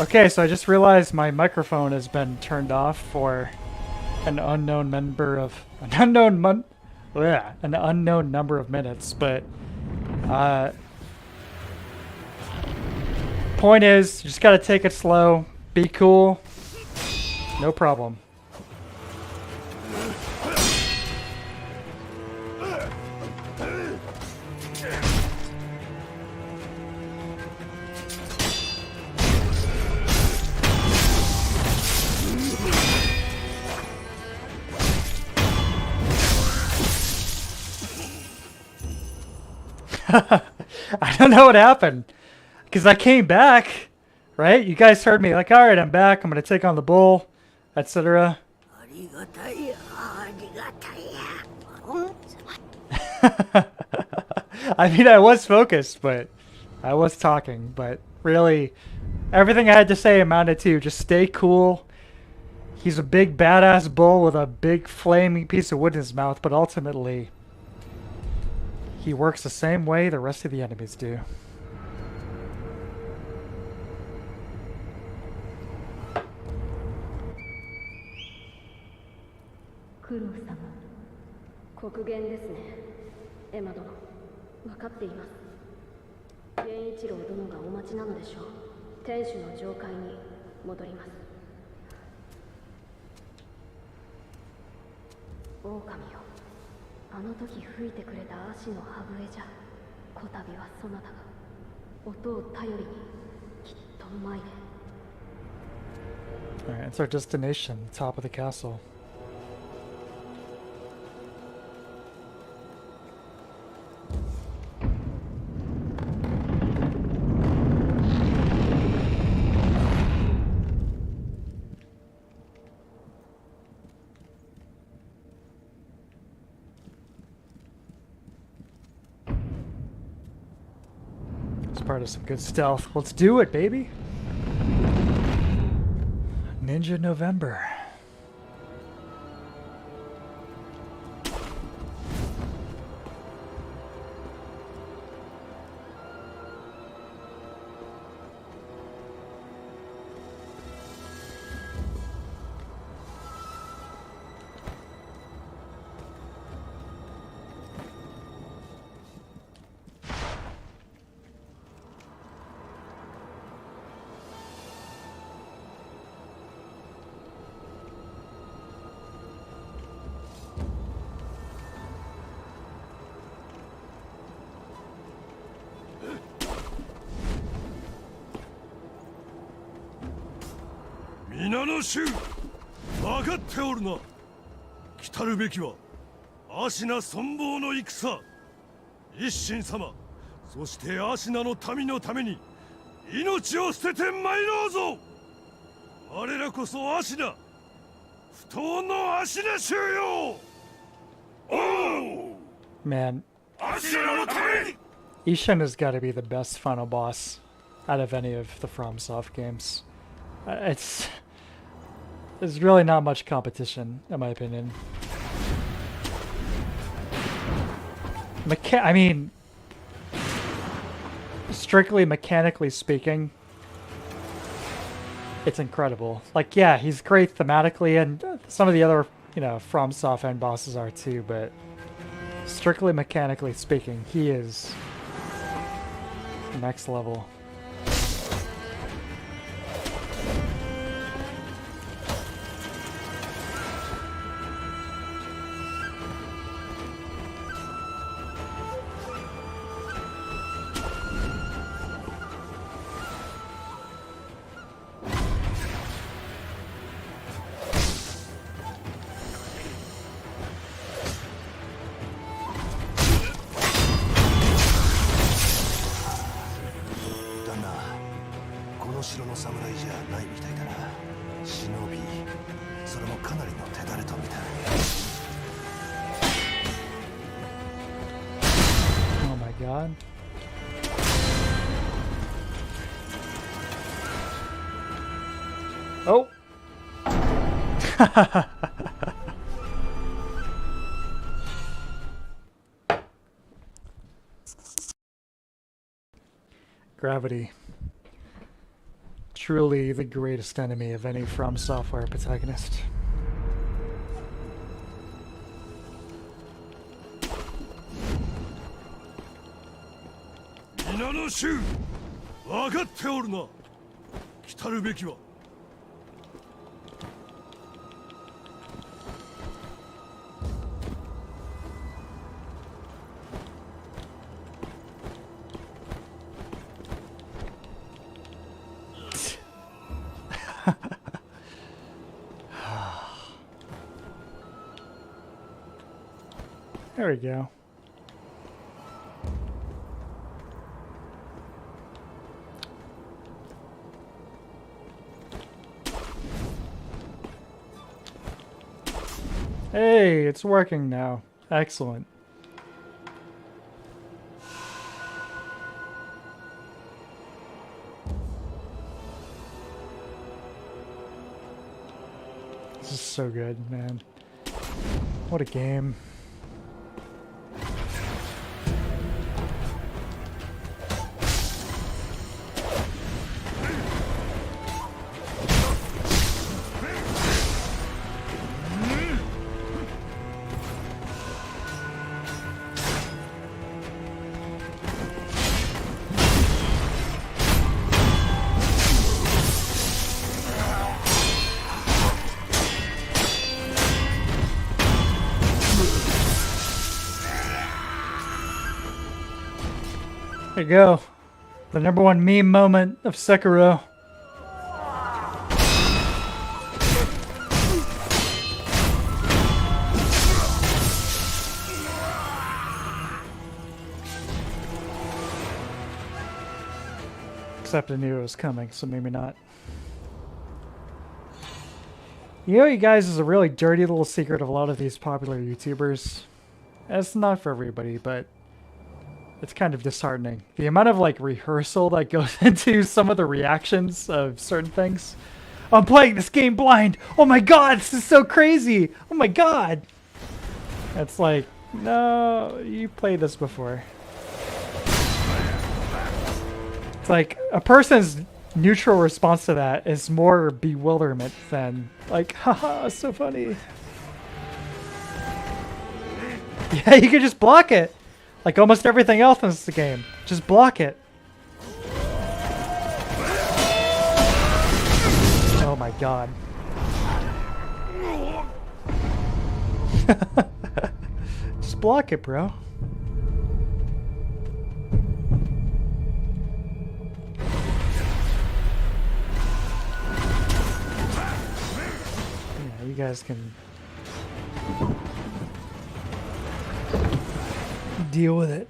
Okay, so I just realized my microphone has been turned off for an unknown number of an unknown number of minutes, but point is, you just gotta take it slow, be cool, no problem. I don't know what happened, because I came back, right? You guys heard me like, all right, I'm back. I'm going to take on the bull, etc. I mean, I was focused, but I was talking, but really, everything I had to say amounted to just stay cool. He's a big badass bull with a big flaming piece of wood in his mouth, but ultimately, he works the same way the rest of the enemies do. Alright, it's our destination, top of the castle. Part of some good stealth. Let's do it, baby. Ninja November.皆の衆、分かっておるな。来たるべきはアシナ存亡の戦。一心様、そしてアシナの民のために命を捨てて参ろうぞ。我らこそアシナ、不当のアシナ衆よ。Man, アシナのために。Ishin has got to be the best final boss out of any of the FromSoft games. There's really not much competition, in my opinion. I mean, strictly mechanically speaking, it's incredible. Like, yeah, he's great thematically, and some of the other, you know, FromSoft end bosses are too, but strictly mechanically speaking, he is next level. Oh my god. Oh! Gravity. truly the greatest enemy of any FromSoftware protagonist. There we go. Hey, it's working now. Excellent. This is so good, man. What a game. There you go. The #1 meme moment of Sekiro. Except I knew it was coming, so maybe not. You know, you guys, is a really dirty little secret of a lot of these popular YouTubers. It's not for everybody, but it's kind of disheartening. The amount of like rehearsal that goes into some of the reactions of certain things. I'm playing this game blind. Oh my god, this is so crazy. Oh my god. It's like, no, you played this before. It's like a person's neutral response to that is more bewilderment than like, haha, so funny. Yeah, you can just block it. Like almost everything else in this game. Just block it. Oh my god. Just block it, bro. Yeah, you guys can deal with it.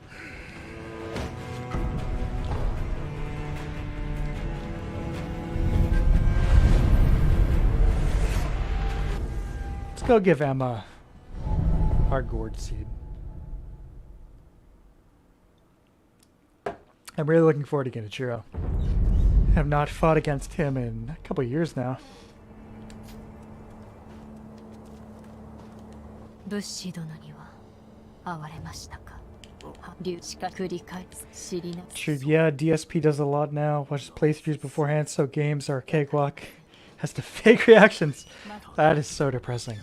Let's go give Emma our gourd seed. I'm really looking forward to Genichiro. I have not fought against him in a couple of years now. True, yeah, DSP does a lot now. Watches playthroughs beforehand, so games are a cakewalk. Has to fake reactions. That is so depressing.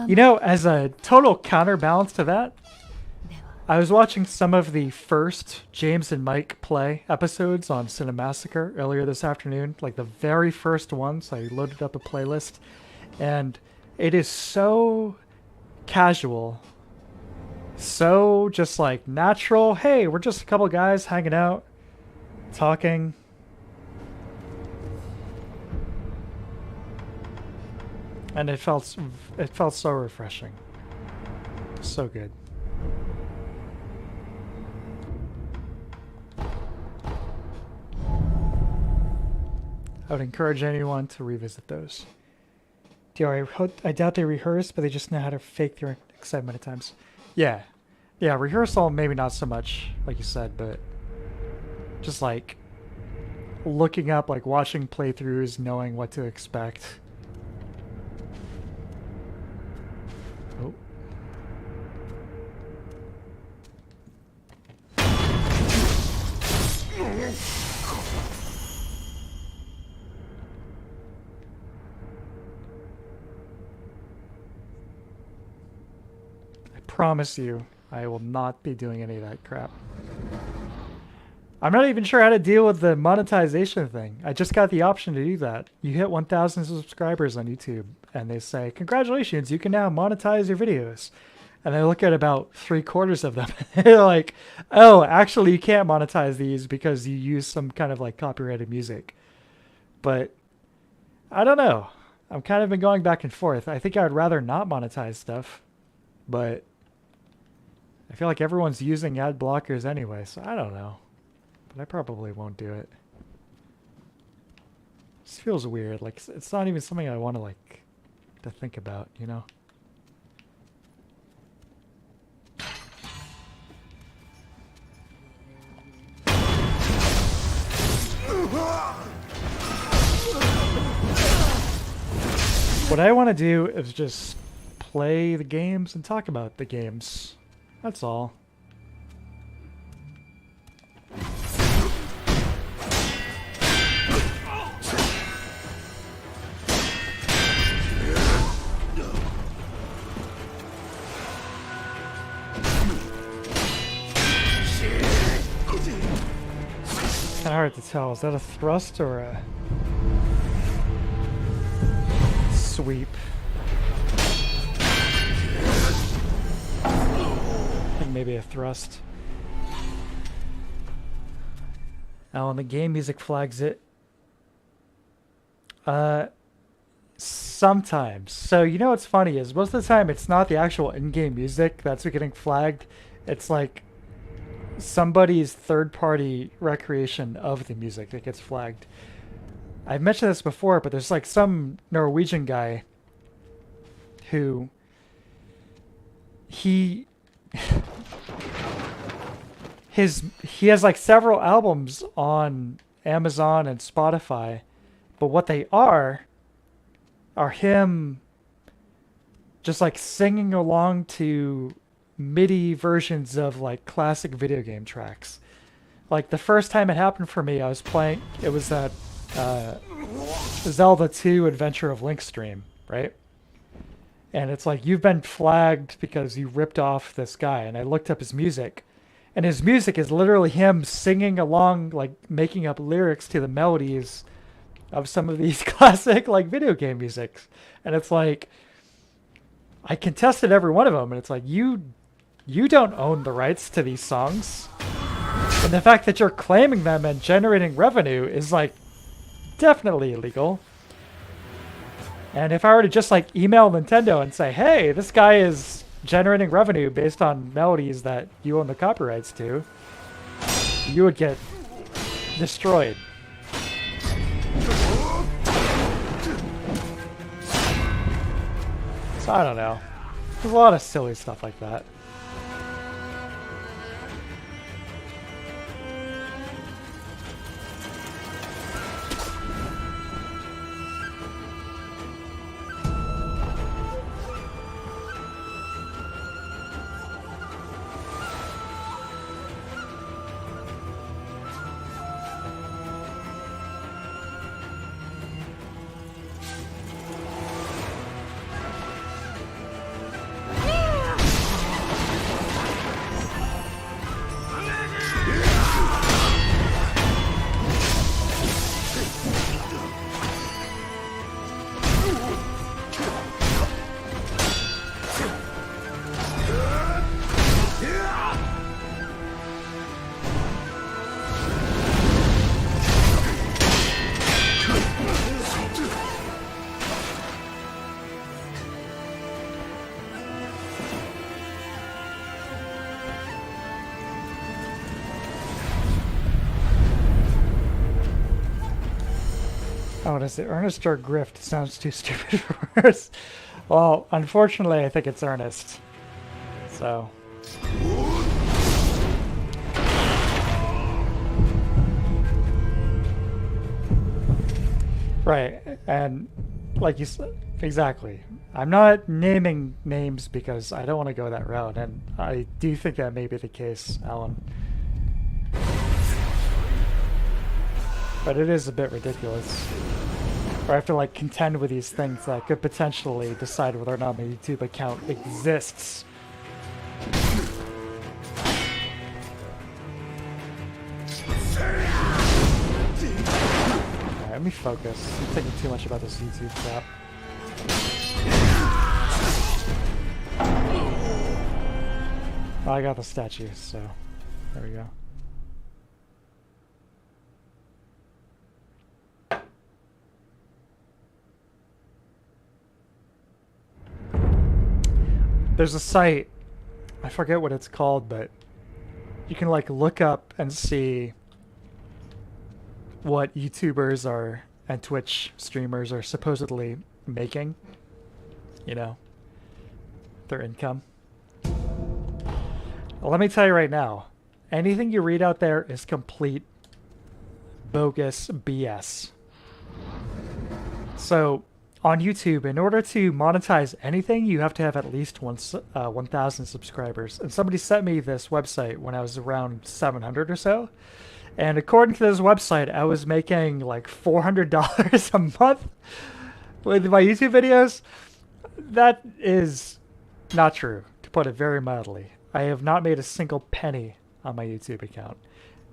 You know, as a total counterbalance to that, I was watching some of the first James and Mike play episodes on Cinemassacre earlier this afternoon, like the very first ones. I loaded up a playlist, and it is so casual, so just like natural. Hey, we're just a couple guys hanging out, talking. And it felt so refreshing. So good. I would encourage anyone to revisit those. I doubt they rehearse, but they just know how to fake their excitement at times. Yeah. Yeah, rehearsal maybe not so much, like you said, but just like looking up, like watching playthroughs, knowing what to expect. Oh. promise you, I will not be doing any of that crap. I'm not even sure how to deal with the monetization thing. I just got the option to do that. You hit 1,000 subscribers on YouTube, and they say, congratulations, you can now monetize your videos. And I look at about 3/4 of them. They're like, oh, actually you can't monetize these because you use some kind of like copyrighted music. But I don't know. I've kind of been going back and forth. I think I would rather not monetize stuff, but I feel like everyone's using ad blockers anyway, so I don't know. But I probably won't do it. This feels weird. Like, it's not even something I want to like to think about, you know? What I want to do is just play the games and talk about the games. That's all. Kind of hard to tell. Is that a thrust or a sweep? I think maybe a thrust. Oh, and the game music flags it. Sometimes. So you know what's funny is most of the time it's not the actual in-game music that's getting flagged. It's like somebody's third-party recreation of the music that gets flagged. I've mentioned this before, but there's like some Norwegian guy who he has like several albums on Amazon and Spotify, but what they are him just like singing along to MIDI versions of like classic video game tracks. Like the first time it happened for me, I was playing, it was that Zelda 2 Adventure of Link stream, right? And it's like, you've been flagged because you ripped off this guy. And I looked up his music, and his music is literally him singing along, like making up lyrics to the melodies of some of these classic like video game musics. And it's like, I contested every one of them, and it's like, you don't own the rights to these songs. And the fact that you're claiming them and generating revenue is like definitely illegal. And if I were to just like email Nintendo and say, hey, this guy is generating revenue based on melodies that you own the copyrights to, you would get destroyed. So I don't know. There's a lot of silly stuff like that. Oh, does it Ernest or Grift? Sounds too stupid for words. Well, unfortunately, I think it's Ernest. So. Right, and like you said, exactly. I'm not naming names because I don't want to go that route, and I do think that may be the case, Alan. But it is a bit ridiculous. Or I have to like contend with these things that could potentially decide whether or not my YouTube account exists. Alright, let me focus. I'm thinking too much about this YouTube crap. Oh, I got the statue, so there we go. There's a site, I forget what it's called, but you can like look up and see what YouTubers are and Twitch streamers are supposedly making, you know, their income. Well, let me tell you right now, anything you read out there is complete bogus BS. So on YouTube, in order to monetize anything, you have to have at least 1,000 subscribers. And somebody sent me this website when I was around 700 or so. And according to this website, I was making like $400 a month with my YouTube videos. That is not true, to put it very mildly. I have not made a single penny on my YouTube account.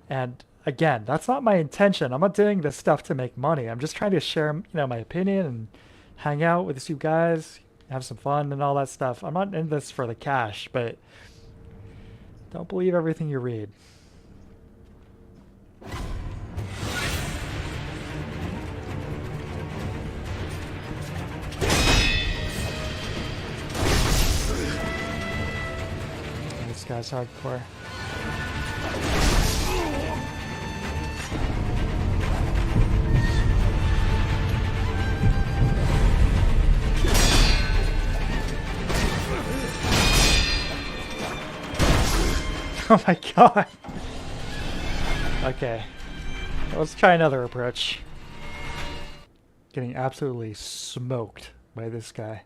And again, that's not my intention. I'm not doing this stuff to make money. I'm just trying to share, you know, my opinion and hang out with you guys, have some fun and all that stuff. I'm not in this for the cash, but don't believe everything you read. This guy's hardcore. Oh my god. Okay. Let's try another approach. Getting absolutely smoked by this guy.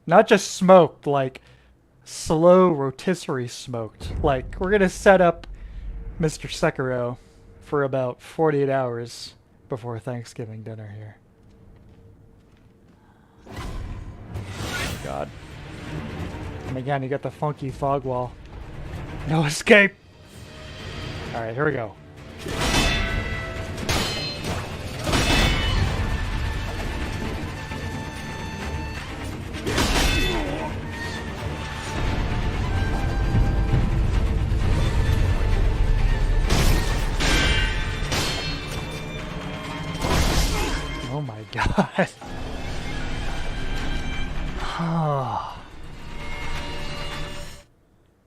Not just smoked, like slow rotisserie smoked. Like, we're gonna set up Mr. Sekiro for about 48 hours before Thanksgiving dinner here. Oh god. And again, you got the funky fog wall. No escape! Alright, here we go. Oh my god.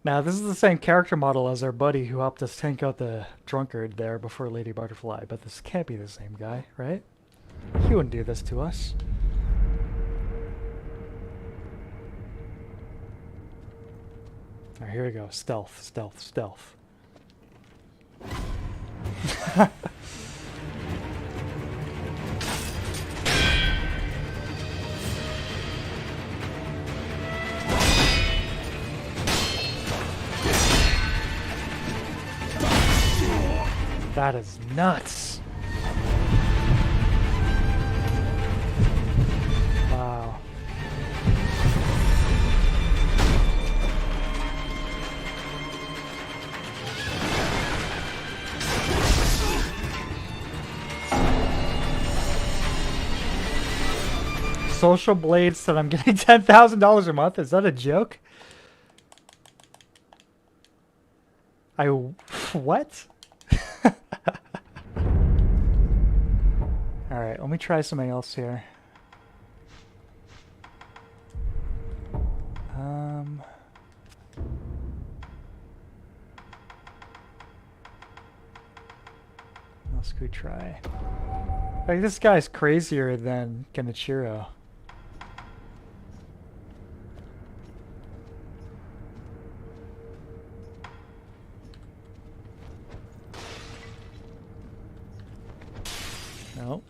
Now, this is the same character model as our buddy who helped us tank out the Drunkard there before Lady Butterfly, but this can't be the same guy, right? He wouldn't do this to us. Alright, here we go. Stealth, stealth, stealth. That is nuts. Wow. Social Blade said I'm getting $10,000 a month. Is that a joke? What? Alright, let me try something else here. What else could we try? Like, this guy's crazier than Genichiro. Nope.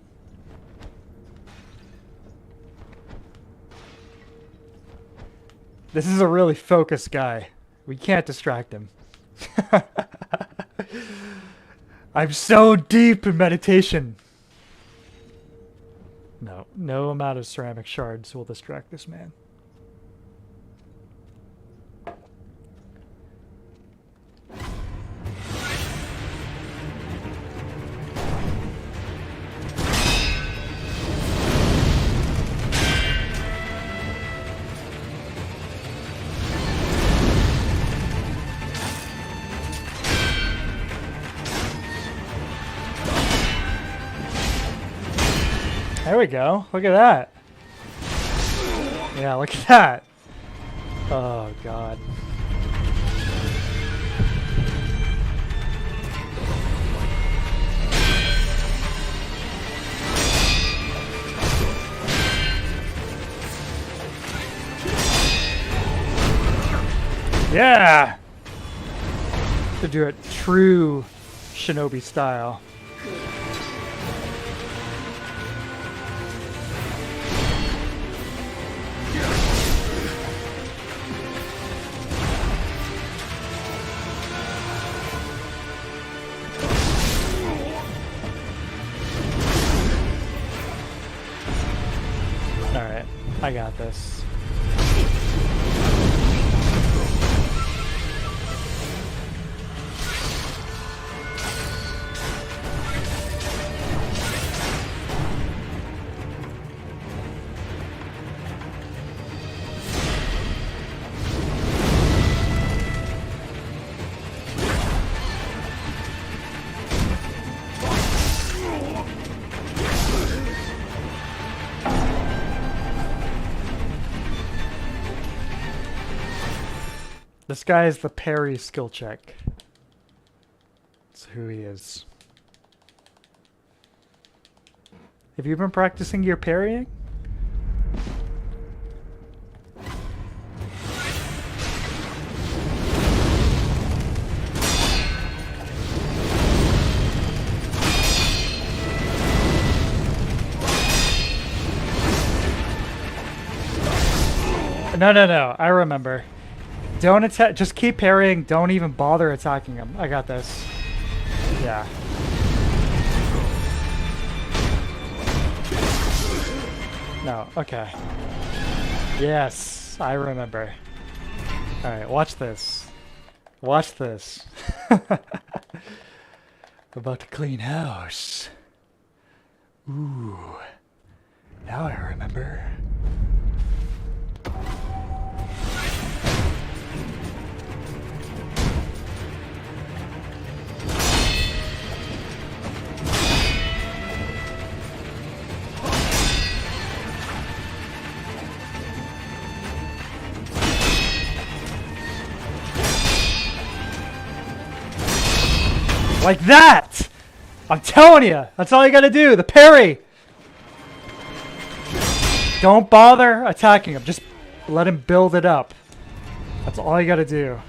This is a really focused guy. We can't distract him. I'm so deep in meditation. No amount of ceramic shards will distract this man. we go. Look at that. Yeah, look at that. Oh, God. Yeah! To do it true Shinobi style. Alright, I got this. This guy is the parry skill check. That's who he is. Have you been practicing your parrying? No. I remember. Don't attack. Just keep parrying. Don't even bother attacking him. I got this. Yeah. No. Okay. Yes, I remember. All right. Watch this. Watch this. About to clean house. Ooh. Now I remember. Like that! I'm telling you, that's all you gotta do, the parry! Don't bother attacking him, just let him build it up. That's all you gotta do.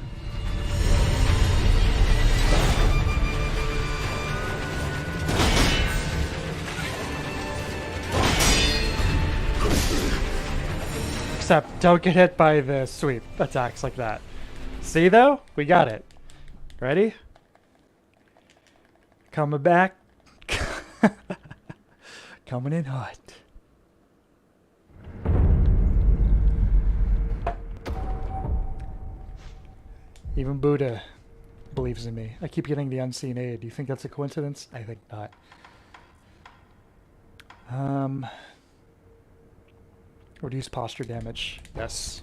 Except, don't get hit by the sweep attacks like that. See though? We got it. Ready? Coming back. Coming in hot. Even Buddha believes in me. I keep getting the unseen aid. Do you think that's a coincidence? I think not. Reduce posture damage. Yes.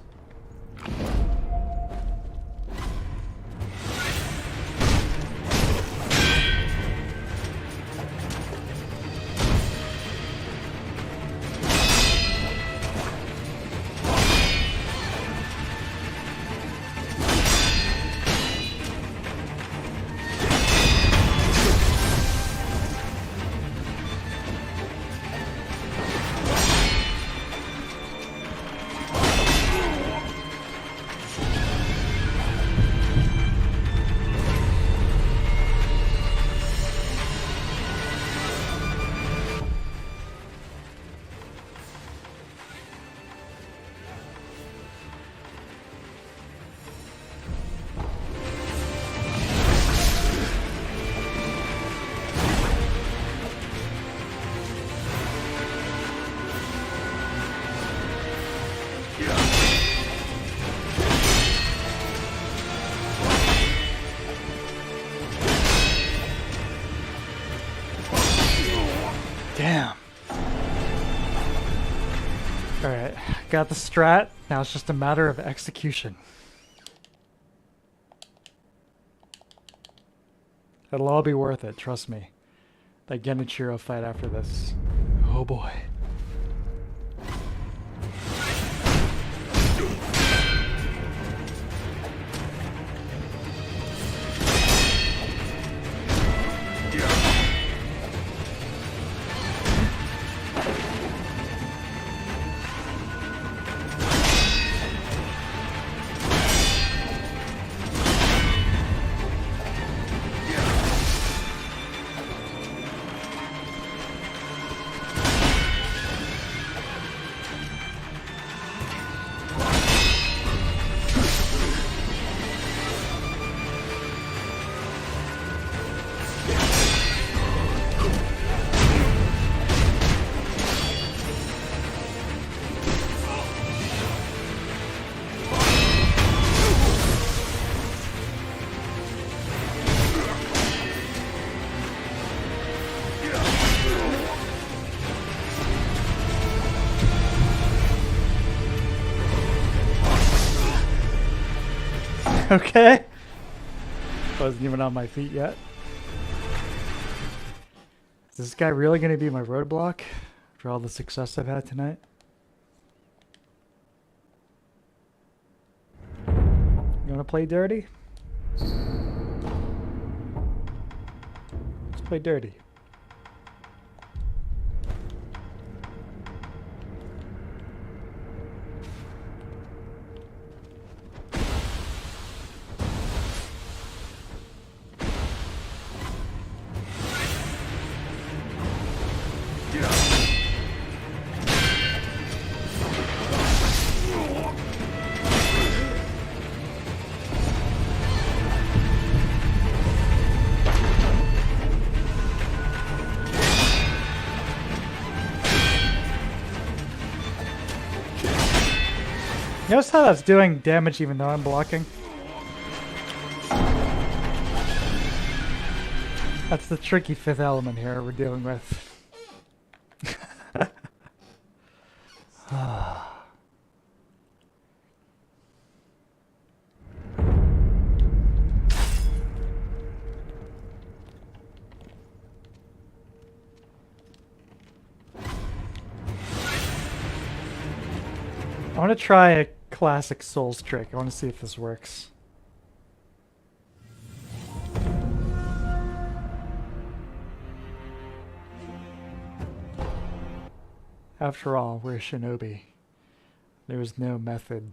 Damn. Alright, got the strat. Now it's just a matter of execution. It'll all be worth it, trust me. That Genichiro fight after this. Oh boy. Okay. Wasn't even on my feet yet. Is this guy really going to be my roadblock after all the success I've had tonight? You want to play dirty? Let's play dirty. Notice how that's doing damage even though I'm blocking? That's the tricky fifth element here we're dealing with. I want to try a classic Souls trick. I want to see if this works. After all, we're a shinobi. There is no method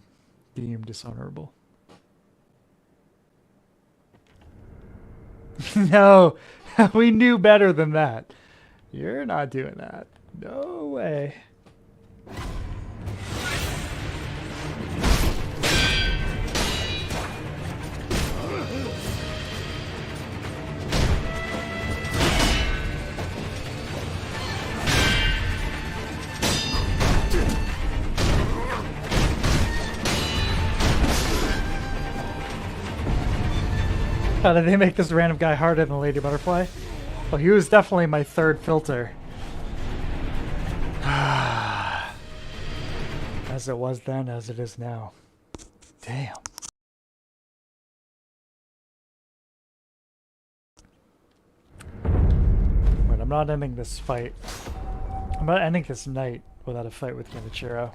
deemed dishonorable. No, we knew better than that. You're not doing that. No way. How did they make this random guy harder than Lady Butterfly? Well, he was definitely my third filter. As it was then, as it is now. Damn. Wait, I'm not ending this fight. I'm not ending this night without a fight with Genichiro.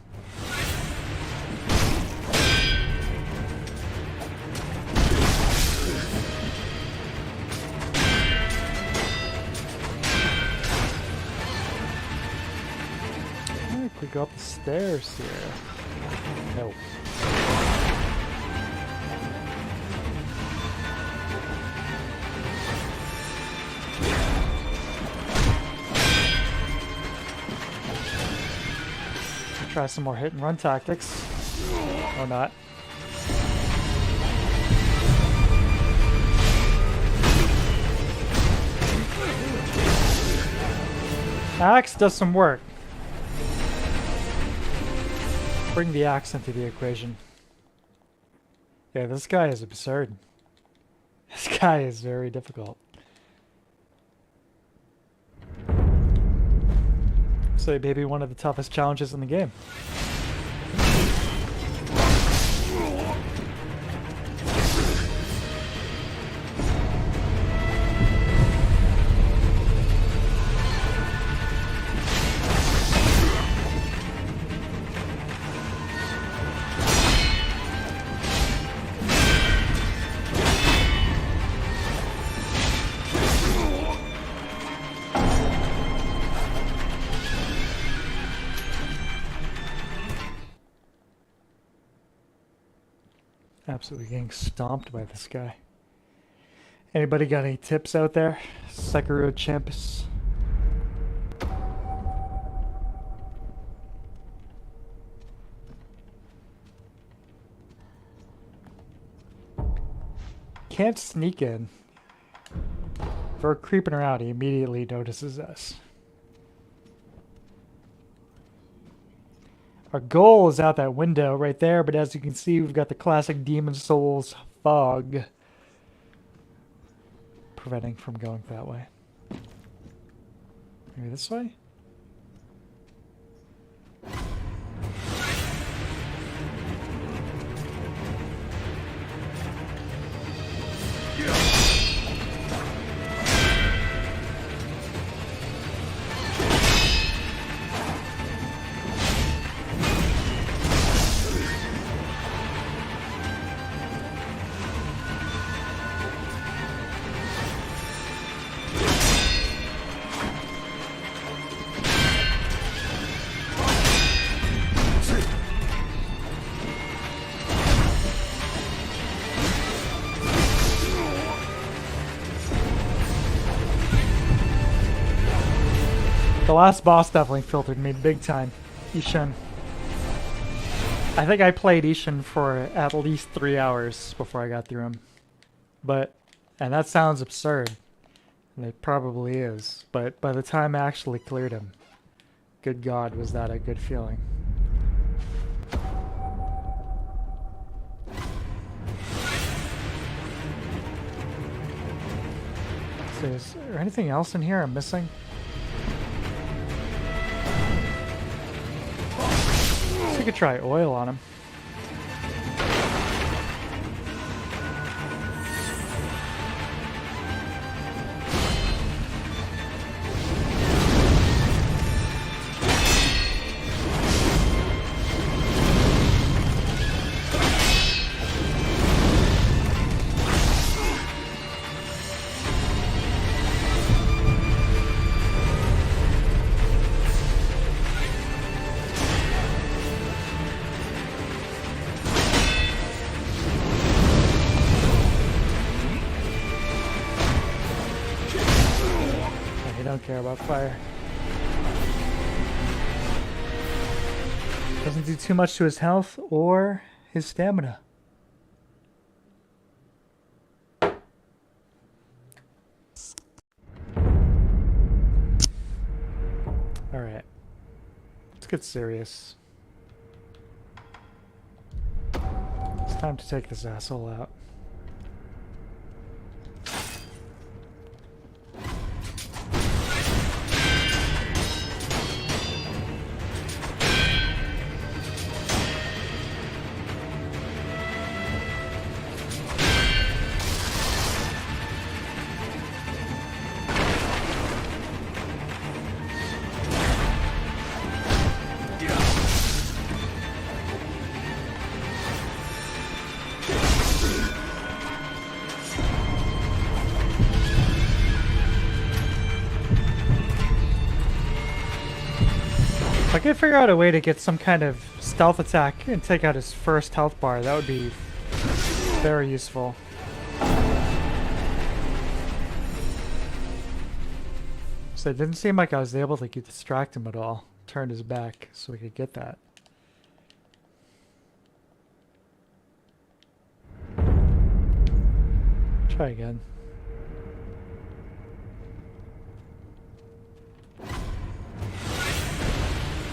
We go up the stairs here. Nope. Try some more hit and run tactics. Or not. Axe does some work. Bring the axe into the equation. Yeah, this guy is absurd. This guy is very difficult. So maybe one of the toughest challenges in the game. Absolutely getting stomped by this guy. Anybody got any tips out there? Sekiro champs? Can't sneak in. If we're creeping around, he immediately notices us. Our goal is out that window right there, but as you can see, we've got the classic Demon Souls fog preventing from going that way. Maybe this way? last boss definitely filtered me big time. Ishin. I think I played Ishin for at least 3 hours before I got through him. And that sounds absurd. And it probably is. But by the time I actually cleared him, good God, was that a good feeling. So is there anything else in here I'm missing? So you could try oil on him. Care about fire. Doesn't do too much to his health or his stamina. Alright. Let's get serious. It's time to take this asshole out. If I could figure out a way to get some kind of stealth attack and take out his first health bar, that would be very useful. So it didn't seem like I was able to distract him at all. Turned his back so we could get that. Try again.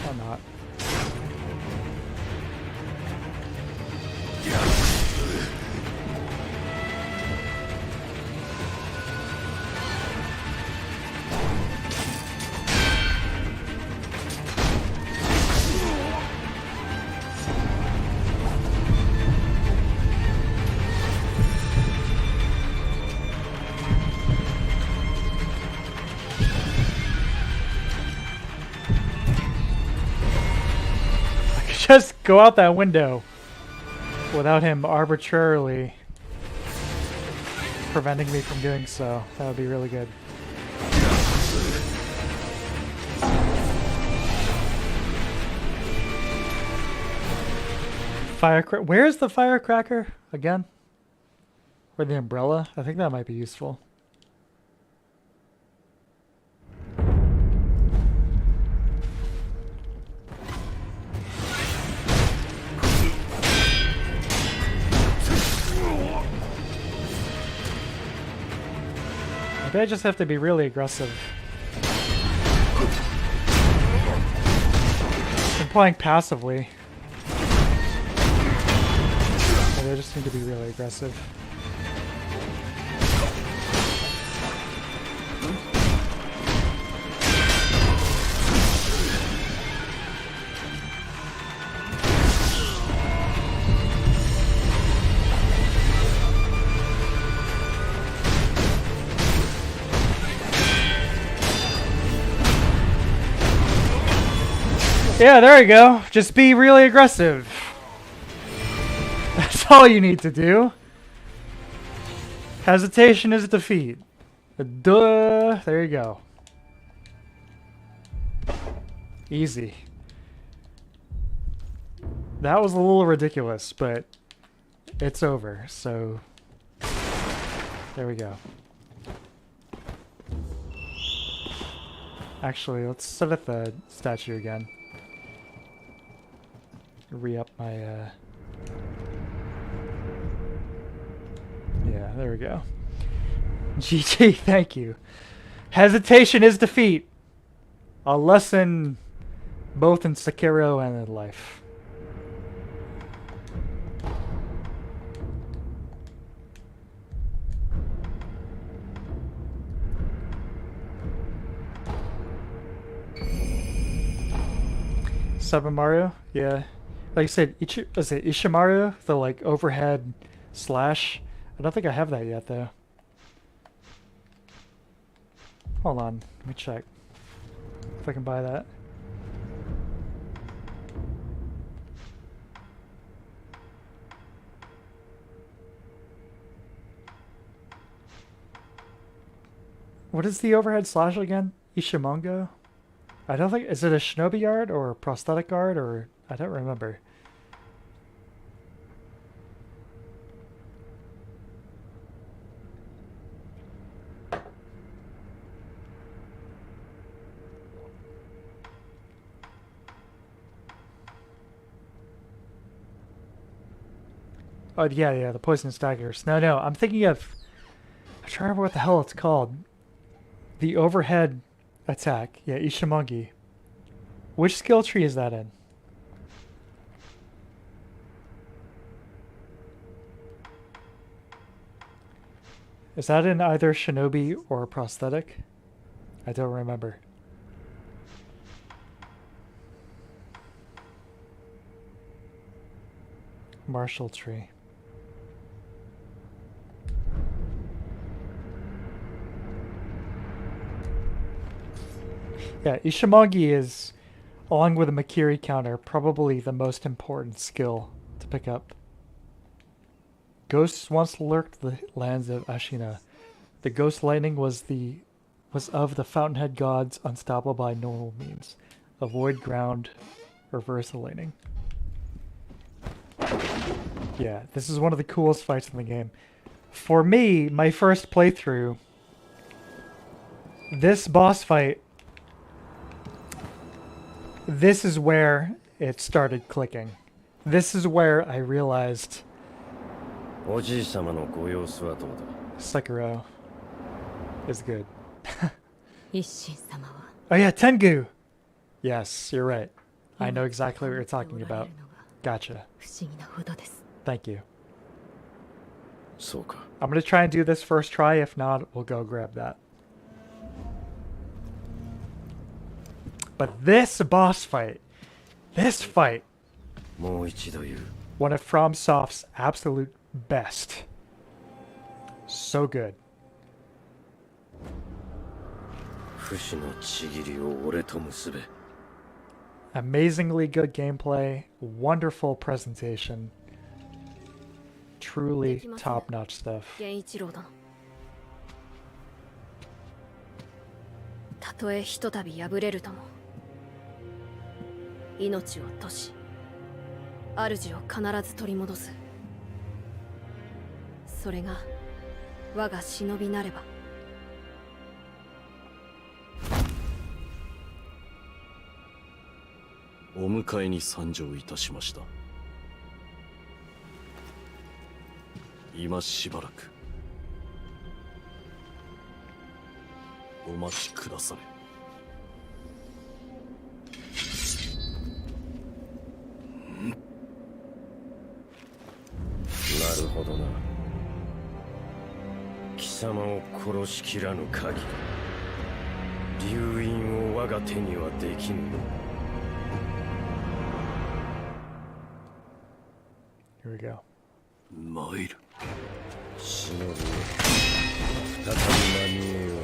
Or not. Just go out that window without him arbitrarily preventing me from doing so. That would be really good. Firecracker. Where's the firecracker again? Or the umbrella? I think that might be useful. Maybe I just have to be really aggressive. I'm playing passively. Maybe I just need to be really aggressive. Yeah, there you go. Just be really aggressive. That's all you need to do. Hesitation is defeat. Duh. There you go. Easy. That was a little ridiculous, but it's over. So there we go. Actually, let's set up the statue again. Re-up my, yeah, there we go. GG, thank you. Hesitation is defeat. A lesson both in Sekiro and in life. Super Mario, yeah. Like I said, is it Ishimaru? The like overhead slash? I don't think I have that yet though. Hold on, let me check if I can buy that. What is the overhead slash again? Ishimongo? I don't think, is it a Shinobi guard or a prosthetic guard or, I don't remember. Oh yeah, the poisonous daggers. No, I'm thinking of, I'm trying to remember what the hell it's called. The overhead attack. Yeah, Ishimongi. Which skill tree is that in? Is that in either Shinobi or Prosthetic? I don't remember. Martial tree. Yeah, Ishimongi is, along with a Makiri counter, probably the most important skill to pick up. Ghosts once lurked the lands of Ashina. The ghost lightning was of the Fountainhead gods, unstoppable by normal means. Avoid ground reversal lightning. Yeah, this is one of the coolest fights in the game. For me, my first playthrough, this boss fight, this is where it started clicking. This is where I realized Sekiro is good. Oh yeah, Tengu! Yes, you're right. I know exactly what you're talking about. Gotcha. Thank you. I'm gonna try and do this first try. If not, we'll go grab that. But this boss fight, this fight, one of FromSoft's absolute best. So good. Amazingly good gameplay, wonderful presentation, truly top-notch stuff. たとえひとたび敗れるとも命を賭し主を必ず取り戻すそれが我が忍びなればお迎えに参上いたしました。今しばらくお待ちくだされ。なるほどな。貴様を殺しきらぬ限り、流因を我が手にはできぬ。Here we go. 参る。忍びよ、再び間に合えよう。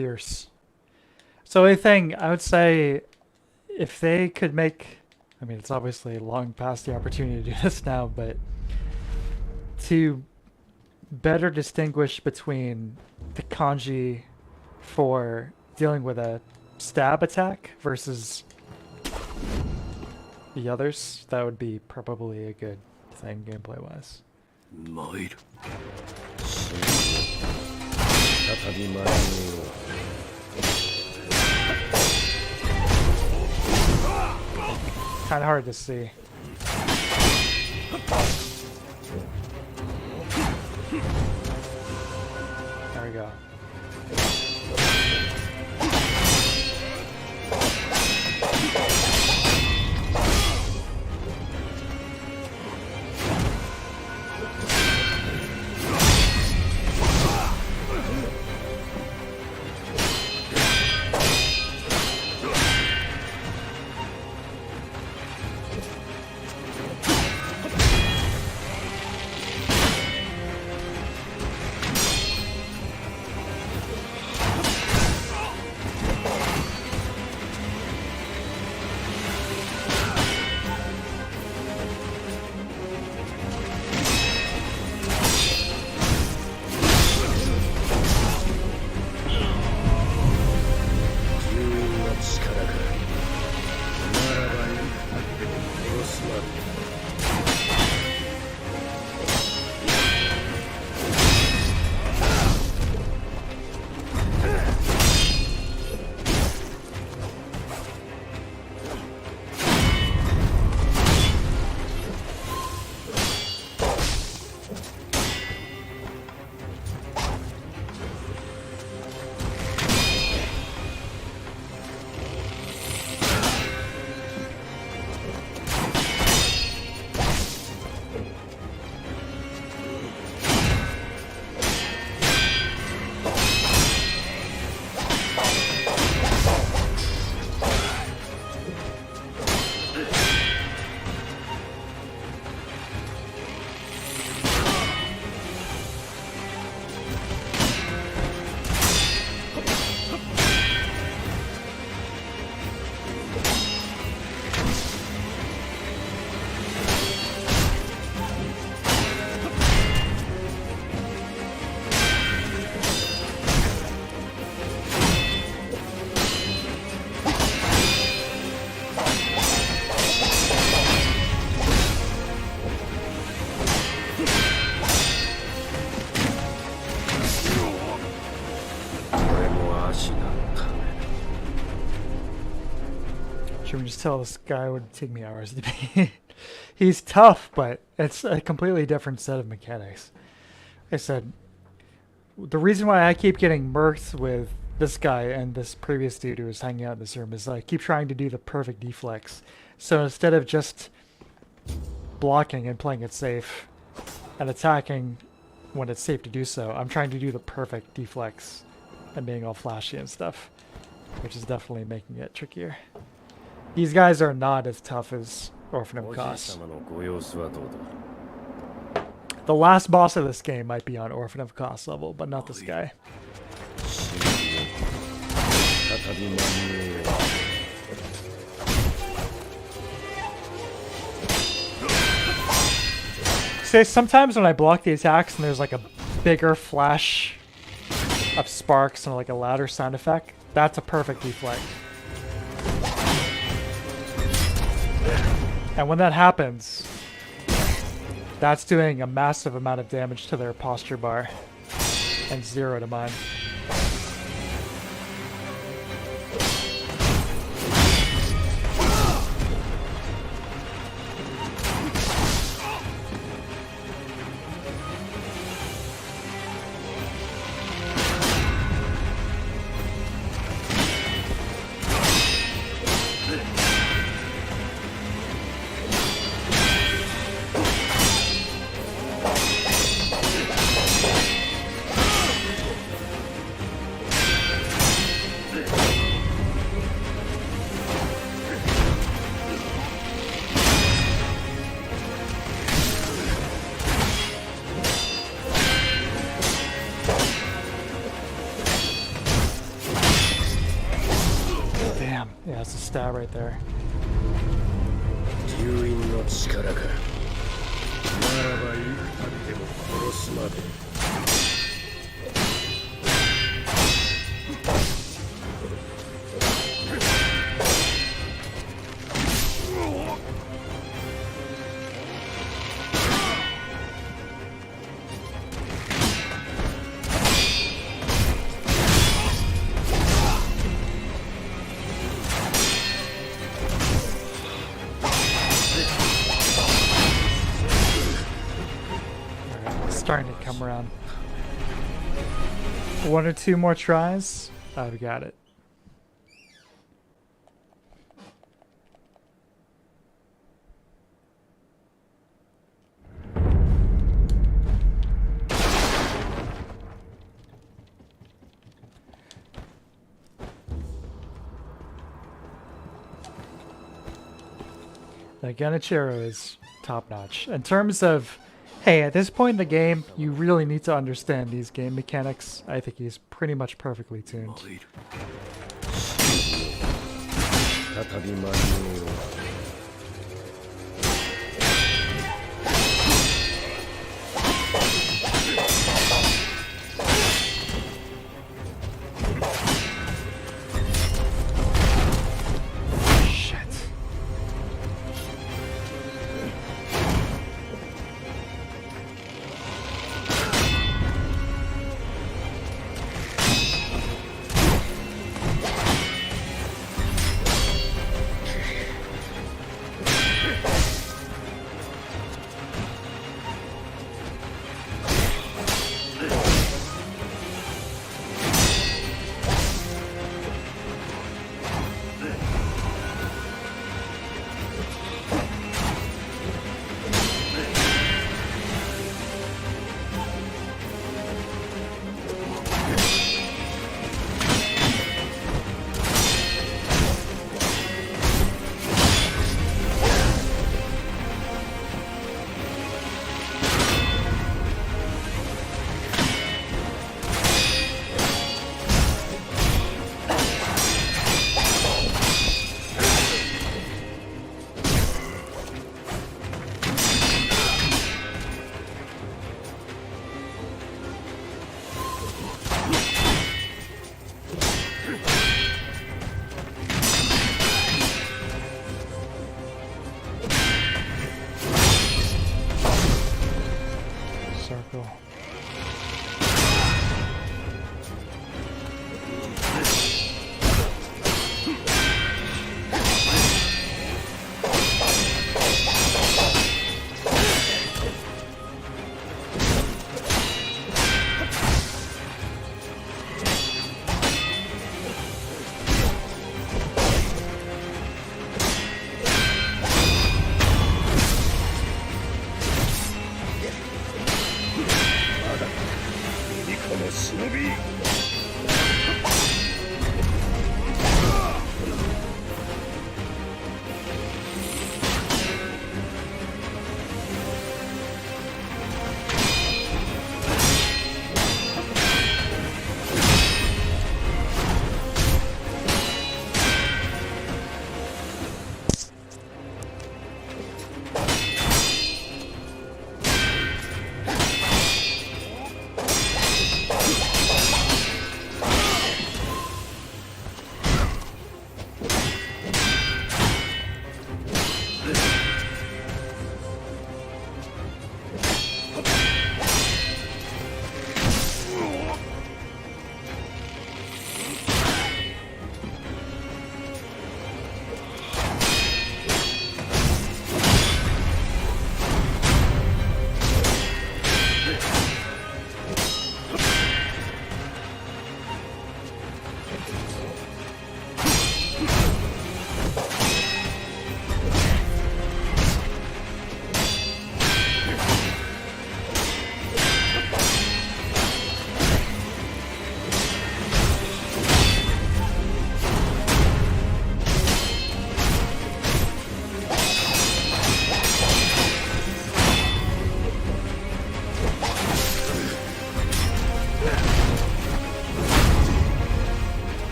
Pierce. So the thing I would say, if they could make, I mean, it's obviously long past the opportunity to do this now, but to better distinguish between the kanji for dealing with a stab attack versus the others, that would be probably a good thing gameplay wise. 参る。再び参ろう。 Kind of hard to see. There we go. You can just tell this guy would take me hours to beat. He's tough, but it's a completely different set of mechanics. Like I said, the reason why I keep getting murked with this guy and this previous dude who was hanging out in this room is I keep trying to do the perfect deflex. So instead of just blocking and playing it safe and attacking when it's safe to do so, I'm trying to do the perfect deflex and being all flashy and stuff, which is definitely making it trickier. These guys are not as tough as Orphan of Kos. The last boss of this game might be on Orphan of Kos level, but not this guy. See, sometimes when I block the attacks and there's like a bigger flash of sparks and like a louder sound effect, that's a perfect deflect. And when that happens, that's doing a massive amount of damage to their posture bar and 0 to mine. that's a stab right there. 吸引の力か。ならば幾度でも殺すまで。Starting to come around. 1 or 2 more tries. I've got it. The Genichiro is top notch. In terms of, hey, at this point in the game, you really need to understand these game mechanics. I think he's pretty much perfectly tuned. 再び真面目を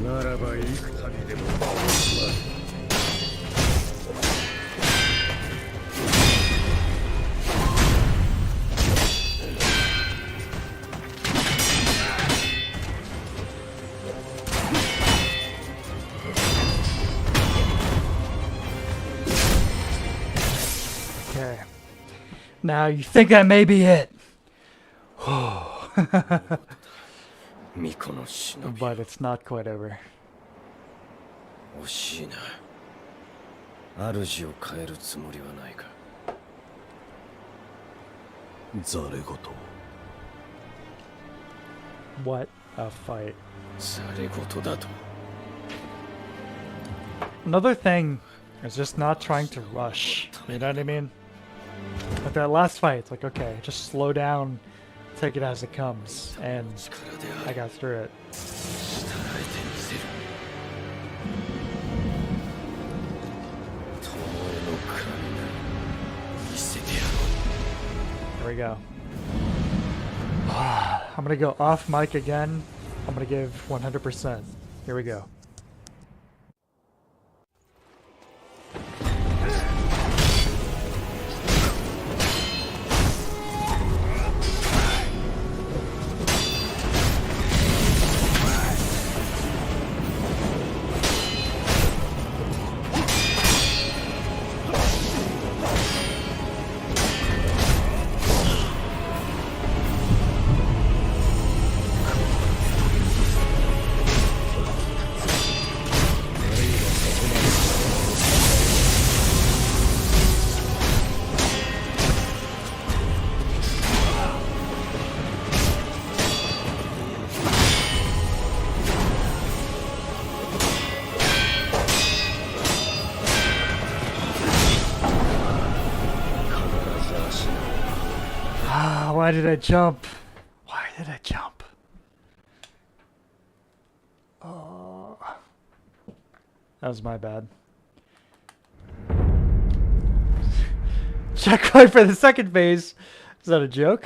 ならば幾度にでも倒します。Okay. Now you think that may be it. But it's not quite over. 惜しいな。主を変えるつもりはないか。ざれ言。What a fight. ざれ言だと。Another thing is just not trying to rush. You know what I mean? Like that last fight, it's like, okay, just slow down, take it as it comes, and I got through it. Here we go. I'm gonna go off mic again. I'm gonna give 100%. Here we go. Why did I jump? Why did I jump? Oh, that was my bad. Checkpoint for the second phase. Is that a joke?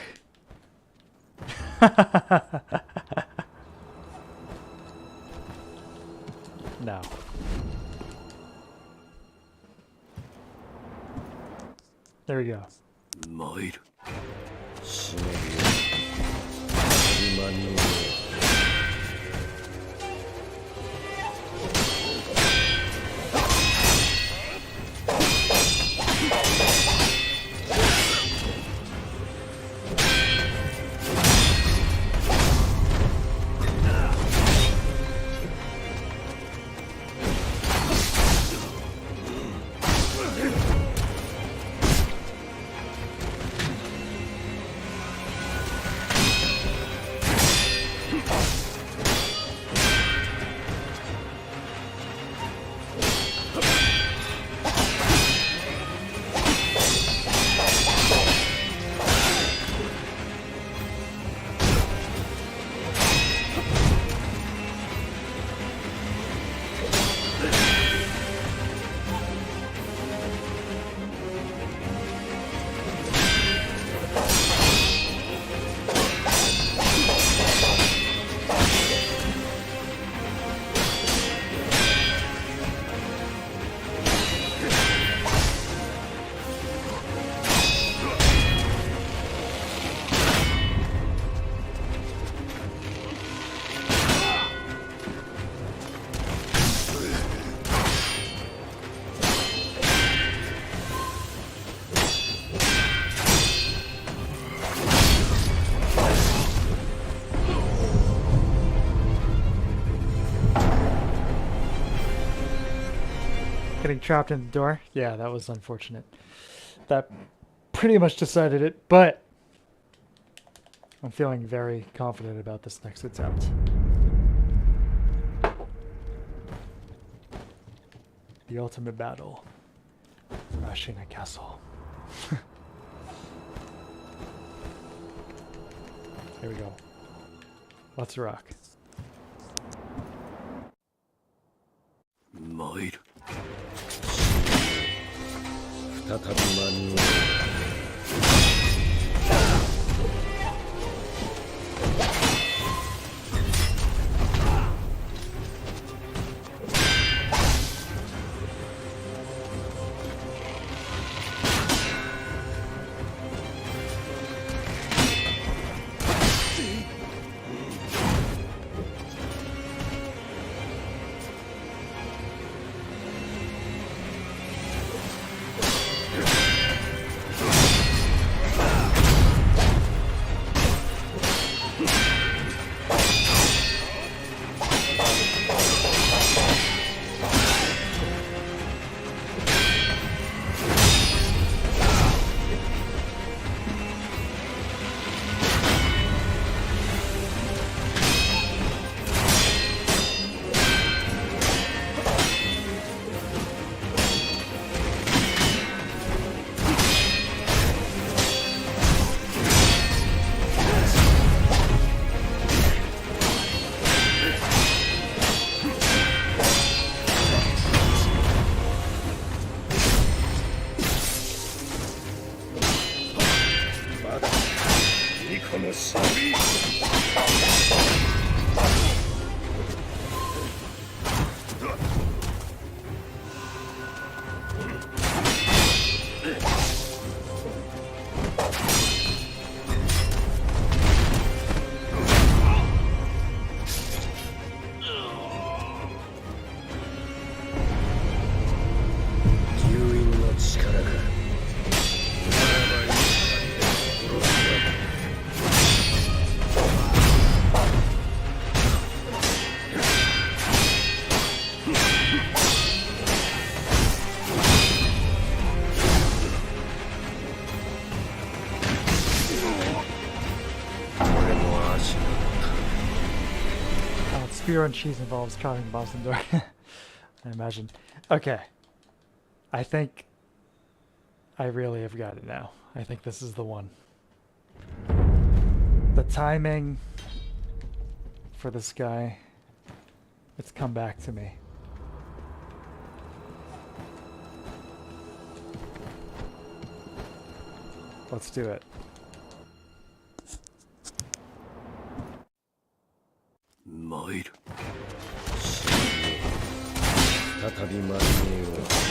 No. There we go. 参る。忍びは今のよう。Getting trapped in the door? Yeah, that was unfortunate. That pretty much decided it, but I'm feeling very confident about this next attempt. The ultimate battle for Ashina Castle. Here we go. Let's rock. 参る。再び間に合う。beer and cheese involves carving Boston door. I imagine. Okay. I think I really have got it now. I think this is the one. The timing for this guy, it's come back to me. Let's do it. 参る。再び参りよう。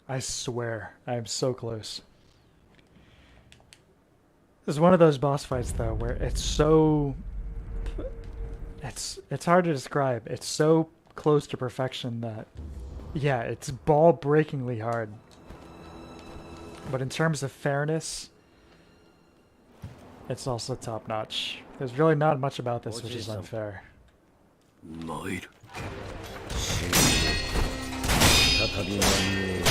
I swear, I am so close. This is one of those boss fights though where it's so it's hard to describe. It's so close to perfection that yeah, it's ball-breakingly hard. But in terms of fairness, it's also top-notch. There's really not much about this which is unfair. 再び参りよう。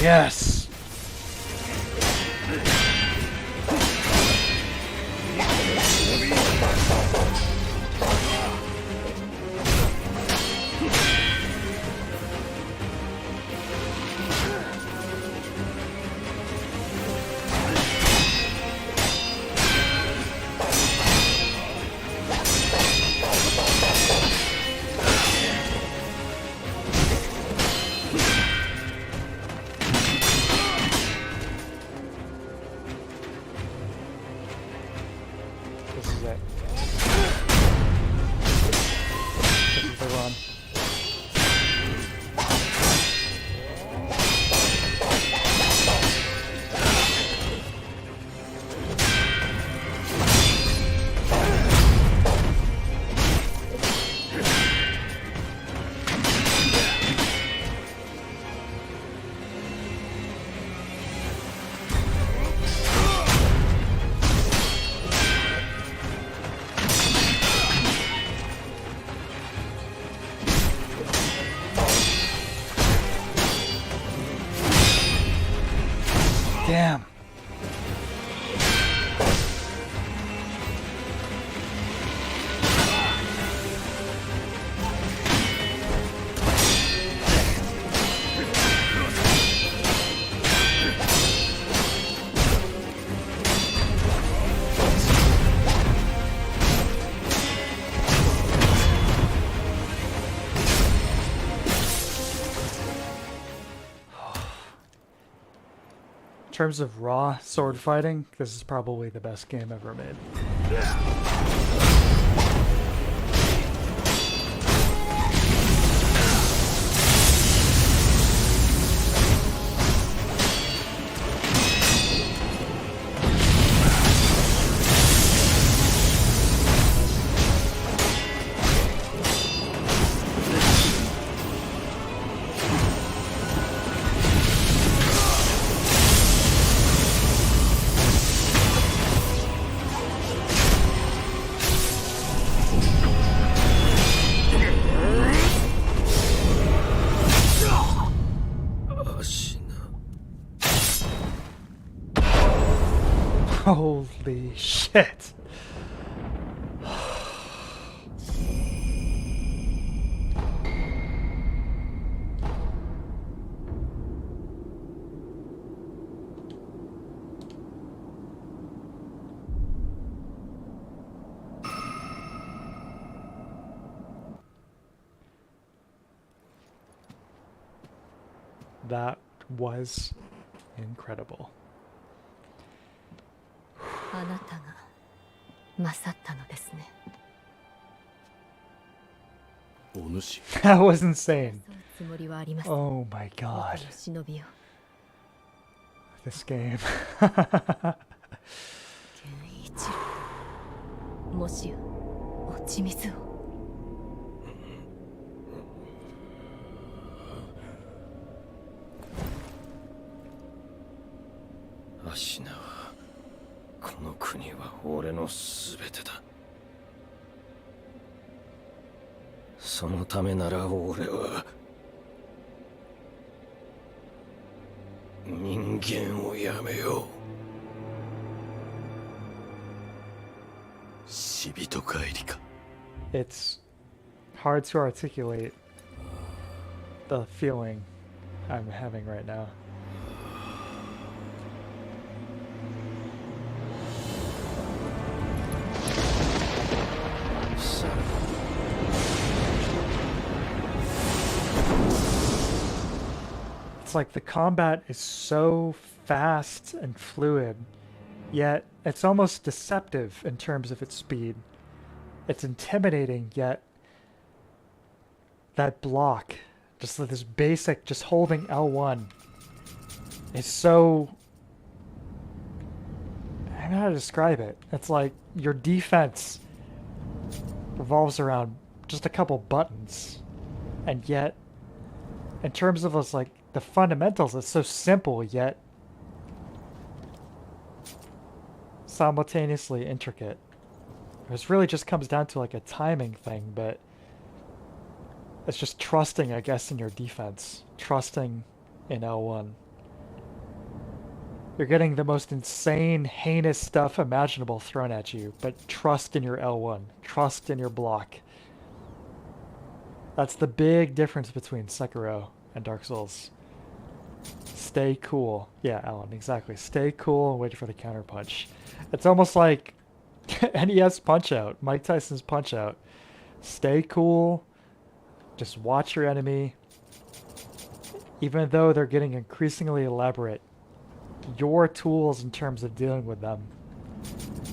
Yes! This is it. This is the run. Damn. In terms of raw sword fighting, this is probably the best game ever made. Holy shit. That was incredible. あなたが勝ったのですね。お主。 That was insane. つもりはあります。 Oh my god. 忍びよ。 This game. 健一郎。もしや落ち水を。アシナはこの国は俺のすべてだ。そのためなら俺は人間をやめよう。死人帰りか。 It's hard to articulate the feeling I'm having right now. It's like the combat is so fast and fluid, yet it's almost deceptive in terms of its speed. It's intimidating, yet that block, just like this basic, just holding L1, is so... I don't know how to describe it. It's like your defense revolves around just a couple buttons, and yet, in terms of us, like, the fundamentals, it's so simple, yet simultaneously intricate. This really just comes down to like a timing thing, but it's just trusting, I guess, in your defense. Trusting in L1. You're getting the most insane, heinous stuff imaginable thrown at you, but trust in your L1. Trust in your block. That's the big difference between Sekiro and Dark Souls. Stay cool. Yeah, Alan, exactly. Stay cool and wait for the counterpunch. It's almost like NES Punch-Out, Mike Tyson's Punch-Out. Stay cool. Just watch your enemy. Even though they're getting increasingly elaborate, your tools in terms of dealing with them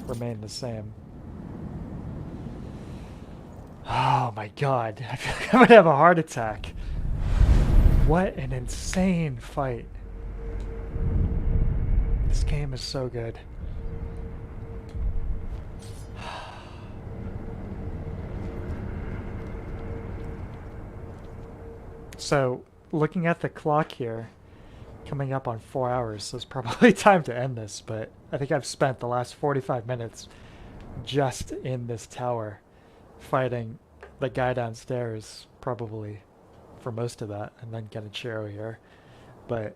remain the same. Oh my god. I feel like I'm gonna have a heart attack. What an insane fight. This game is so good. So, looking at the clock here, coming up on 4 hours, so it's probably time to end this, but I think I've spent the last 45 minutes just in this tower fighting the guy downstairs, probably for most of that, and then Genichiro here. But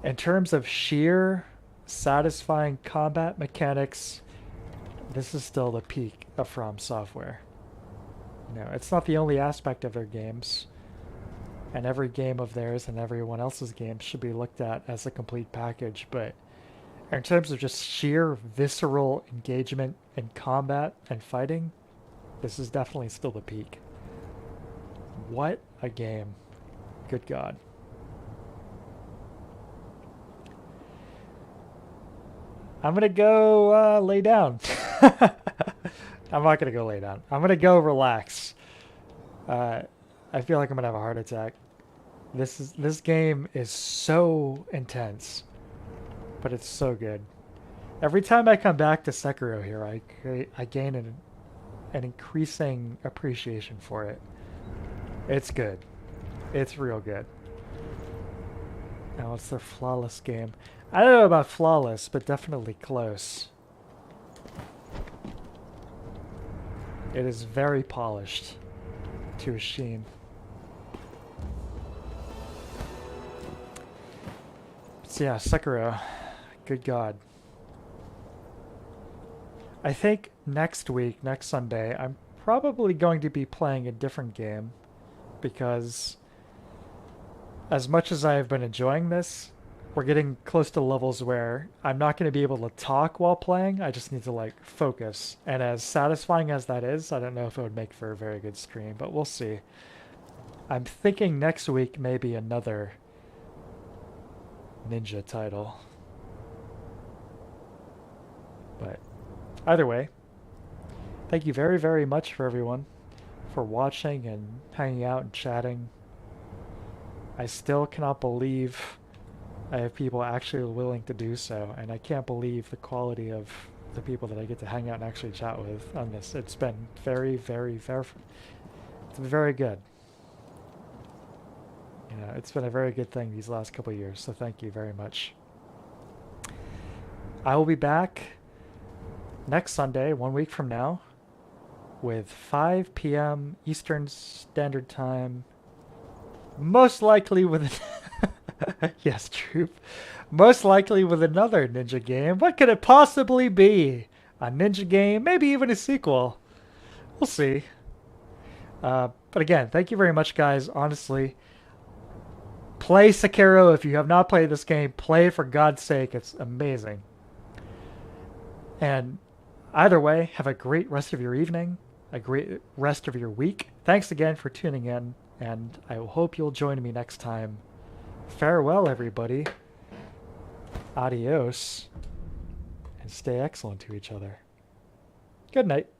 in terms of sheer satisfying combat mechanics, this is still the peak of FromSoftware. You know, it's not the only aspect of their games, and every game of theirs and everyone else's games should be looked at as a complete package, but in terms of just sheer visceral engagement in combat and fighting, this is definitely still the peak. What a game. Good God. I'm gonna go lay down. I'm not gonna go lay down. I'm gonna go relax. I feel like I'm gonna have a heart attack. This game is so intense, but it's so good. Every time I come back to Sekiro here, I gain an increasing appreciation for it. It's good. It's real good. Now it's their flawless game. I don't know about flawless, but definitely close. It is very polished to a sheen. So yeah, Sekiro. Good God. I think next week, next Sunday, I'm probably going to be playing a different game, because as much as I've been enjoying this, we're getting close to levels where I'm not going to be able to talk while playing. I just need to like focus. And as satisfying as that is, I don't know if it would make for a very good stream, but we'll see. I'm thinking next week maybe another ninja title. But either way, thank you very, very much for everyone for watching and hanging out and chatting. I still cannot believe I have people actually willing to do so, and I can't believe the quality of the people that I get to hang out and actually chat with on this. It's been very, very, very, it's been very good. You know, it's been a very good thing these last couple of years, so thank you very much. I will be back next Sunday, 1 week from now, with 5 p.m. Eastern Standard Time, most likely with yes, Troop. Most likely with another ninja game. What could it possibly be? A ninja game? Maybe even a sequel. We'll see. But again, thank you very much, guys. Honestly, play Sekiro. If you have not played this game, play it for God's sake. It's amazing. And either way, have a great rest of your evening, a great rest of your week. Thanks again for tuning in, and I hope you'll join me next time. Farewell, everybody. Adios. And stay excellent to each other. Good night.